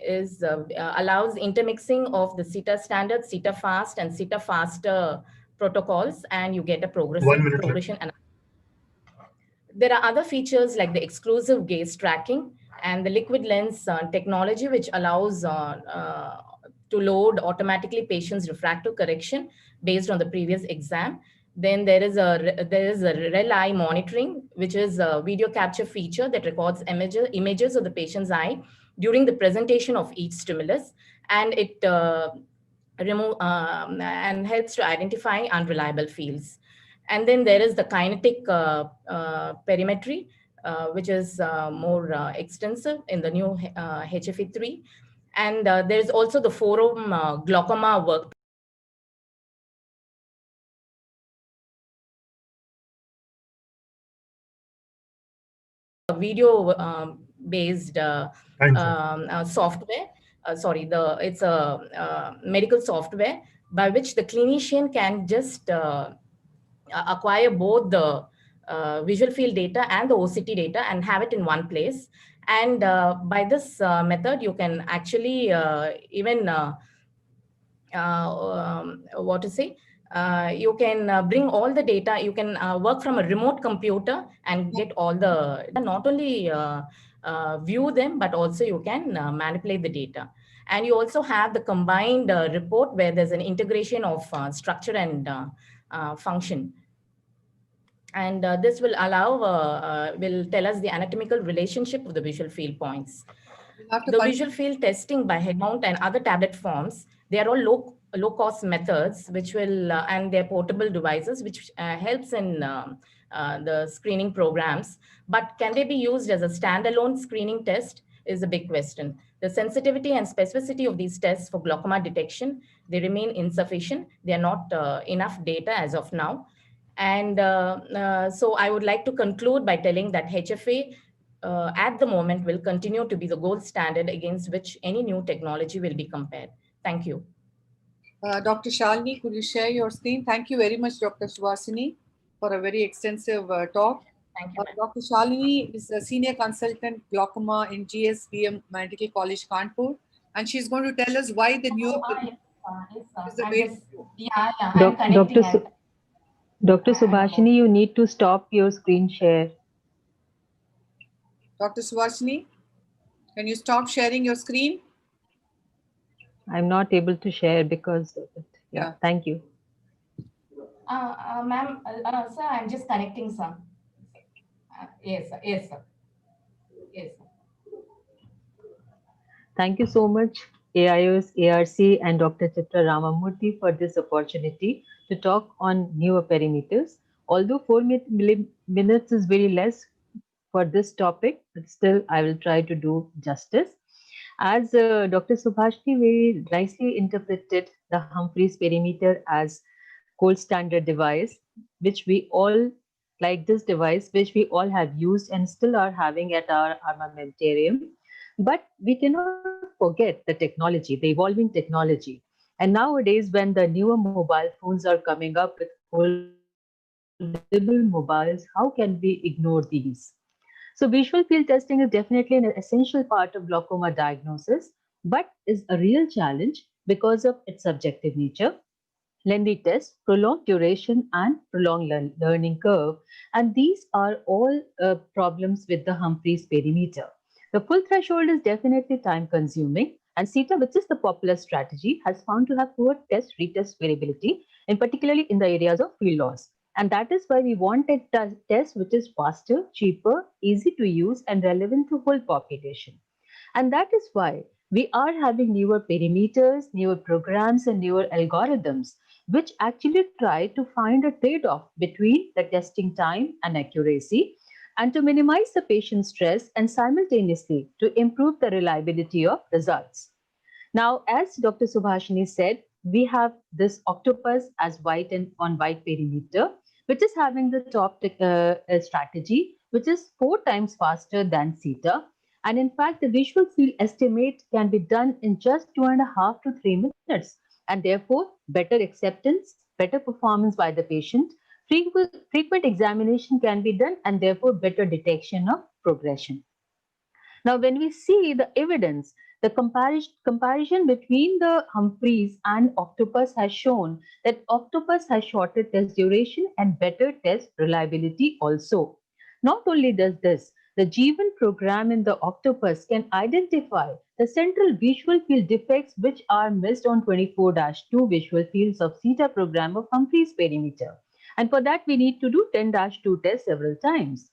H: allows intermixing of the CETA Standard, CETA Fast, and CETA Faster protocols, and you get a progression. There are other features like the exclusive gaze tracking and the liquid lens technology, which allows to load automatically patients' refractive correction based on the previous exam. Then there is a REL eye monitoring, which is a video capture feature that records images of the patient's eye during the presentation of each stimulus, and it and helps to identify unreliable fields. And then there is the kinetic perimetry, which is more extensive in the new HFE3. And there is also the forum glaucoma work. Video based software. It's a medical software by which the clinician can just acquire both the visual field data and the OCT data and have it in one place. And by this method, you can actually you can bring all the data. You can work from a remote computer and get all the, not only view them, but also you can manipulate the data. And you also have the combined report where there's an integration of structure and function. And this will allow, will tell us the anatomical relationship of the visual field points. The visual field testing by head mount and other tablet forms, they are all low cost methods, which will, and they're portable devices, which helps in the screening programs. But can they be used as a standalone screening test is a big question. The sensitivity and specificity of these tests for glaucoma detection, they remain insufficient. They are not enough data as of now. And so I would like to conclude by telling that HFA at the moment will continue to be the gold standard against which any new technology will be compared. Thank you.
C: Dr. Shalini, could you share your screen? Thank you very much, Dr. Subhashini, for a very extensive talk.
H: Thank you.
C: Dr. Shalini is a senior consultant glaucoma in GSBM Medical College, Kanpur, and she's going to tell us why the new
Q: Dr. Subhashini, you need to stop your screen share.
C: Dr. Subhashini, can you stop sharing your screen?
Q: I'm not able to share because of it. Yeah. Thank you.
H: Ma'am, sir, I'm just connecting, sir. Yes, sir. Yes, sir. Yes, sir.
Q: Thank you so much, AIOS-ARC and Dr. Chitra Ramamurthy for this opportunity to talk on newer perimeters. Although 4 minutes is very less for this topic, but still I will try to do justice. As Dr. Subhashini very nicely interpreted the Humphreys perimeter as gold standard device, which we all like this device, which we all have used and still are having at our armamentarium. But we cannot forget the technology, the evolving technology. And nowadays, when the newer mobile phones are coming up with foldable mobiles, how can we ignore these? So visual field testing is definitely an essential part of glaucoma diagnosis, but is a real challenge because of its subjective nature, lengthy tests, prolonged duration, and prolonged learning curve. And these are all problems with the Humphreys perimeter. The full threshold is definitely time consuming, and CETA, which is the popular strategy, has found to have poor test-retest variability, and particularly in the areas of field loss. And that is why we want a test which is faster, cheaper, easy to use, and relevant to whole population. And that is why we are having newer perimeters, newer programs, and newer algorithms, which actually try to find a trade-off between the testing time and accuracy, and to minimize the patient stress and simultaneously to improve the reliability of results. Now, as Dr. Subhashini said, we have this octopus as white and on white perimeter, which is having the top strategy, which is 4 times faster than CETA. And in fact, the visual field estimate can be done in just 2.5 to 3 minutes. And therefore, better acceptance, better performance by the patient, frequent examination can be done, and therefore better detection of progression. Now, when we see the evidence, the comparison between the Humphreys and octopus has shown that octopus has shorter test duration and better test reliability also. Not only does this, the G1 program in the octopus can identify the central visual field defects which are missed on 24-2 visual fields of CETA program of Humphreys perimeter. And for that, we need to do 10-2 tests several times.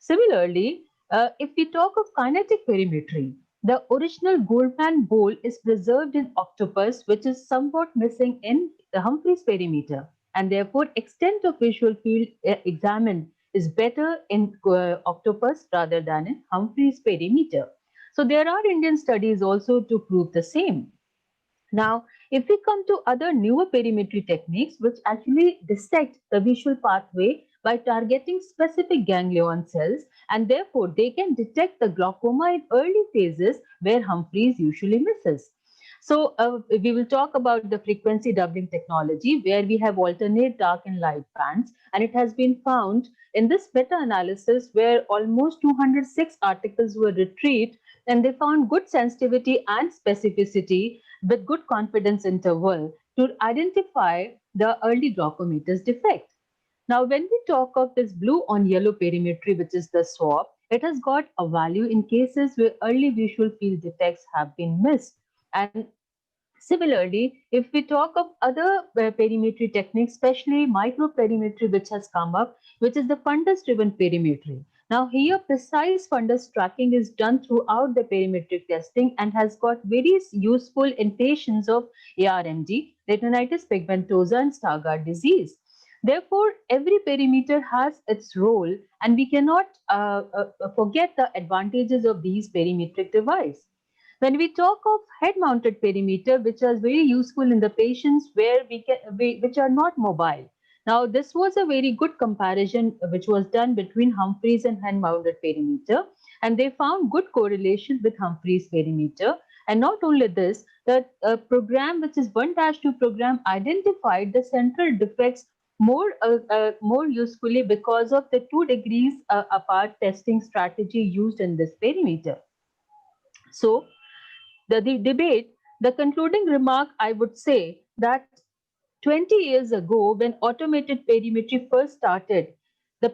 Q: Similarly, if we talk of kinetic perimetry, the original Goldman bowl is preserved in octopus, which is somewhat missing in the Humphreys perimeter, and therefore extent of visual field examined is better in octopus rather than in Humphreys perimeter. So there are Indian studies also to prove the same. Now, if we come to other newer perimetry techniques which actually dissect the visual pathway by targeting specific ganglion cells, and therefore they can detect the glaucoma in early phases where Humphreys usually misses. So we will talk about the frequency doubling technology where we have alternate dark and light bands, and it has been found in this meta-analysis where almost 206 articles were retrieved, and they found good sensitivity and specificity with good confidence interval to identify the early glaucomatous defect. Now, when we talk of this blue on yellow perimetry, which is the swab, it has got a value in cases where early visual field defects have been missed. And similarly, if we talk of other perimetry techniques, especially microperimetry, which has come up, which is the fundus-driven perimetry. Now, here precise fundus tracking is done throughout the perimetric testing and has got very useful in patients of ARMD, retinitis pigmentosa, and Stargardt disease. Therefore, every perimeter has its role, and we cannot forget the advantages of these perimetric devices. When we talk of head-mounted perimeter, which is very useful in the patients where which are not mobile. Now, this was a very good comparison which was done between Humphreys and head-mounted perimeter, and they found good correlation with Humphreys perimeter. And not only this, the program, which is 1-2 program, identified the central defects more usefully because of the 2 degrees apart testing strategy used in this perimeter. So, the debate, the concluding remark, I would say that 20 years ago, when automated perimetry first started, the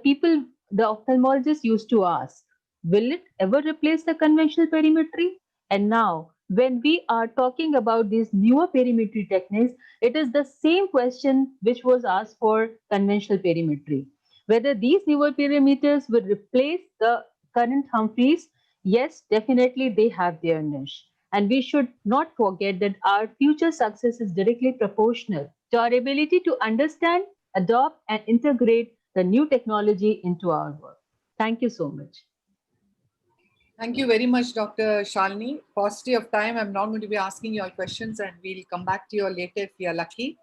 Q: ophthalmologists used to ask, will it ever replace the conventional perimetry? And now, when we are talking about these newer perimetry techniques, it is the same question which was asked for conventional perimetry. Whether these newer perimeters will replace the current Humphreys, yes, definitely they have their niche. And we should not forget that our future success is directly proportional to our ability to understand, adopt, and integrate the new technology into our work. Thank you so much.
C: Thank you very much, Dr. Shalini. Paucity of time, I'm not going to be asking you all questions, and we'll come back to you all later if we are lucky.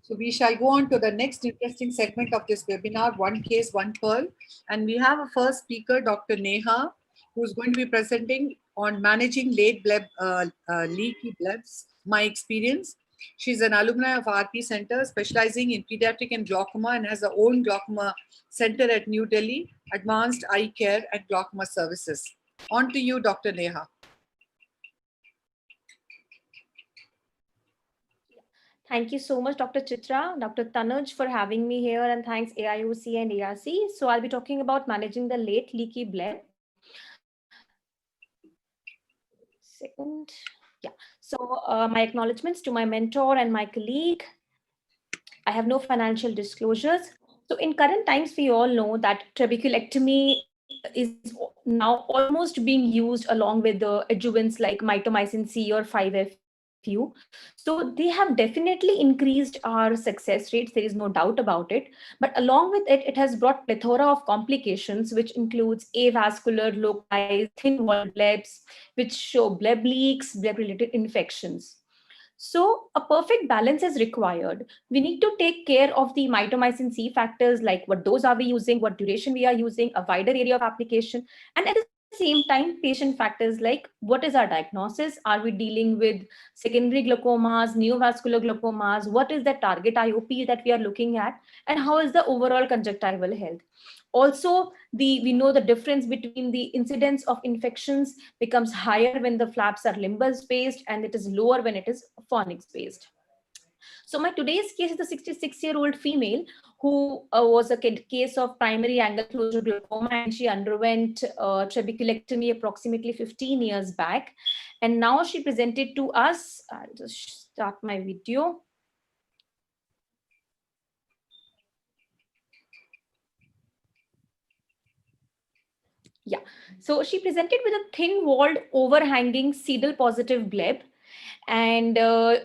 C: So we shall go on to the next interesting segment of this webinar, One Case, One Pearl. And we have a first speaker, Dr. Neha, who's going to be presenting on managing late leaky blebs, my experience. She's an alumni of RP Center, specializing in pediatric and glaucoma, and has her own glaucoma center at New Delhi, Advanced Eye Care and Glaucoma Services. On to you, Dr. Neha.
K: Thank you so much, Dr. Chitra, Dr. Tanuj, for having me here, and thanks AIOC and ARC. So I'll be talking about managing the late leaky bleb. Second. Yeah. So my acknowledgements to my mentor and my colleague. I have no financial disclosures. So in current times, we all know that trabeculectomy is now almost being used along with the adjuvants like mitomycin C or 5-FU. So they have definitely increased our success rates. There is no doubt about it. But along with it, it has brought plethora of complications, which includes avascular, localized, thin wall blebs, which show bleb leaks, bleb-related infections.
R: So a perfect balance is required. We need to take care of the mitomycin C factors, like what dose are we using, what duration we are using, a wider area of application, and at the same time, patient factors like what is our diagnosis? Are we dealing with secondary glaucomas, neovascular glaucomas? What is the target IOP that we are looking at? And how is the overall conjunctival health? Also, we know the difference between the incidence of infections becomes higher when the flaps are limbal spaced, and it is lower when it is fornix spaced. So my today's case is a 66-year-old female who was a case of primary angle closure glaucoma, and she underwent trabeculectomy approximately 15 years back. And now she presented to us. I'll just start my video. Yeah, so she presented with a thin-walled, overhanging sedal-positive bleb, and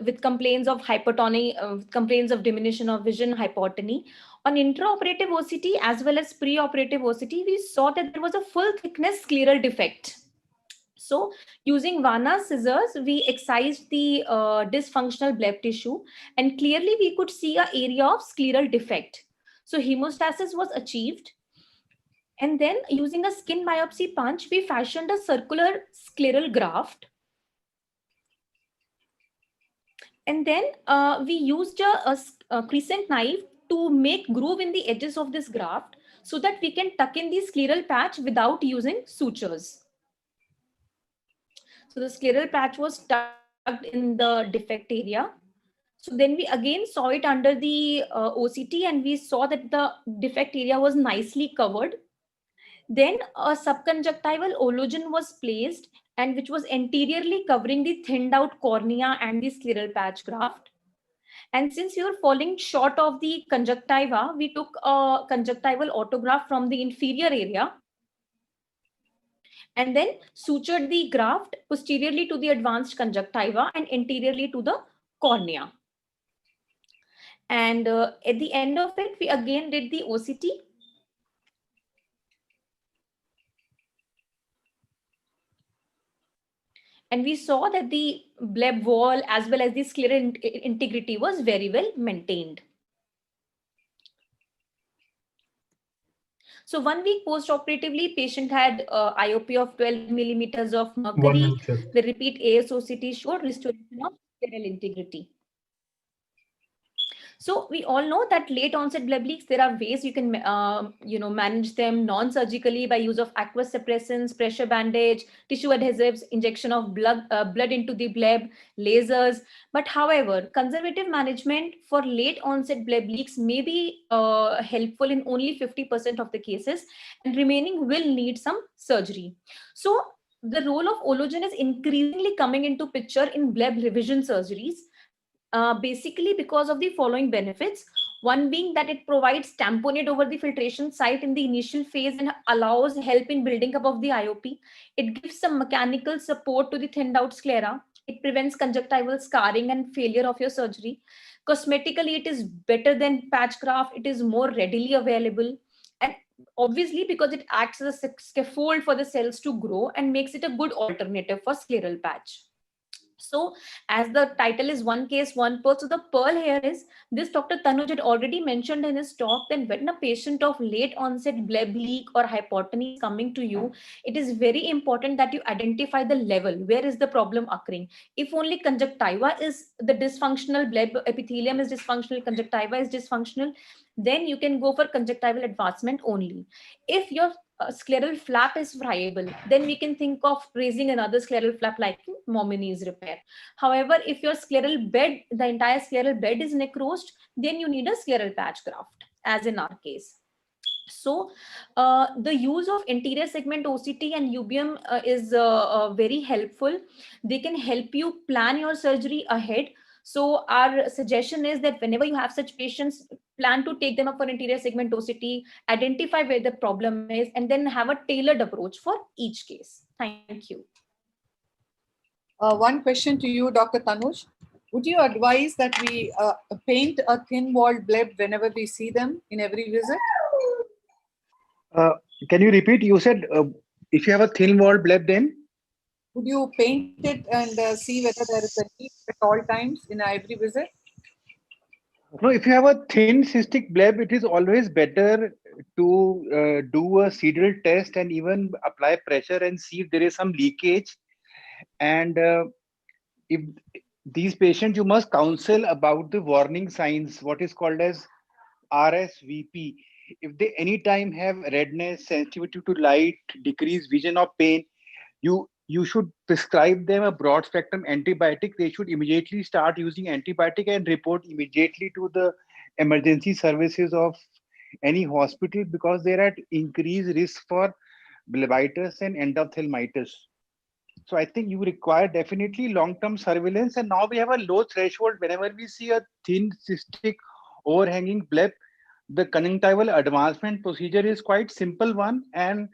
R: with complaints of hypotony, complaints of diminution of vision, hypotony. On intraoperative OCT as well as preoperative OCT, we saw that there was a full thickness scleral defect. So using Vanna scissors, we excised the dysfunctional bleb tissue, and clearly we could see an area of scleral defect. So hemostasis was achieved. And then using a skin biopsy punch, we fashioned a circular scleral graft. And then we used a crescent knife to make groove in the edges of this graft so that we can tuck in the scleral patch without using sutures. So the scleral patch was tucked in the defect area. So then we again saw it under the OCT, and we saw that the defect area was nicely covered. Then a subconjunctival ologen was placed, and which was anteriorly covering the thinned out cornea and the scleral patch graft. And since we were falling short of the conjunctiva, we took a conjunctival autograft from the inferior area and then sutured the graft posteriorly to the advanced conjunctiva and anteriorly to the cornea. And at the end of it, we again did the OCT. And we saw that the bleb wall as well as the scleral integrity was very well maintained. So 1 week post-operatively, patient had IOP of 12 millimeters of mercury. The repeat AIOS-OCT showed restoration of scleral integrity. So we all know that late onset bleb leaks, there are ways you can manage them non-surgically by use of aqueous suppressants, pressure bandage, tissue adhesives, injection of blood into the bleb, lasers. But however, conservative management for late onset bleb leaks may be helpful in only 50% of the cases, and remaining will need some surgery. So the role of ologen is increasingly coming into picture in bleb revision surgeries. Basically because of the following benefits. One being that it provides tamponade over the filtration site in the initial phase and allows help in building up of the IOP. It gives some mechanical support to the thinned out sclera. It prevents conjunctival scarring and failure of your surgery. Cosmetically, it is better than patch graft. It is more readily available. And obviously because it acts as a scaffold for the cells to grow and makes it a good alternative for scleral patch. So as the title is one case, one pearl. So the pearl here is this Dr. Tanuj had already mentioned in his talk that when a patient of late onset bleb leak or hypotony is coming to you, it is very important that you identify the level. Where is the problem occurring? If only conjunctiva is the dysfunctional, bleb epithelium is dysfunctional, conjunctiva is dysfunctional, then you can go for conjunctival advancement only. If your scleral flap is friable, then we can think of raising another scleral flap like Momini's repair. However, if your scleral bed, the entire scleral bed is necrosed, then you need a scleral patch graft, as in our case. So the use of anterior segment OCT and UBM is very helpful. They can help you plan your surgery ahead. So our suggestion is that whenever you have such patients, plan to take them up for anterior segment OCT, identify where the problem is, and then have a tailored approach for each case. Thank you.
C: One question to you, Dr. Tanuj. Would you advise that we paint a thin-walled bleb whenever we see them in every visit?
S: Can you repeat? You said if you have a thin-walled bleb, then?
C: Would you paint it and see whether there is a leak at all times in every visit?
S: No, if you have a thin cystic bleb, it is always better to do a serial test and even apply pressure and see if there is some leakage. And if these patients, you must counsel about the warning signs, what is called as RSVP. If they anytime have redness, sensitivity to light, decreased vision or pain, you should prescribe them a broad spectrum antibiotic. They should immediately start using antibiotic and report immediately to the emergency services of any hospital, because they're at increased risk for blebitis and endophthalmitis. So I think you require definitely long-term surveillance. And now we have a low threshold. Whenever we see a thin cystic overhanging bleb, the conjunctival advancement procedure is quite simple one, and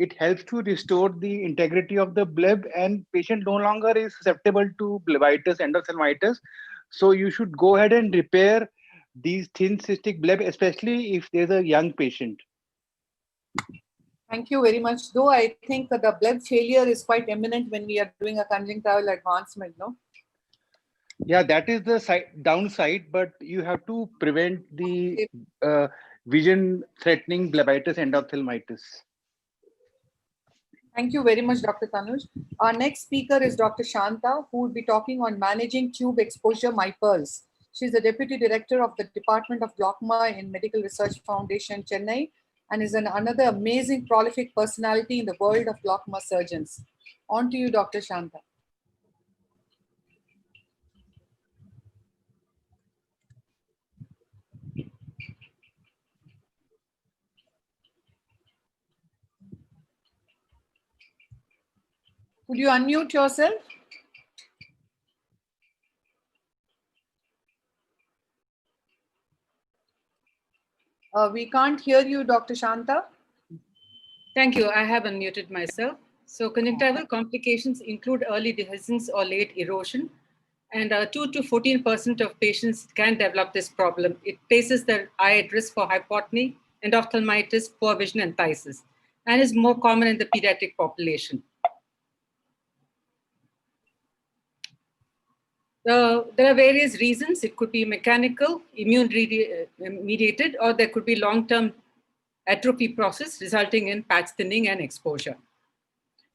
S: it helps to restore the integrity of the bleb, and patient no longer is susceptible to blebitis, endophthalmitis. So you should go ahead and repair these thin cystic bleb, especially if there's a young patient.
C: Thank you very much. Though I think that the bleb failure is quite imminent when we are doing a conjunctival advancement, no?
S: Yeah, that is the downside, but you have to prevent the vision-threatening blebitis, endophthalmitis.
C: Thank you very much, Dr. Tanuj. Our next speaker is Dr. Shanta, who will be talking on managing tube exposure MyPearls. She is the Deputy Director of the Department of Glaucoma in Medical Research Foundation, Chennai, and is another amazing prolific personality in the world of glaucoma surgeons. On to you, Dr. Shanta. Could you unmute yourself? We can't hear you, Dr. Shanta.
T: Thank you. I have unmuted myself. So conjunctival complications include early dehiscence or late erosion, and 2 to 14% of patients can develop this problem. It places the eye at risk for hypotony, endophthalmitis, poor vision, and phthisis, and is more common in the pediatric population. There are various reasons. It could be mechanical, immune-mediated, or there could be long-term atrophy process resulting in patch thinning and exposure.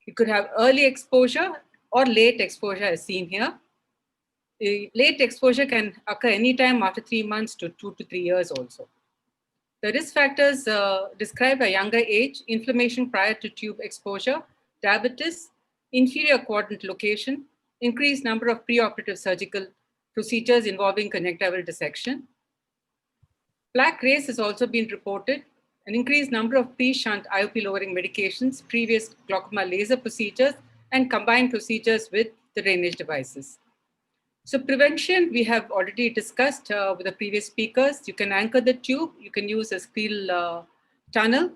T: You could have early exposure or late exposure as seen here. Late exposure can occur anytime after 3 months to 2 to 3 years also. The risk factors describe a younger age, inflammation prior to tube exposure, diabetes, inferior quadrant location, increased number of preoperative surgical procedures involving conjunctival dissection. Plaque race has also been reported, an increased number of pre-shunt IOP lowering medications, previous glaucoma laser procedures, and combined procedures with the drainage devices. So prevention, we have already discussed with the previous speakers. You can anchor the tube, you can use a scleral tunnel,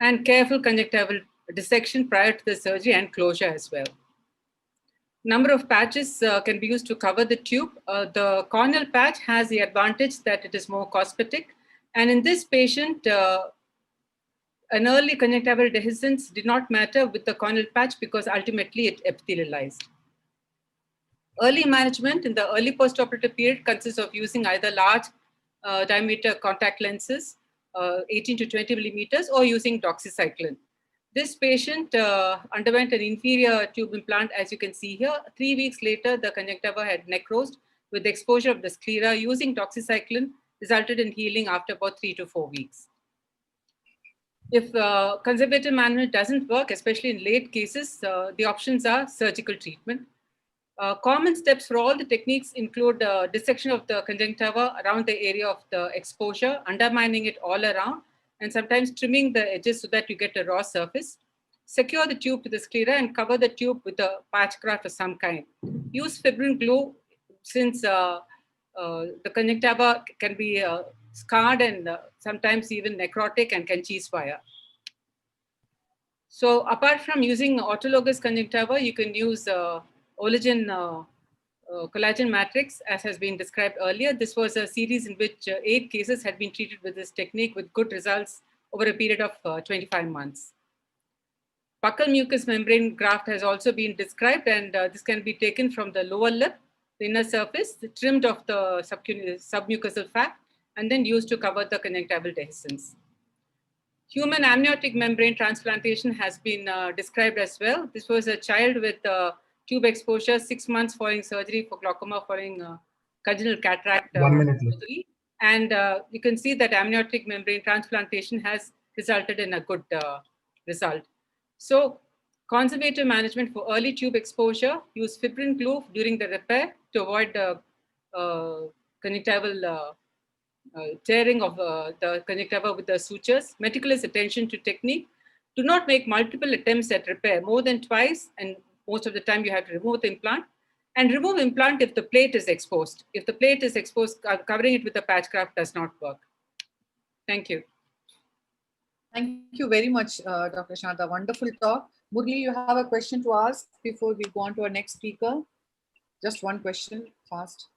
T: and careful conjunctival dissection prior to the surgery and closure as well. Number of patches can be used to cover the tube. The corneal patch has the advantage that it is more cosmetic. And in this patient, an early conjunctival dehiscence did not matter with the corneal patch because ultimately it epithelialized. Early management in the early postoperative period consists of using either large diameter contact lenses, 18 to 20 millimeters, or using doxycycline. This patient underwent an inferior tube implant, as you can see here. 3 weeks later, the conjunctiva had necrosed with exposure of the sclera. Using doxycycline resulted in healing after about 3 to 4 weeks. If conservative management doesn't work, especially in late cases, the options are surgical treatment. Common steps for all the techniques include dissection of the conjunctiva around the area of the exposure, undermining it all around, and sometimes trimming the edges so that you get a raw surface. Secure the tube to the sclera and cover the tube with a patch graft of some kind. Use fibrin glue since the conjunctiva can be scarred and sometimes even necrotic and can cheese wire. So apart from using autologous conjunctiva, you can use collagen matrix, as has been described earlier. This was a series in which 8 cases had been treated with this technique with good results over a period of 25 months. Buccal mucous membrane graft has also been described, and this can be taken from the lower lip, the inner surface, trimmed of the submucosal fat, and then used to cover the conjunctival dehiscence. Human amniotic membrane transplantation has been described as well. This was a child with tube exposure 6 months following surgery for glaucoma following congenital cataract surgery. And you can see that amniotic membrane transplantation has resulted in a good result. So conservative management for early tube exposure, use fibrin glue during the repair to avoid the conjunctival tearing of the conjunctiva with the sutures. Meticulous attention to technique. Do not make multiple attempts at repair, more than twice, and most of the time you have to remove the implant. And remove implant if the plate is exposed. If the plate is exposed, covering it with a patch graft does not work. Thank you.
C: Thank you very much, Dr. Shanta. Wonderful talk. Murli, you have a question to ask before we go on to our next speaker? Just one question, fast.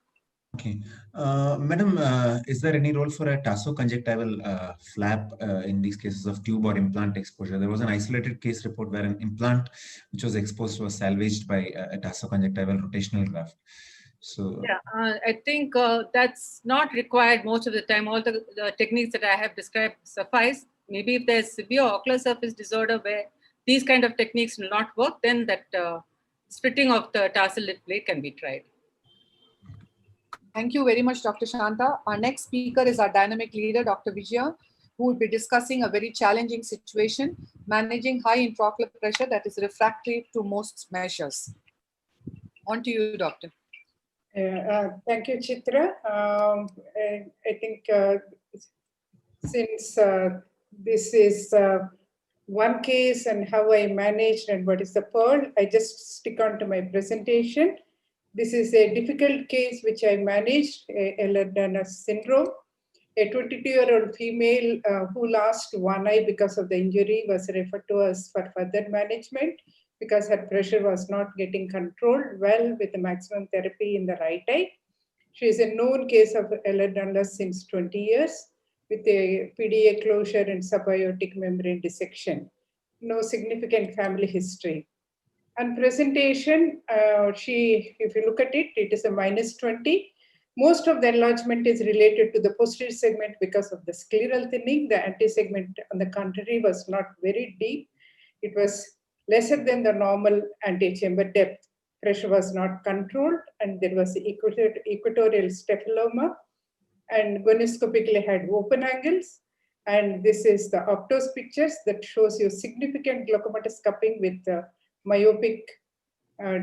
E: Okay. Madam, is there any role for a tarsoconjunctival flap in these cases of tube or implant exposure? There was an isolated case report where an implant which was exposed was salvaged by a tarsoconjunctival rotational graft. So
T: yeah, I think that's not required most of the time. All the techniques that I have described suffice. Maybe if there's severe ocular surface disorder where these kind of techniques will not work, then that splitting of the tarsal lid plate can be tried.
C: Thank you very much, Dr. Shanta. Our next speaker is our dynamic leader, Dr. Vijaya, who will be discussing a very challenging situation, managing high intraocular pressure that is refractory to most measures. On to you, Doctor.
A: Thank you, Chitra. I think since this is one case and how I managed and what is the pearl, I just stick on to my presentation. This is a difficult case which I managed, Ehlers-Danlos syndrome. A 22-year-old female who lost one eye because of the injury was referred to us for further management because her pressure was not getting controlled well with the maximum therapy in the right eye. She is a known case of Ehlers-Danlos since 20 years with a PDA closure and subaortic membrane dissection. No significant family history. On presentation, if you look at it, it is a -20. Most of the enlargement is related to the posterior segment because of the scleral thinning. The anti-segment, on the contrary, was not very deep. It was lesser than the normal antechamber depth. Pressure was not controlled, and there was equatorial staphylomas, and gonioscopically had open angles. And this is the optos pictures that shows you significant glaucomatous cupping with myopic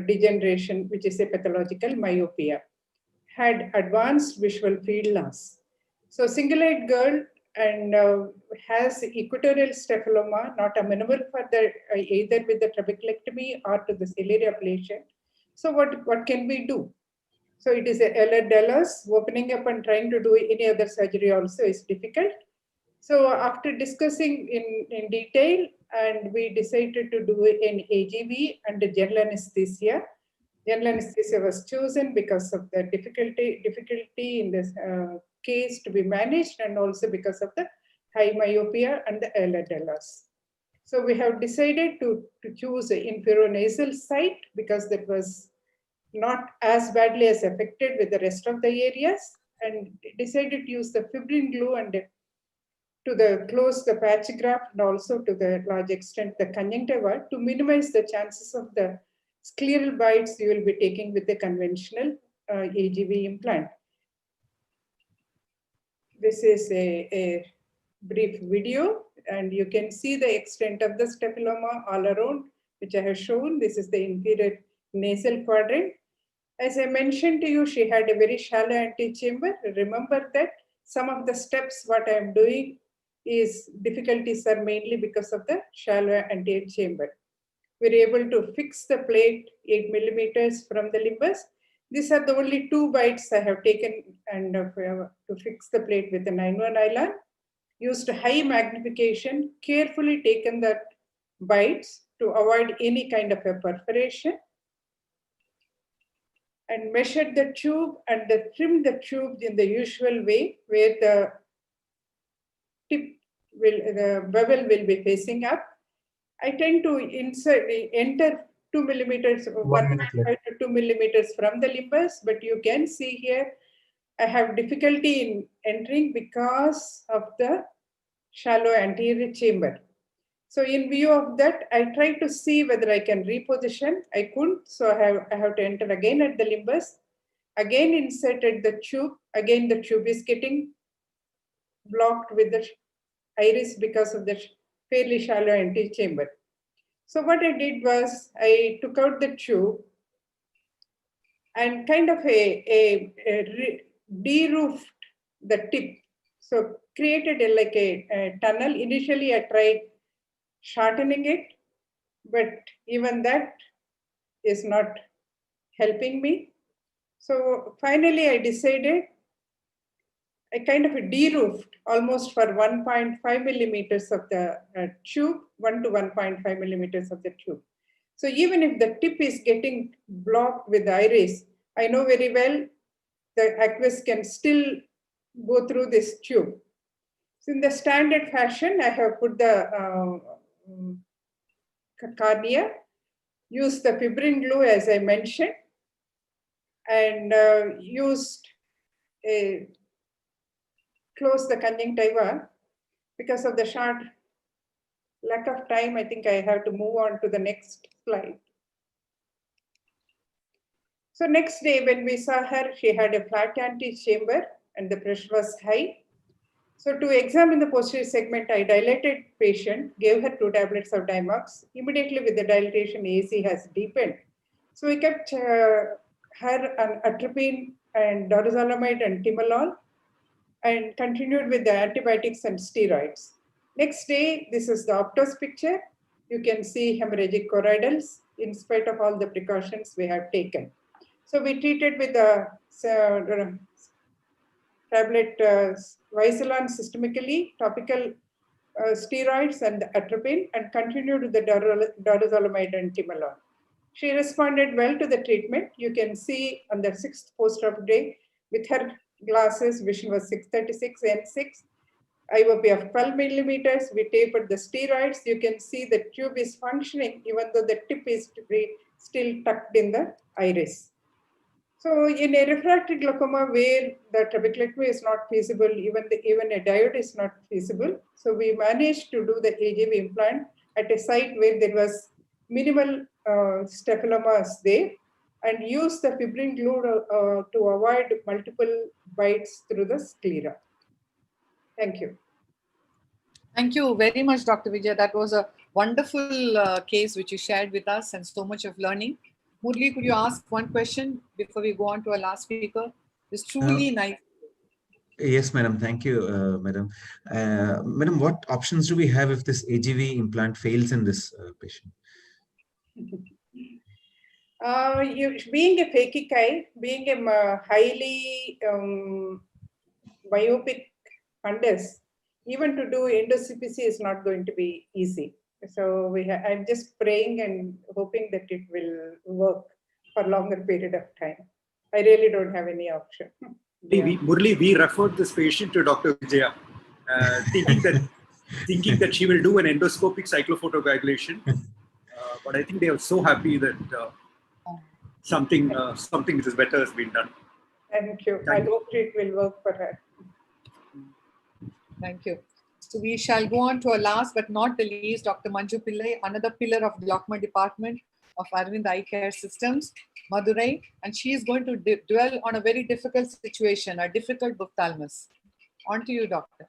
A: degeneration, which is a pathological myopia. Had advanced visual field loss. So single-eyed girl and has equatorial staphylomas, not amenable for the either with the trabeculectomy or to the ciliary ablation. So what can we do? So it is a Ehlers-Danlos. Opening up and trying to do any other surgery also is difficult. So after discussing in detail, and we decided to do an AGV under general anesthesia. General anesthesia was chosen because of the difficulty in this case to be managed, and also because of the high myopia and the Ehlers-Danlos. So we have decided to choose an inferonasal site because that was not as badly as affected with the rest of the areas, and decided to use the fibrin glue and to close the patch graft and also to the large extent the conjunctiva to minimize the chances of the scleral bites you will be taking with the conventional AGV implant. This is a brief video, and you can see the extent of the staphylomas all around, which I have shown. This is the inferior nasal quadrant. As I mentioned to you, she had a very shallow antechamber. Remember that some of the steps what I am doing is difficulties are mainly because of the shallow antechamber. We're able to fix the plate 8 millimeters from the limbus. These are the only 2 bites I have taken and to fix the plate with a 9-1 nylon. Used high magnification, carefully taken the bites to avoid any kind of a perforation, and measured the tube and trimmed the tube in the usual way where the bevel will be facing up, I tend to enter 2 millimeters, 1.5 to 2 millimeters from the limbus, but you can see here, I have difficulty in entering because of the shallow anterior chamber. So in view of that, I try to see whether I can reposition. I couldn't, so I have to enter again at the limbus, again inserted the tube. Again, the tube is getting blocked with the iris because of the fairly shallow anterior chamber. So what I did was I took out the tube and kind of de-roofed the tip. So created like a tunnel. Initially, I tried shortening it, but even that is not helping me. So finally, I decided I kind of de-roofed almost for 1.5 millimeters of the tube, 1 to 1.5 millimeters of the tube. So even if the tip is getting blocked with the iris, I know very well the aqueous can still go through this tube. So in the standard fashion, I have put the cornea, used the fibrin glue as I mentioned, and used a close the conjunctiva. Because of the short lack of time, I think I have to move on to the next slide. So next day when we saw her, she had a flat anterior chamber and the pressure was high. So to examine the posterior segment, I dilated patient, gave her 2 tablets of Diamox. Immediately with the dilatation, AC has deepened. So we kept her on atropine and dorzolamide and timolol, and continued with the antibiotics and steroids. Next day, this is the Optos picture. You can see hemorrhagic choroidals in spite of all the precautions we have taken. So we treated with the tablet Visalon systemically, topical steroids and atropine, and continued with the dorzolamide and timolol. She responded well to the treatment. You can see on the 6th post-op day with her glasses, vision was 636 N6, IOP of 12 millimeters. We tapered the steroids. You can see the tube is functioning even though the tip is still tucked in the iris. So in a refractory glaucoma where the trabeculectomy is not feasible, even a diode is not feasible. So we managed to do the AGV implant at a site where there was minimal staphylomas there, and use the fibrin glue to avoid multiple bites through the sclera. Thank you.
C: Thank you very much, Dr. Vijay. That was a wonderful case which you shared with us and so much of learning. Murli, could you ask one question before we go on to our last speaker? It's truly nice.
E: Yes, madam. Thank you, madam. Madam, what options do we have if this AGV implant fails in this patient?
A: Being a phakic eye, being a highly myopic fundus, even to do endo-CPC is not going to be easy. So I'm just praying and hoping that it will work for a longer period of time. I really don't have any option.
P: Murli, we referred this patient to Dr. Vijaya, thinking that she will do an endoscopic cyclophotocoagulation. But I think they are so happy that something which is better has been done.
A: Thank you. I hope it will work for her.
C: Thank you. So we shall go on to our last but not the least, Dr. Manju Pillai, another pillar of glaucoma department of Arvind Eye Care Systems, Madurai, and she is going to dwell on a very difficult situation, a difficult ophthalmus. On to you, doctor.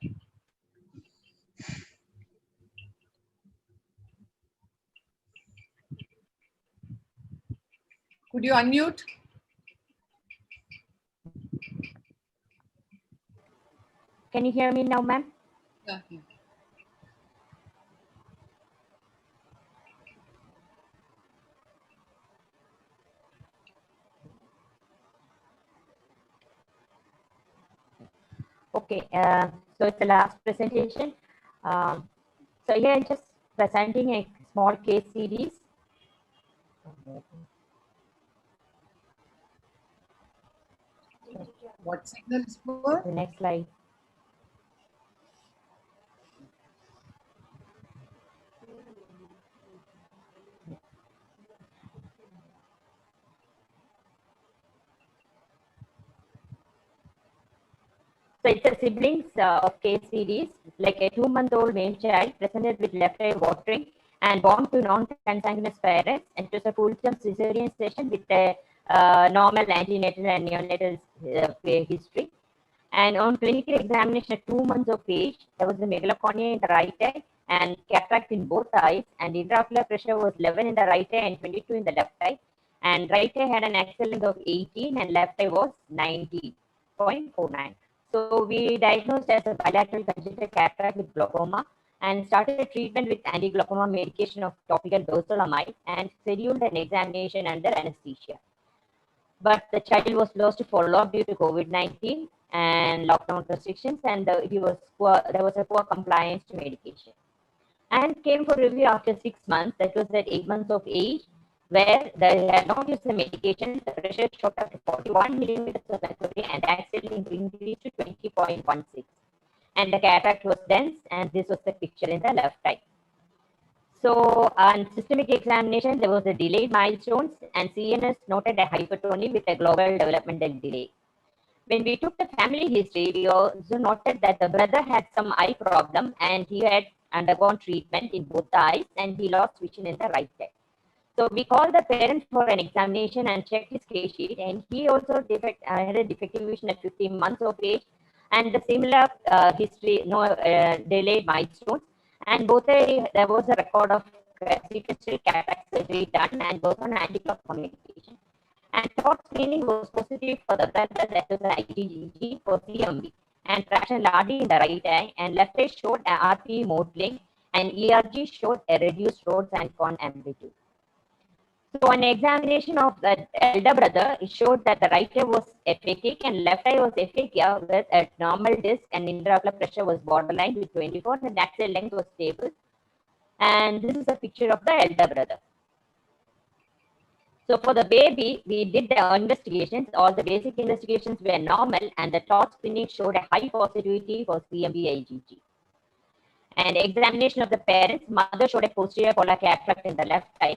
C: Could you unmute?
U: Can you hear me now, ma'am?
C: Yeah.
U: Okay, so it's the last presentation. So here I'm just presenting a small case series.
C: What signal is poor?
U: The next slide. So it's a siblings of case series, like a 2-month-old male child presented with left eye watering and born to non-consanguineous parents, and it was a full-term cesarean session with a normal antenatal and neonatal history. And on clinical examination at 2 months of age, there was a megalocornea in the right eye and cataract in both eyes, and intraocular pressure was 11 in the right eye and 22 in the left eye. And right eye had an axial length of 18 and left eye was 90.49. So we diagnosed as a bilateral congenital cataract with glaucoma and started a treatment with anti-glaucoma medication of topical dorsolaamide and scheduled an examination under anesthesia. But the child was lost to follow-up due to COVID-19 and lockdown restrictions, and there was a poor compliance to medication. And came for review after 6 months, that was at 8 months of age, where they had not used the medication. The pressure shot up to 41 millimeters of mercury and axial length increased to 20.16. And the cataract was dense, and this was the picture in the left eye. So on systemic examination, there was a delayed milestones, and CNS noted a hypertony with a global developmental delay. When we took the family history, we also noted that the brother had some eye problem, and he had undergone treatment in both eyes, and he lost vision in the right eye. So we called the parent for an examination and checked his case sheet, and he also had a defective vision at 15 months of age, and the similar history, delayed milestones. And both there was a record of sequential cataract surgery done and both on anti-glaucoma medication. And short screening was positive for the brother, that was IgG for CMV, and fractional RD in the right eye, and left eye showed a RP modeling, and ERG showed a reduced Rhodes and Con amplitude. So on examination of the elder brother, it showed that the right eye was aphakic and left eye was aphakia with a normal disc, and intraocular pressure was borderline with 24 and axial length was stable. And this is a picture of the elder brother. So for the baby, we did the investigations. All the basic investigations were normal, and the top screening showed a high positivity for CMV IgG. And examination of the parents, mother showed a posterior polar cataract in the left eye.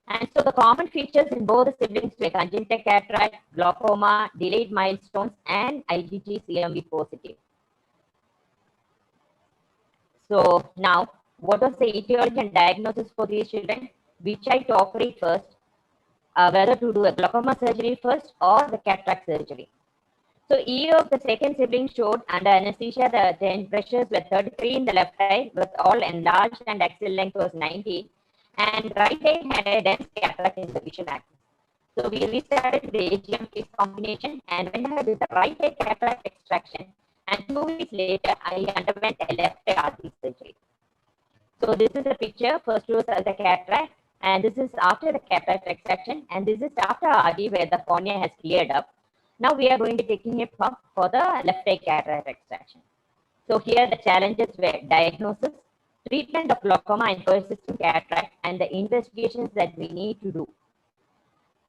U: And so the common features in both the siblings were congenital cataract, glaucoma, delayed milestones, and IgG CMV positive. So now, what was the etiology and diagnosis for these children? Which eye to operate first? Whether to do a glaucoma surgery first or the cataract surgery. So EO of the second sibling showed under anesthesia the pressures were 33 in the left eye with all enlarged and axial length was 90. And right eye had a dense cataract in the visual axis. So we restarted the AGM fixed combination and went ahead with the right eye cataract extraction. And 2 weeks later, I underwent a left eye RP surgery. So this is a picture. First was the cataract, and this is after the cataract extraction, and this is after RD where the cornea has cleared up. Now we are going to be taking it for the left eye cataract extraction. So here the challenges were diagnosis, treatment of glaucoma and persistent cataract, and the investigations that we need to do.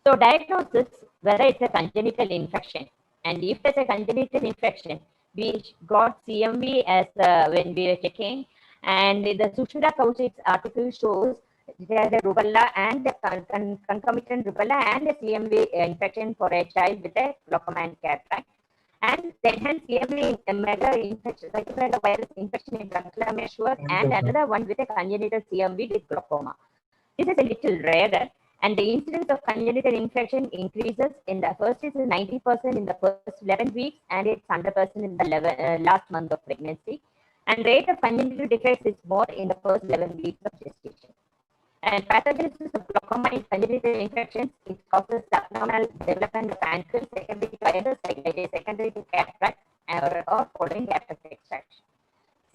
U: So diagnosis, whether it's a congenital infection, and if there's a congenital infection, we got CMV as when we were checking, and the Sushmita Kaushik's article shows there is a rubella and a concomitant rubella and a CMV infection for a child with a glaucoma and cataract. And then hence CMV infection, cytomegalovirus infection in truncular meshwork, and another one with a congenital CMV with glaucoma. This is a little rarer, and the incidence of congenital infection increases in the first is 90% in the first 11 weeks, and it's 100% in the last month of pregnancy. And rate of congenital defects is more in the first 11 weeks of gestation. And pathogenesis of glaucoma in congenital infections, it causes the abnormal development of ankle secondary to either side, secondary to cataract or following cataract extraction.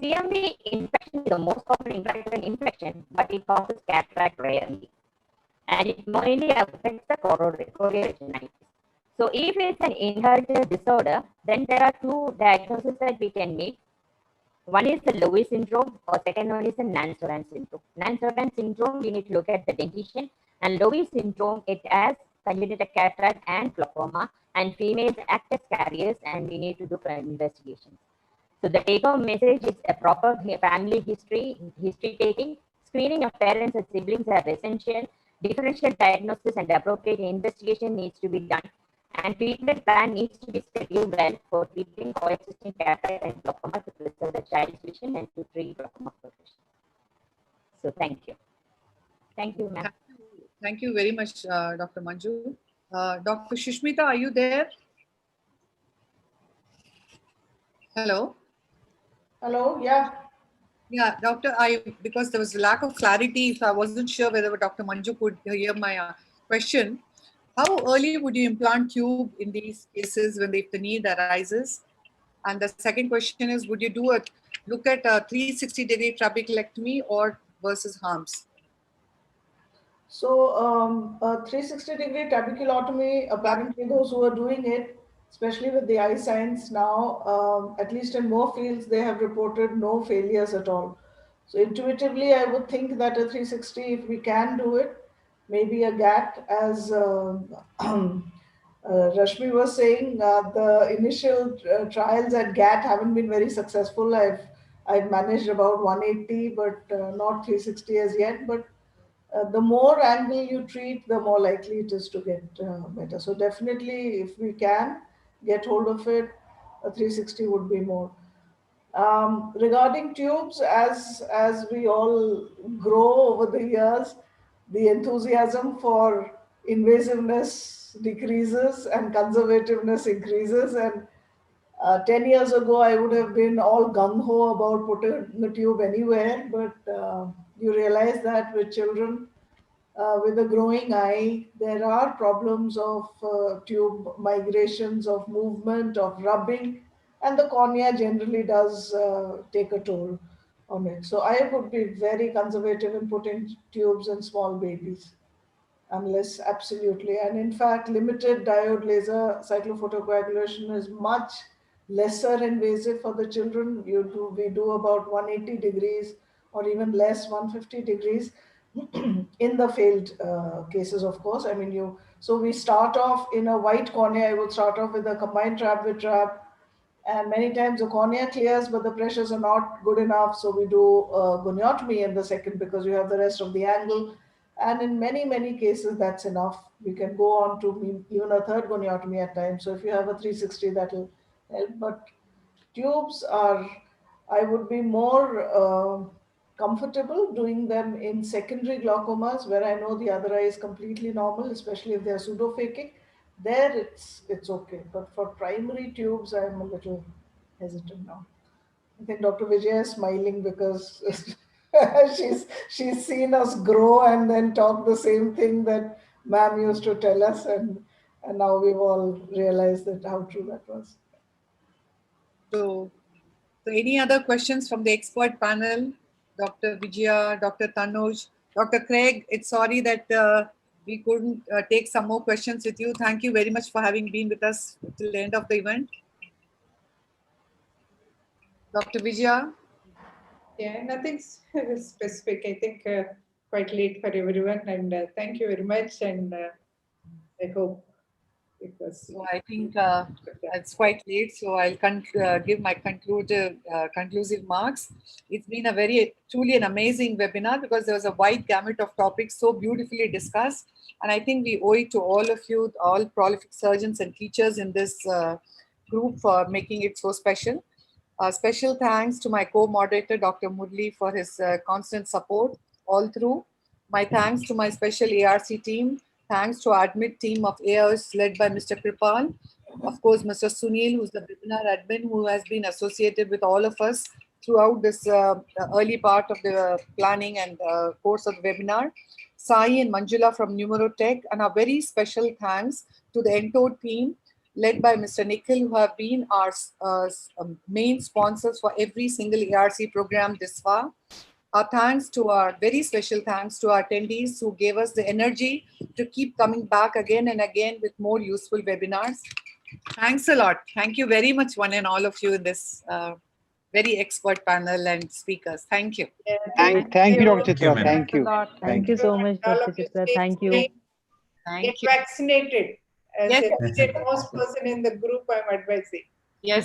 U: CMV infection is the most common intracranial infection, but it causes cataract rarely. And it mainly affects the choroidal. So if it's an inherited disorder, then there are 2 diagnoses that we can make. One is the Lewis syndrome, or second one is the Nance-Horan syndrome. Nance-Horan syndrome, we need to look at the dentition, and Lewis syndrome, it has congenital cataract and glaucoma, and females act as carriers, and we need to do investigations. So the take-home message is a proper family history taking, screening of parents and siblings are essential, differential diagnosis and appropriate investigation needs to be done, And treatment plan needs to be scheduled well for treating coexisting cataract and glaucoma to preserve the child's vision and to treat glaucoma progression. So thank you. Thank you, ma'am.
C: Thank you very much, Dr. Manju. Dr. Shushmita, are you there? Hello?
N: Hello, yeah.
C: Yeah, Doctor, because there was a lack of clarity, so I wasn't sure whether Dr. Manju could hear my question. How early would you implant tube in these cases if the need arises? And the second question is, would you look at a 360-degree trabeculectomy or versus harms?
N: So a 360-degree trabeculotomy, apparently those who are doing it, especially with the eye signs now, at least in more fields, they have reported no failures at all. So intuitively, I would think that a 360, if we can do it, maybe a GAT, as Rashmi was saying, the initial trials at GAT haven't been very successful. I've managed about 180, but not 360 as yet. But the more angle you treat, the more likely it is to get better. So definitely, if we can get hold of it, a 360 would be more. Regarding tubes, as we all grow over the years, the enthusiasm for invasiveness decreases and conservativeness increases. And 10 years ago, I would have been all gung-ho about putting the tube anywhere, but you realize that with children, with a growing eye, there are problems of tube migrations, of movement, of rubbing, and the cornea generally does take a toll on it. So I would be very conservative in putting tubes in small babies, unless absolutely. And in fact, limited diode laser cyclophotocoagulation is much lesser invasive for the children. We do about 180 degrees or even less, 150 degrees in the failed cases, of course. I mean, so we start off in a white cornea. I would start off with a combined trap with trap, and many times the cornea clears, but the pressures are not good enough. So we do goniotomy in the second because you have the rest of the angle. And in many, many cases, that's enough. We can go on to even a third goniotomy at times. So if you have a 360, that'll help. But tubes are, I would be more comfortable doing them in secondary glaucomas where I know the other eye is completely normal, especially if they're pseudophakic. There it's okay. But for primary tubes, I'm a little hesitant now. I think Dr. Vijaya is smiling because she's seen us grow and then talk the same thing that ma'am used to tell us, and now we've all realized that how true that was.
C: So any other questions from the expert panel? Dr. Vijaya, Dr. Tanuj, Dr. Craig, it's sorry that we couldn't take some more questions with you. Thank you very much for having been with us till the end of the event. Dr. Vijaya?
A: Yeah, nothing specific. I think quite late for everyone, and thank you very much. And I hope it was.
C: So I think it's quite late, so I'll give my conclusive marks. It's been a truly an amazing webinar because there was a wide gamut of topics so beautifully discussed. And I think we owe it to all of you, all prolific surgeons and teachers in this group for making it so special. Special thanks to my co-moderator, Dr. Murli, for his constant support all through. My thanks to my special ARC team. Thanks to our admit team of AIOS led by Mr. Kripal. Of course, Mr. Sunil, who's the webinar admin, who has been associated with all of us throughout this early part of the planning and course of the webinar. Sai and Manjula from Numerotech, and a very special thanks to the ENTO team led by Mr. Nikhil, who have been our main sponsors for every single ARC program this far. Very special thanks to our attendees who gave us the energy to keep coming back again and again with more useful webinars. Thanks a lot. Thank you very much, one and all of you in this very expert panel and speakers. Thank you.
S: Thank you, Dr. Chitra. Thank you.
Q: Thank you so much, Dr. Chitra. Thank you.
A: Get vaccinated. As a most person in the group, I'm advising.
C: Yes.